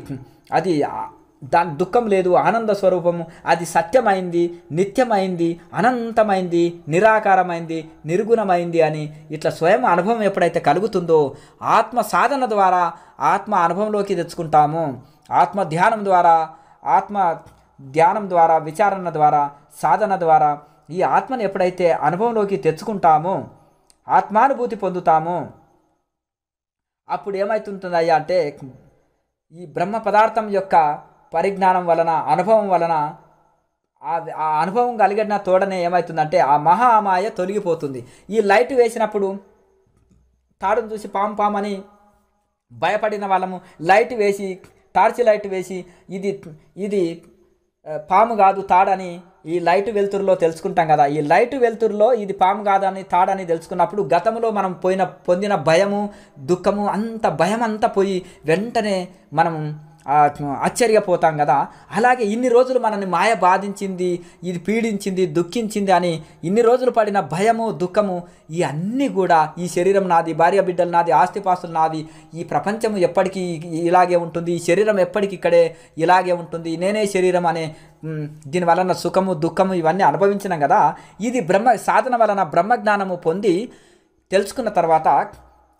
దాని దుఃఖం లేదు, ఆనంద స్వరూపము, అది సత్యమైంది, నిత్యమైంది, అనంతమైంది, నిరాకారమైంది, నిర్గుణమైంది అని ఇట్లా స్వయం అనుభవం ఎప్పుడైతే కలుగుతుందో, ఆత్మ సాధన ద్వారా ఆత్మ అనుభవంలోకి తెచ్చుకుంటాము. ఆత్మ ధ్యానం ద్వారా విచారణ ద్వారా సాధన ద్వారా ఈ ఆత్మను ఎప్పుడైతే అనుభవంలోకి తెచ్చుకుంటామో, ఆత్మానుభూతి పొందుతామో, అప్పుడు ఏమవుతుంటుందయ్యా అంటే ఈ బ్రహ్మ పదార్థం యొక్క పరిజ్ఞానం వలన, అనుభవం వలన, ఆ అనుభవం కలిగిన తోడనే ఏమవుతుందంటే ఆ మహామాయ తొలగిపోతుంది. ఈ లైట్ వేసినప్పుడు తాడును చూసి పాము అని భయపడిన వాళ్ళము లైట్ వేసి, టార్చ్ లైట్ వేసి ఇది పాము కాదు తాడని ఈ లైట్ వెలుతురులో తెలుసుకుంటాం కదా. ఈ లైట్ వెలుతురులో ఇది పాము కాదని తాడని తెలుసుకున్నప్పుడు గతంలో మనం పొందిన భయము, దుఃఖము, అంత భయం అంతా పోయి వెంటనే మనం ఆశ్చర్యపోతాం కదా. అలాగే ఇన్ని రోజులు మనల్ని మాయ బాధించింది, ఇది పీడించింది, దుఃఖించింది అని ఇన్ని రోజులు పడిన భయము, దుఃఖము, ఈ అన్నీ కూడా ఈ శరీరం నాది, భార్య బిడ్డలు నాది, ఆస్తిపాస్తులు నాది, ఈ ప్రపంచము ఎప్పటికీ ఇలాగే ఉంటుంది, ఈ శరీరం ఎప్పటికి ఇక్కడే ఇలాగే ఉంటుంది, నేనే శరీరం అనే దీని వలన సుఖము, దుఃఖము ఇవన్నీ అనుభవించినాం కదా. ఇది సాధన వలన బ్రహ్మజ్ఞానము పొంది తెలుసుకున్న తర్వాత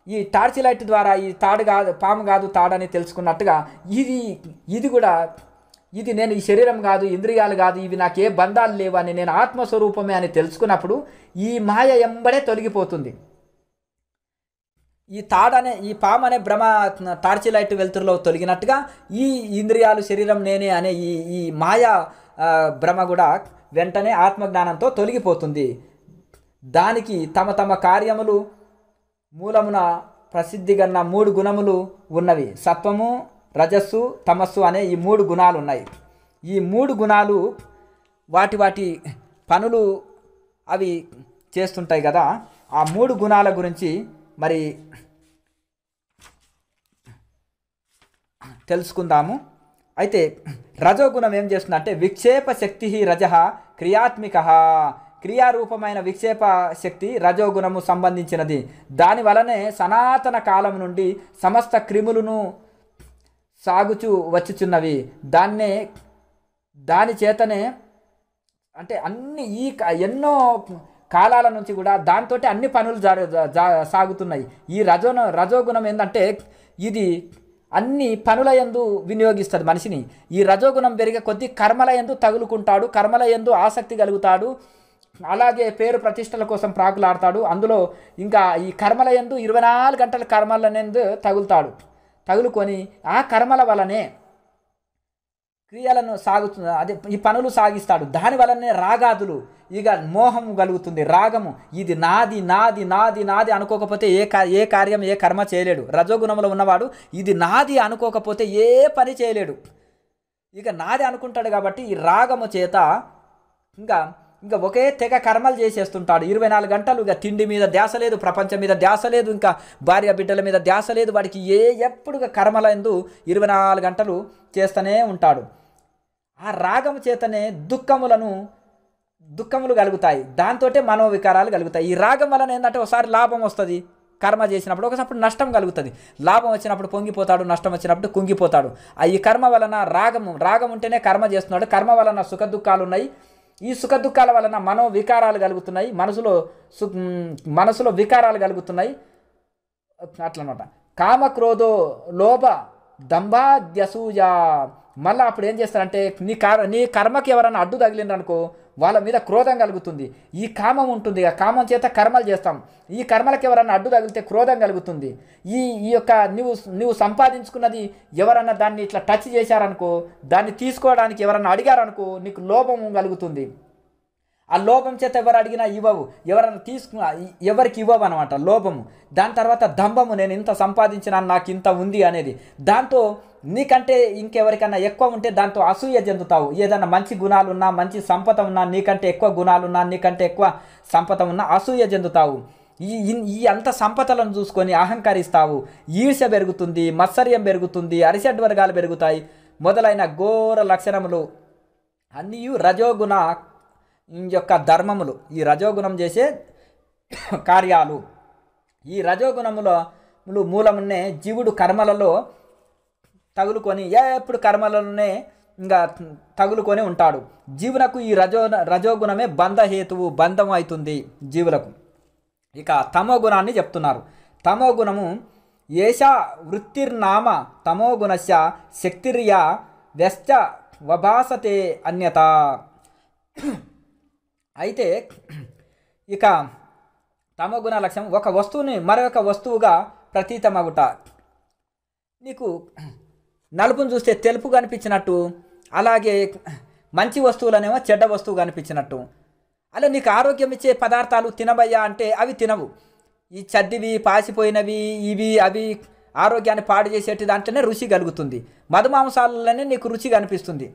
ఈ టార్చ్ లైట్ ద్వారా ఈ తాడు కాదు, పాము కాదు, తాడని తెలుసుకున్నట్టుగా ఇది కూడా ఇది నేను ఈ శరీరం కాదు, ఇంద్రియాలు కాదు, ఇవి నాకే బంధాలు లేవు అని నేను ఆత్మస్వరూపమే అని తెలుసుకున్నప్పుడు ఈ మాయ ఎంబడే తొలగిపోతుంది. ఈ పాము అనే భ్రమ టార్చ్ లైట్ వెలుతురులో తొలగినట్టుగా ఈ ఇంద్రియాలు, శరీరం నేనే అనే ఈ మాయా భ్రమ కూడా వెంటనే ఆత్మజ్ఞానంతో తొలగిపోతుంది. దానికి తమ కార్యములు మూలమున ప్రసిద్ధిగన్న 3 గుణములు ఉన్నవి. సత్వము, రజస్సు, తమస్సు అనే ఈ 3 గుణాలు ఉన్నాయి. ఈ 3 గుణాలు వాటి పనులు అవి చేస్తుంటాయి కదా. ఆ 3 గుణాల గురించి మరి తెలుసుకుందాము. అయితే రజోగుణం ఏం చేస్తుందంటే విక్షేప శక్తి రజః క్రియాత్మిక, క్రియారూపమైన విక్షేప శక్తి రజోగుణము సంబంధించినది. దాని వలనే సనాతన కాలం నుండి సమస్త క్రిములను సాగుచూ వచ్చుచున్నవి. దాని చేతనే అంటే ఎన్నో కాలాల నుంచి కూడా దాంతో అన్ని పనులు సాగుతున్నాయి. ఈ రజోగుణం ఏంటంటే ఇది అన్ని పనుల యందు వినియోగిస్తుంది మనిషిని. ఈ రజోగుణం పెరిగే కొద్దీ కర్మల యందు తగులుకుంటాడు, కర్మల యందు ఆసక్తి కలుగుతాడు, అలాగే పేరు ప్రతిష్టల కోసం ప్రాకులాడతాడు. అందులో ఇంకా ఈ కర్మల యందు 24 గంటల కర్మలనందు తగులుకొని ఆ కర్మల వలనే క్రియలను ఈ పనులు సాగిస్తాడు. దాని వలనే రాగాదులు, ఇక మోహము కలుగుతుంది, రాగము, ఇది నాది నాది నాది నాది అనుకోకపోతే ఏ కార్యం ఏ కర్మ చేయలేడు. రజోగుణంలో ఉన్నవాడు ఇది నాది అనుకోకపోతే ఏ పని చేయలేడు. ఇక నాది అనుకుంటాడు కాబట్టి ఈ రాగము చేత ఇంకా ఒకే తెగ కర్మలు చేసేస్తుంటాడు. 24 గంటలు ఇక తిండి మీద ధ్యాస లేదు, ప్రపంచం మీద ధ్యాస లేదు, ఇంకా భార్య బిడ్డల మీద ధ్యాస లేదు. వాడికి ఎప్పుడుగా కర్మల యందు 24 గంటలు చేస్తూనే ఉంటాడు. ఆ రాగము చేతనే దుఃఖములు కలుగుతాయి, దాంతో మనోవికారాలు కలుగుతాయి. ఈ రాగం వలన ఏంటంటే ఒకసారి లాభం వస్తుంది, కర్మ చేసినప్పుడు ఒకసారి నష్టం కలుగుతుంది. లాభం వచ్చినప్పుడు పొంగిపోతాడు, నష్టం వచ్చినప్పుడు కుంగిపోతాడు. ఈ కర్మ వలన రాగం ఉంటేనే కర్మ చేస్తున్నాడు. కర్మ వలన సుఖ దుఃఖాలు ఉన్నాయి. ఈ సుఖ దుఃఖాల వలన మనోవికారాలు కలుగుతున్నాయి, మనసులో వికారాలు కలుగుతున్నాయి. అట్లనమాట. కామక్రోధో లోభ దంభాద్యసూయ. మళ్ళీ అప్పుడు ఏం చేస్తారంటే నీ కర్మకి ఎవరైనా అడ్డు తగిలిందనుకో వాళ్ళ మీద క్రోధం కలుగుతుంది. ఈ కామం ఉంటుంది, ఆ కామం చేత కర్మలు చేస్తాం. ఈ కర్మలకు ఎవరన్నా అడ్డు తగిలితే క్రోధం కలుగుతుంది. ఈ యొక్క నువ్వు సంపాదించుకున్నది ఎవరన్నా దాన్ని ఇట్లా టచ్ చేశారనుకో, దాన్ని తీసుకోవడానికి ఎవరన్నా అడిగారనుకో నీకు లోభం కలుగుతుంది. ఆ లోభం చేత ఎవరు అడిగినా ఇవ్వవు, ఎవరన్నా ఎవరికి ఇవ్వవు అనమాట లోభము. దాని తర్వాత దంభము, నేను ఇంత సంపాదించినా నాకు ఇంత ఉంది అనేది. దాంతో నీకంటే ఇంకెవరికన్నా ఎక్కువ ఉంటే దాంతో అసూయ చెందుతావు. ఏదైనా మంచి గుణాలున్నా, మంచి సంపద ఉన్నా, నీకంటే ఎక్కువ గుణాలున్నా, నీకంటే ఎక్కువ సంపద ఉన్నా అసూయ చెందుతావు. ఈ అంత సంపదలను చూసుకొని అహంకరిస్తావు. ఈర్ష్య పెరుగుతుంది, మత్సర్యం పెరుగుతుంది, అరిషడ్ వర్గాలు పెరుగుతాయి. మొదలైన ఘోర లక్షణములు అన్నీ రజోగుణ యొక్క ధర్మములు, ఈ రజోగుణం చేసే కార్యాలు. ఈ రజోగుణముల మూలమునే జీవుడు కర్మలలో తగులుకొని ఎప్పుడు కర్మలలోనే ఇంకా తగులుకొని ఉంటాడు. జీవునకు ఈ రజోగుణమే బంధహేతువు, బంధం అవుతుంది జీవులకు. ఇక తమో గుణాన్ని చెప్తున్నారు. తమో గుణము ఏషా వృత్తిర్నామ తమోగుణస్య శక్తిర్యా వ్యస్త వభాసతే అన్యత. అయితే ఇక తమోగుణ లక్ష్యం ఒక వస్తువుని మరొక వస్తువుగా ప్రతీతమగుట. నీకు నలుపును చూస్తే తెలుపు కనిపించినట్టు, అలాగే మంచి వస్తువులనేమో చెడ్డ వస్తువు కనిపించినట్టు. అలా నీకు ఆరోగ్యం ఇచ్చే పదార్థాలు తినబయ్యా అంటే అవి తినవు. ఈ చద్దివి, పాసిపోయినవి, ఇవి అవి ఆరోగ్యాన్ని పాడు చేసేటి దాంట్లోనే రుచి కలుగుతుంది. మధుమాంసాలలోనే నీకు రుచి కనిపిస్తుంది.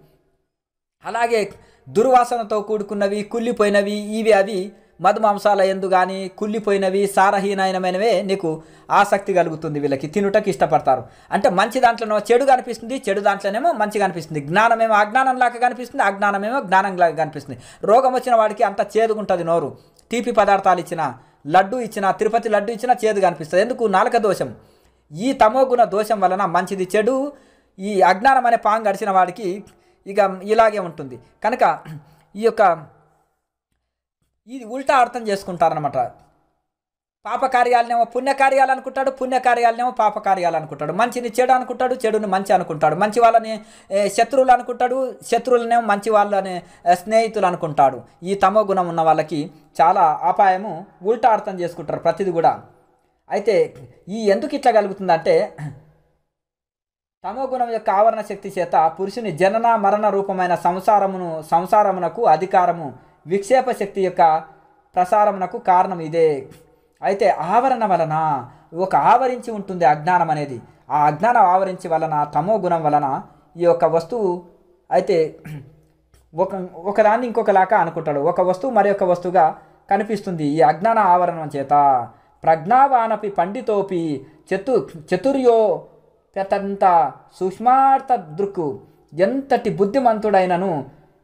అలాగే దుర్వాసనతో కూడుకున్నవి, కుళ్ళిపోయినవి, ఇవి అవి మధుమాంసాల ఎందు కానీ కుళ్ళిపోయినవి, సారహీనమైనవే నీకు ఆసక్తి కలుగుతుంది. వీళ్ళకి తినుటకి ఇష్టపడతారు. అంటే మంచి దాంట్లోనో చెడు కనిపిస్తుంది, చెడు దాంట్లోనేమో మంచి కనిపిస్తుంది. జ్ఞానమేమో అజ్ఞానంలాగా కనిపిస్తుంది, అజ్ఞానమేమో జ్ఞానంలాగా కనిపిస్తుంది. రోగం వచ్చిన వాడికి అంత చేదుగుంటుంది నోరు. తీపి పదార్థాలు ఇచ్చినా, లడ్డు ఇచ్చినా, తిరుపతి లడ్డు ఇచ్చినా చేదు కనిపిస్తుంది. ఎందుకు? నాలుక దోషం. ఈ తమోగుణ దోషం వలన మంచిది చెడు, ఈ అజ్ఞానం అనే పాంగ్ గడిచిన వాడికి ఇక ఇలాగే ఉంటుంది. కనుక ఈ యొక్క ఇది ఉల్టా అర్థం చేసుకుంటారనమాట. పాపకార్యాలనేమో పుణ్యకార్యాలు అనుకుంటాడు, పుణ్యకార్యాలనేమో పాపకార్యాలు అనుకుంటాడు. మంచిని చెడు అనుకుంటాడు, చెడుని మంచి అనుకుంటాడు. మంచి వాళ్ళని శత్రువులు అనుకుంటాడు, శత్రువులనేమో మంచి వాళ్ళని స్నేహితులు అనుకుంటాడు. ఈ తమో గుణం ఉన్న వాళ్ళకి చాలా అపాయము. ఉల్టా అర్థం చేసుకుంటారు ప్రతిది కూడా. అయితే ఎందుకు ఇట్లా కలుగుతుందంటే తమో గుణం యొక్క ఆవరణ శక్తి చేత పురుషుని జనన మరణ రూపమైన సంసారమునకు అధికారము, విక్షేప శక్తి యొక్క ప్రసారమునకు కారణం ఇదే. అయితే ఆవరణ వలన ఒక ఆవరించి ఉంటుంది అజ్ఞానం అనేది. ఆ అజ్ఞానం ఆవరించి వలన తమో గుణం వలన ఈ యొక్క వస్తువు అయితే ఒకదాన్ని ఇంకొకలాగా అనుకుంటాడు. ఒక వస్తువు మరి ఒక వస్తువుగా కనిపిస్తుంది ఈ అజ్ఞాన ఆవరణం చేత. ప్రజ్ఞావానపి పండితోపి చతుర్యో పెద్దంత సూక్ష్మార్థ దృక్కు. ఎంతటి బుద్ధిమంతుడైనను,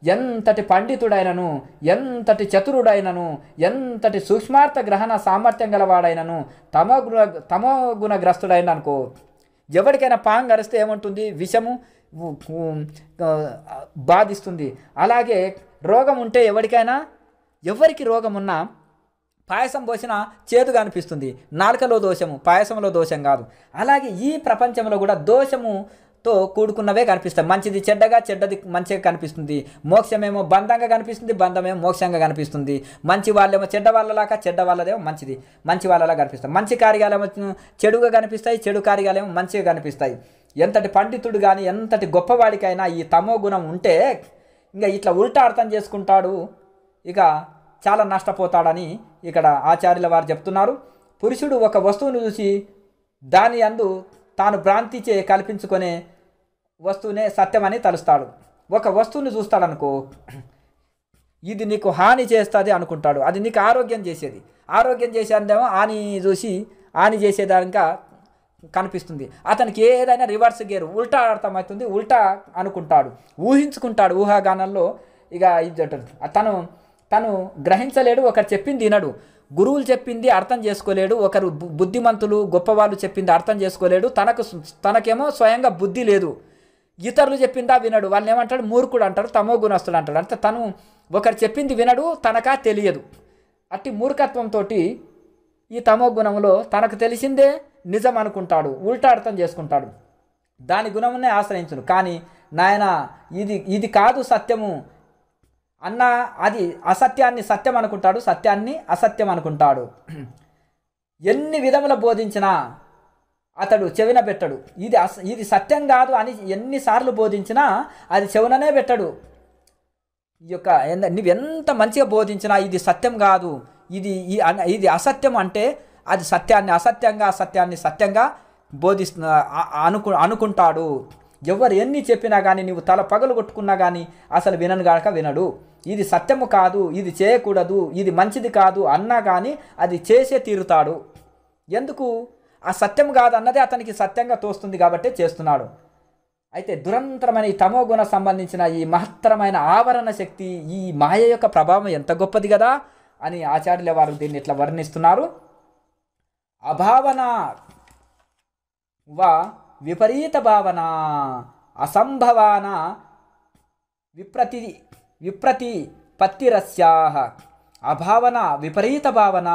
ఎంతటి పండితుడైనను, ఎంతటి చతురుడైనను, ఎంతటి సూక్ష్మార్థ గ్రహణ సామర్థ్యం గలవాడైనను తమో గుణగ్రస్తుడైన అనుకో. ఎవరికైనా పాంగ్ అరిస్తే ఏముంటుంది? విషము బాధిస్తుంది. అలాగే రోగం ఉంటే ఎవరికి రోగం ఉన్నా పాయసం పోసినా చేదుగా అనిపిస్తుంది. నాలుకలో దోషము, పాయసంలో దోషం కాదు. అలాగే ఈ ప్రపంచంలో కూడా దోషముతో కూడుకున్నవే కనిపిస్తాయి. మంచిది చెడ్డగా, చెడ్డది మంచిగా కనిపిస్తుంది. మోక్షమేమో బంధంగా కనిపిస్తుంది, బంధమేమో మోక్షంగా కనిపిస్తుంది. మంచి వాళ్ళేమో చెడ్డ వాళ్ళలాగా, చెడ్డ వాళ్ళదేమో మంచి వాళ్ళలా కనిపిస్తాయి. మంచి కార్యాలేమో చెడుగా కనిపిస్తాయి, చెడు కార్యాలేమో మంచిగా కనిపిస్తాయి. ఎంతటి పండితుడు కానీ, ఎంతటి గొప్పవాడికైనా ఈ తమో గుణం ఉంటే ఇంకా ఇట్లా ఉల్టా అర్థం చేసుకుంటాడు, ఇక చాలా నష్టపోతాడని ఇక్కడ ఆచార్యుల వారు చెప్తున్నారు. పురుషుడు ఒక వస్తువును చూసి దాని యందు తాను భ్రాంతిచే కల్పించుకునే వస్తువునే సత్యమని తలుస్తాడు. ఒక వస్తువుని చూస్తాడనుకో, ఇది నీకు హాని చేస్తుంది అనుకుంటాడు. అది నీకు ఆరోగ్యం చేసేదేమో హాని చూసి హాని చేసేదానికా కనిపిస్తుంది. అతనికి ఏదైనా రివర్స్ గేర్, ఉల్టా అర్థమవుతుంది, ఉల్టా అనుకుంటాడు, ఊహించుకుంటాడు. ఊహాగానంలో ఇక ఇది తను గ్రహించలేడు, ఒకరు చెప్పింది వినడు. గురువులు చెప్పింది అర్థం చేసుకోలేడు, ఒకరు బుద్ధిమంతులు గొప్పవాళ్ళు చెప్పింది అర్థం చేసుకోలేడు, తనకేమో స్వయంగా బుద్ధి లేదు, ఇతరులు చెప్పిందా వినడు, వాళ్ళని ఏమంటాడు మూర్ఖుడు అంటారు, తమో గుణస్తుడు అంటాడు. అంటే తను ఒకరు చెప్పింది వినడు, తనకా తెలియదు. అట్టి మూర్ఖత్వంతో ఈ తమో గుణంలో తనకు తెలిసిందే నిజం అనుకుంటాడు, ఉల్టా అర్థం చేసుకుంటాడు, దాని గుణమునే ఆశ్రయించును. కానీ నాయన ఇది కాదు సత్యము అన్న అది అసత్యాన్ని సత్యం అనుకుంటాడు, సత్యాన్ని అసత్యం అనుకుంటాడు. ఎన్ని విధముల బోధించినా అతడు చెవిన పెట్టడు. ఇది సత్యం కాదు అని ఎన్నిసార్లు బోధించినా అది చెవుననే పెట్టడు. ఈ యొక్క నువ్వెంత మంచిగా బోధించినా ఇది సత్యం కాదు, ఇది అసత్యం అంటే అది సత్యాన్ని అసత్యంగా, అసత్యాన్ని సత్యంగా అనుకుంటాడు. ఎవరు ఎన్ని చెప్పినా కానీ నువ్వు తల పగలు కొట్టుకున్నా కానీ అసలు విననుగాక వినడు. ఇది సత్యము కాదు, ఇది చేయకూడదు, ఇది మంచిది కాదు అన్నా కానీ అది చేసే తీరుతాడు. ఎందుకు? ఆ సత్యం కాదు అన్నదే అతనికి సత్యంగా తోస్తుంది కాబట్టి చేస్తున్నాడు. అయితే దురంతరమైన ఈ తమో గుణ సంబంధించిన ఈ మహత్తరమైన ఆవరణ శక్తి, ఈ మాయ యొక్క ప్రభావం ఎంత గొప్పది కదా అని ఆచార్యుల వారు దీన్ని ఇట్లా వర్ణిస్తున్నారు. అభావన వా విపరీత భావన అసంభవాన విప్రతిపత్తిరస్యా. అభావన, విపరీత భావన,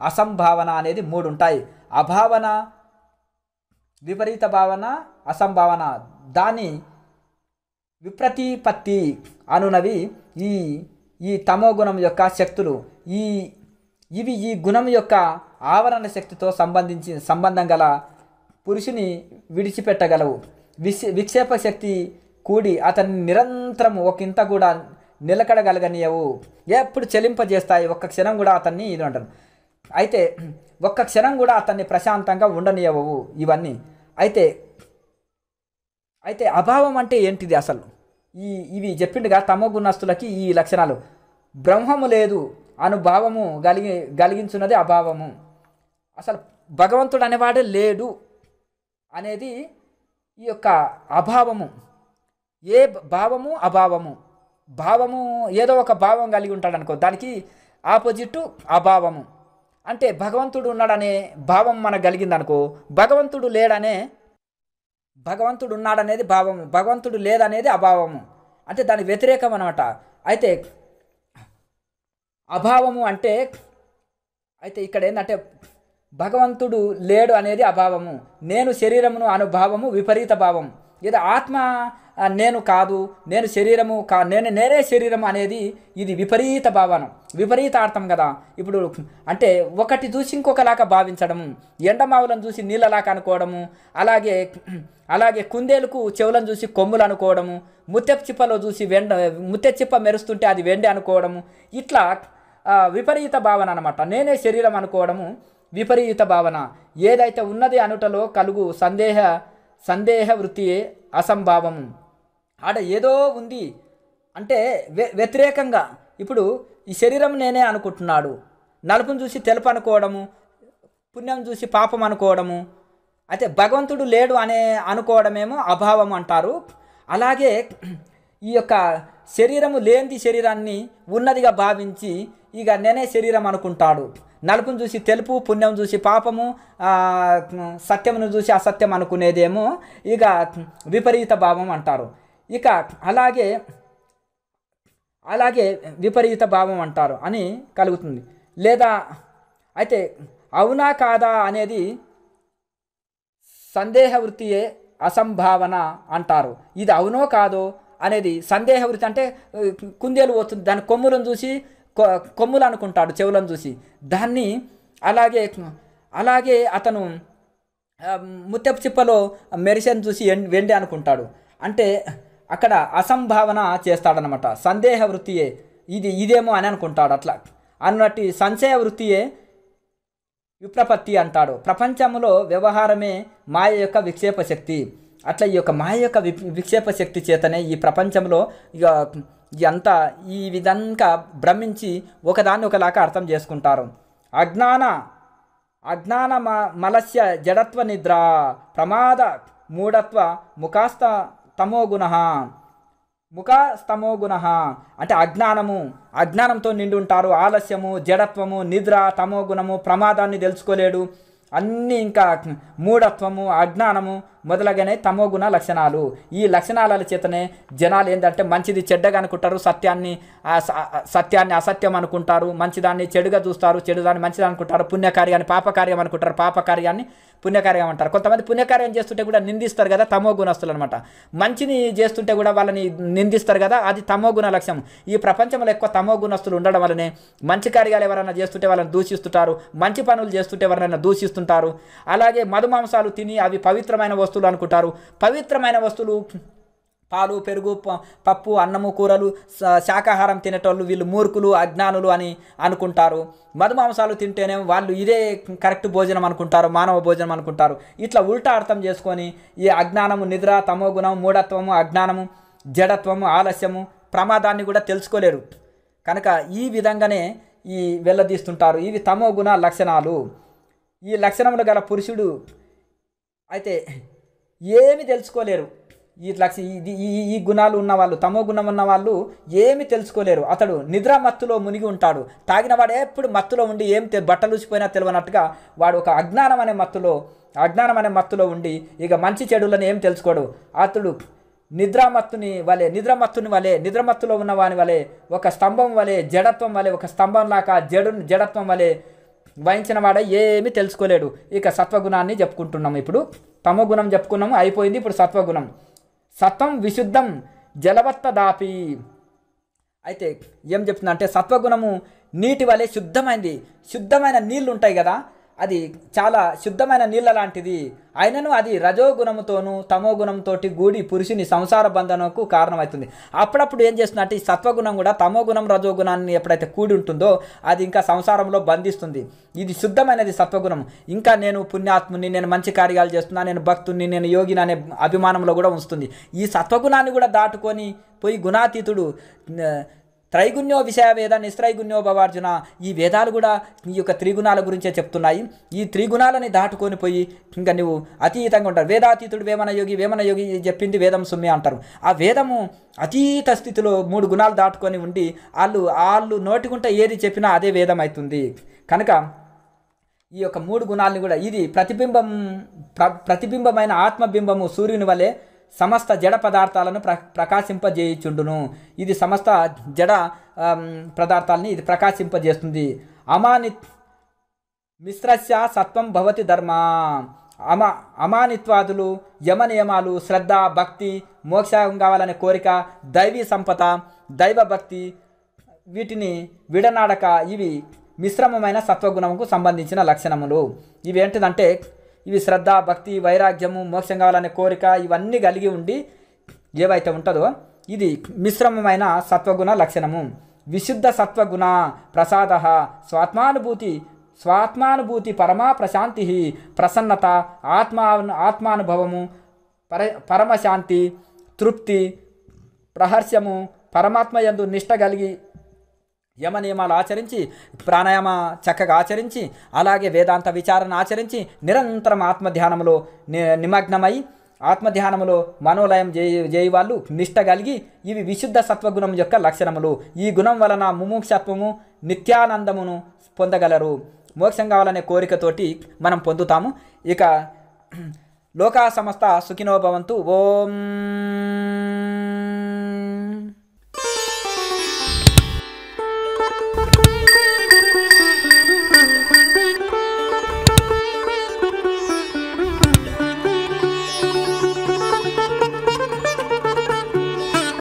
అసంభావన అనేది 3 ఉంటాయి. అభావన, విపరీత భావన, అసంభావన, దాని విప్రతిపత్తి అనునవి ఈ తమో గుణం యొక్క శక్తులు. ఇవి ఈ గుణం యొక్క ఆవరణ శక్తితో సంబంధం గల పురుషుని విడిచిపెట్టగలవు. విక్షేప శక్తి కూడి అతన్ని నిరంతరం ఒకంత కూడా నిలకడగలగనియవు, ఎప్పుడు చెలింపజేస్తాయి. ఒక్క క్షణం కూడా అతన్ని ఇది అంటారు. అయితే ఒక్క క్షణం కూడా అతన్ని ప్రశాంతంగా ఉండనియవు ఇవన్నీ. అయితే అభావం అంటే ఏంటిది అసలు? ఇవి చెప్పిండుగా తమో గుణస్తులకి ఈ లక్షణాలు. బ్రహ్మము లేదు అనుభావము కలిగించున్నది అభావము. అసలు భగవంతుడు అనేవాడే లేడు అనేది ఈ యొక్క అభావము. ఏ భావము? అభావము. భావము ఏదో ఒక భావం కలిగి ఉంటాడు అనుకో, దానికి ఆపోజిట్ అభావము. అంటే భగవంతుడు ఉన్నాడనే భావం మనకు కలిగిందనుకో, భగవంతుడు ఉన్నాడనేది భావము, భగవంతుడు లేదనేది అభావము. అంటే దాని వ్యతిరేకం అనమాట. అయితే అభావము అంటే ఇక్కడ ఏంటంటే భగవంతుడు లేడు అనేది అభావము, నేను శరీరమును అనుభావము విపరీత భావం. ఇది ఆత్మ నేను కాదు, నేను శరీరము నేనే శరీరం అనేది ఇది విపరీత భావన, విపరీతార్థం కదా. ఇప్పుడు అంటే ఒకటి చూసి ఇంకొకలాగా భావించడము, ఎండమావులను చూసి నీళ్ళలాగా అనుకోవడము, అలాగే కుందేలుకు చెవులను చూసి కొమ్ములు అనుకోవడము, ముత్తెపు చిప్పలో చూసి ముత్తె చిప్ప మెరుస్తుంటే అది వెండి అనుకోవడము, ఇట్లా విపరీత భావన అనమాట. నేనే శరీరం అనుకోవడము విపరీత భావన. ఏదైతే ఉన్నది అనుటలో కలుగు సందేహ వృత్తియే అసంభావము. ఆడ ఏదో ఉంది అంటే వ్యతిరేకంగా. ఇప్పుడు ఈ శరీరం నేనే అనుకుంటున్నాడు, నలుపును చూసి తెలుపు అనుకోవడము, పుణ్యం చూసి పాపం అనుకోవడము. అయితే భగవంతుడు లేడు అనుకోవడమేమో అభావం అంటారు. అలాగే ఈ యొక్క శరీరము లేనిది శరీరాన్ని ఉన్నదిగా భావించి ఇక నేనే శరీరం అనుకుంటాడు. నలుపును చూసి తెలుపు, పుణ్యం చూసి పాపము, సత్యమును చూసి అసత్యం అనుకునేదేమో ఇక విపరీత భావం అంటారు. ఇక అలాగే విపరీత భావం అంటారు అని కలుగుతుంది. లేదా అయితే అవునా కాదా అనేది సందేహ వృత్తియే అసంభావన అంటారు. ఇది అవునో కాదో అనేది సందేహ వృత్తి. అంటే కుందేలు పోతుంది, దాని కొమ్ములను చూసి కొమ్ములు అనుకుంటాడు, చెవులను చూసి దాన్ని. అలాగే అతను ముత్తెపు చిప్పలో మెరిసెను చూసి వెండి అనుకుంటాడు. అంటే అక్కడ అసంభావన చేస్తాడనమాట. సందేహ వృత్తియే ఇదేమో అని అనుకుంటాడు. అట్లా అన్నట్టు సంశయ వృత్తియే విప్రపత్తి అంటాడు. ప్రపంచంలో వ్యవహారమే మాయ యొక్క విక్షేప శక్తి. అట్లా ఈ యొక్క మాయ యొక్క విక్షేప శక్తి చేతనే ఈ ప్రపంచంలో ఇక అంతా ఈ విధంగా భ్రమించి ఒకదాన్ని ఒకలాగా అర్థం చేసుకుంటారు. అజ్ఞాన మలస్య జడత్వ నిద్ర ప్రమాద మూఢత్వ ముఖాస్త తమోగుణ. ముఖ స్తమో గుణ అంటే అజ్ఞానంతో నిండి ఉంటారు. ఆలస్యము, జడత్వము, నిద్ర, తమో గుణము, ప్రమాదాన్ని తెలుసుకోలేడు, అన్నీ ఇంకా మూఢత్వము, అజ్ఞానము మొదలగానే తమో గుణ లక్షణాలు. ఈ లక్షణాల చేతనే జనాలు ఏంటంటే మంచిది చెడ్డగా అనుకుంటారు, సత్యాన్ని అసత్యం అనుకుంటారు, మంచిదాన్ని చెడుగా చూస్తారు, చెడుదాన్ని మంచిది అనుకుంటారు, పుణ్యకార్యాన్ని పాపకార్యం అనుకుంటారు, పాపకార్యాన్ని పుణ్యకార్యం అంటారు. కొంతమంది పుణ్యకార్యం చేస్తుంటే కూడా నిందిస్తారు కదా, తమో గుణస్తులు అనమాట. మంచిని చేస్తుంటే కూడా వాళ్ళని నిందిస్తారు కదా, అది తమో గుణ లక్ష్యం. ఈ ప్రపంచంలో ఎక్కువ తమో గుణస్తులు ఉండడం వల్లనే మంచి కార్యాలు ఎవరైనా చేస్తుంటే వాళ్ళని దూషిస్తుంటారు, మంచి పనులు చేస్తుంటే ఎవరైనా దూషిస్తుంటారు. అలాగే మధుమాంసాలు తిని అవి పవిత్రమైన వస్తువులు అనుకుంటారు. పవిత్రమైన వస్తువులు పాలు, పెరుగు, పప్పు, అన్నము, కూరలు, శాకాహారం తినేటోళ్ళు వీళ్ళు మూర్ఖులు, అజ్ఞానులు అని అనుకుంటారు. మధుమాంసాలు తింటేనే వాళ్ళు ఇదే కరెక్ట్ భోజనం అనుకుంటారు, మానవ భోజనం అనుకుంటారు. ఇట్లా ఉల్టా అర్థం చేసుకొని ఈ అజ్ఞానము, నిద్ర, తమో గుణం, మూఢత్వము, అజ్ఞానము, జడత్వము, ఆలస్యము, ప్రమాదాన్ని కూడా తెలుసుకోలేరు. కనుక ఈ విధంగానే ఈ వెళ్ళదీస్తుంటారు. ఇవి తమో గుణ లక్షణాలు. ఈ లక్షణములు గల పురుషుడు అయితే ఏమి తెలుసుకోలేరు. ఈ గుణాలు ఉన్నవాళ్ళు, తమో గుణం ఉన్న వాళ్ళు ఏమి తెలుసుకోలేరు. అతడు నిద్ర మత్తులో మునిగి ఉంటాడు. తాగిన వాడు ఎప్పుడు మత్తులో ఉండి ఏం బట్టలు ఊసిపోయినా తెలియనట్టుగా వాడు ఒక అజ్ఞానం అనే మత్తులో ఉండి ఇక మంచి చెడులను ఏం తెలుసుకోడు. అతడు నిద్రమత్తుని వలె నిద్రమత్తులో ఉన్న వాని వలె, ఒక స్తంభం వలె, జడత్వం వలె, ఒక స్తంభం లాగా జడత్వం వలె వహించిన వాడ ఏమీ తెలుసుకోలేడు. ఇక సత్వగుణాన్ని చెప్పుకుంటున్నాము. ఇప్పుడు తమో గుణం చెప్పుకున్నాము, అయిపోయింది. ఇప్పుడు సత్వగుణం. సత్వం విశుద్ధం జలవత్త దాపి. అయితే ఏం చెప్తున్నా అంటే సత్వగుణము నీటి వలె శుద్ధమైన నీళ్ళు ఉంటాయి కదా, అది చాలా శుద్ధమైన నీళ్ళ లాంటిది. అయినను అది రజోగుణముతోనూ తమో గుణంతో కూడి పురుషుని సంసార బంధనకు కారణమవుతుంది. అప్పుడప్పుడు ఏం చేస్తుందంటే ఈ సత్వగుణం కూడా తమో గుణం, రజోగుణాన్ని ఎప్పుడైతే కూడి ఉంటుందో అది ఇంకా సంసారంలో బంధిస్తుంది. ఇది శుద్ధమైనది సత్వగుణం. ఇంకా నేను పుణ్యాత్ముని, నేను మంచి కార్యాలు చేస్తున్నా, నేను భక్తుని, నేను యోగిని అనే అభిమానంలో కూడా ఉంచుతుంది. ఈ సత్వగుణాన్ని కూడా దాటుకొని పోయి గుణాతీతుడు త్రైగుణ్యో విషయ వేద నిస్త్రైగుణ్యో భవార్జున. ఈ వేదాలు కూడా ఈ యొక్క త్రిగుణాల గురించే చెప్తున్నాయి. ఈ త్రిగుణాలని దాటుకొని పోయి ఇంకా నువ్వు అతీతంగా ఉంటారు. వేదాతీతుడు వేమన యోగి చెప్పింది వేదం సుమ్మి అంటారు. ఆ వేదము అతీత స్థితిలో 3 గుణాలు దాటుకొని ఉండి వాళ్ళు నోటికుంటే ఏది చెప్పినా అదే వేదం అవుతుంది. కనుక ఈ యొక్క 3 గుణాలని కూడా ఇది ప్రతిబింబమైన ఆత్మబింబము సూర్యుని వలె సమస్త జడ పదార్థాలను ప్రకాశింపజేయుచుండును. ఇది సమస్త జడ పదార్థాలని ఇది ప్రకాశింపజేస్తుంది. మిశ్రస్య సత్వం భవతి ధర్మ. అమానిత్వాదులు, యమ నియమాలు, శ్రద్ధ, భక్తి, మోక్షం కావాలనే కోరిక, దైవీ సంపద, దైవభక్తి వీటిని విడనాడక ఇవి మిశ్రమమైన సత్వగుణముకు సంబంధించిన లక్షణములు. ఇవి ఏంటిదంటే ఇవి శ్రద్ధ, భక్తి, వైరాగ్యము, మోక్షం కావాలనే కోరిక ఇవన్నీ కలిగి ఉండి ఏవైతే ఉంటుందో ఇది మిశ్రమమైన సత్వగుణ లక్షణము. విశుద్ధ సత్వగుణ ప్రసాద స్వాత్మానుభూతి పరమా ప్రశాంతి ప్రసన్నత ఆత్మానుభవము పరమశాంతి తృప్తి ప్రహర్షము పరమాత్మయందు నిష్ట కలిగి యమ నియమాలు ఆచరించి ప్రాణాయామ చక్కగా ఆచరించి అలాగే వేదాంత విచారణ ఆచరించి నిరంతరం ఆత్మధ్యానములో నిమగ్నమై ఆత్మధ్యానములో మనోలయం చేయి వాళ్ళు నిష్ట కలిగి ఇవి విశుద్ధ సత్వగుణం యొక్క లక్షణములు. ఈ గుణం వలన ముముక్షత్వము నిత్యానందమును పొందగలరు. మోక్షం కావాలనే కోరికతోటి మనం పొందుతాము. ఇక లోకా సమస్త సుఖినో భవంతు. ఓం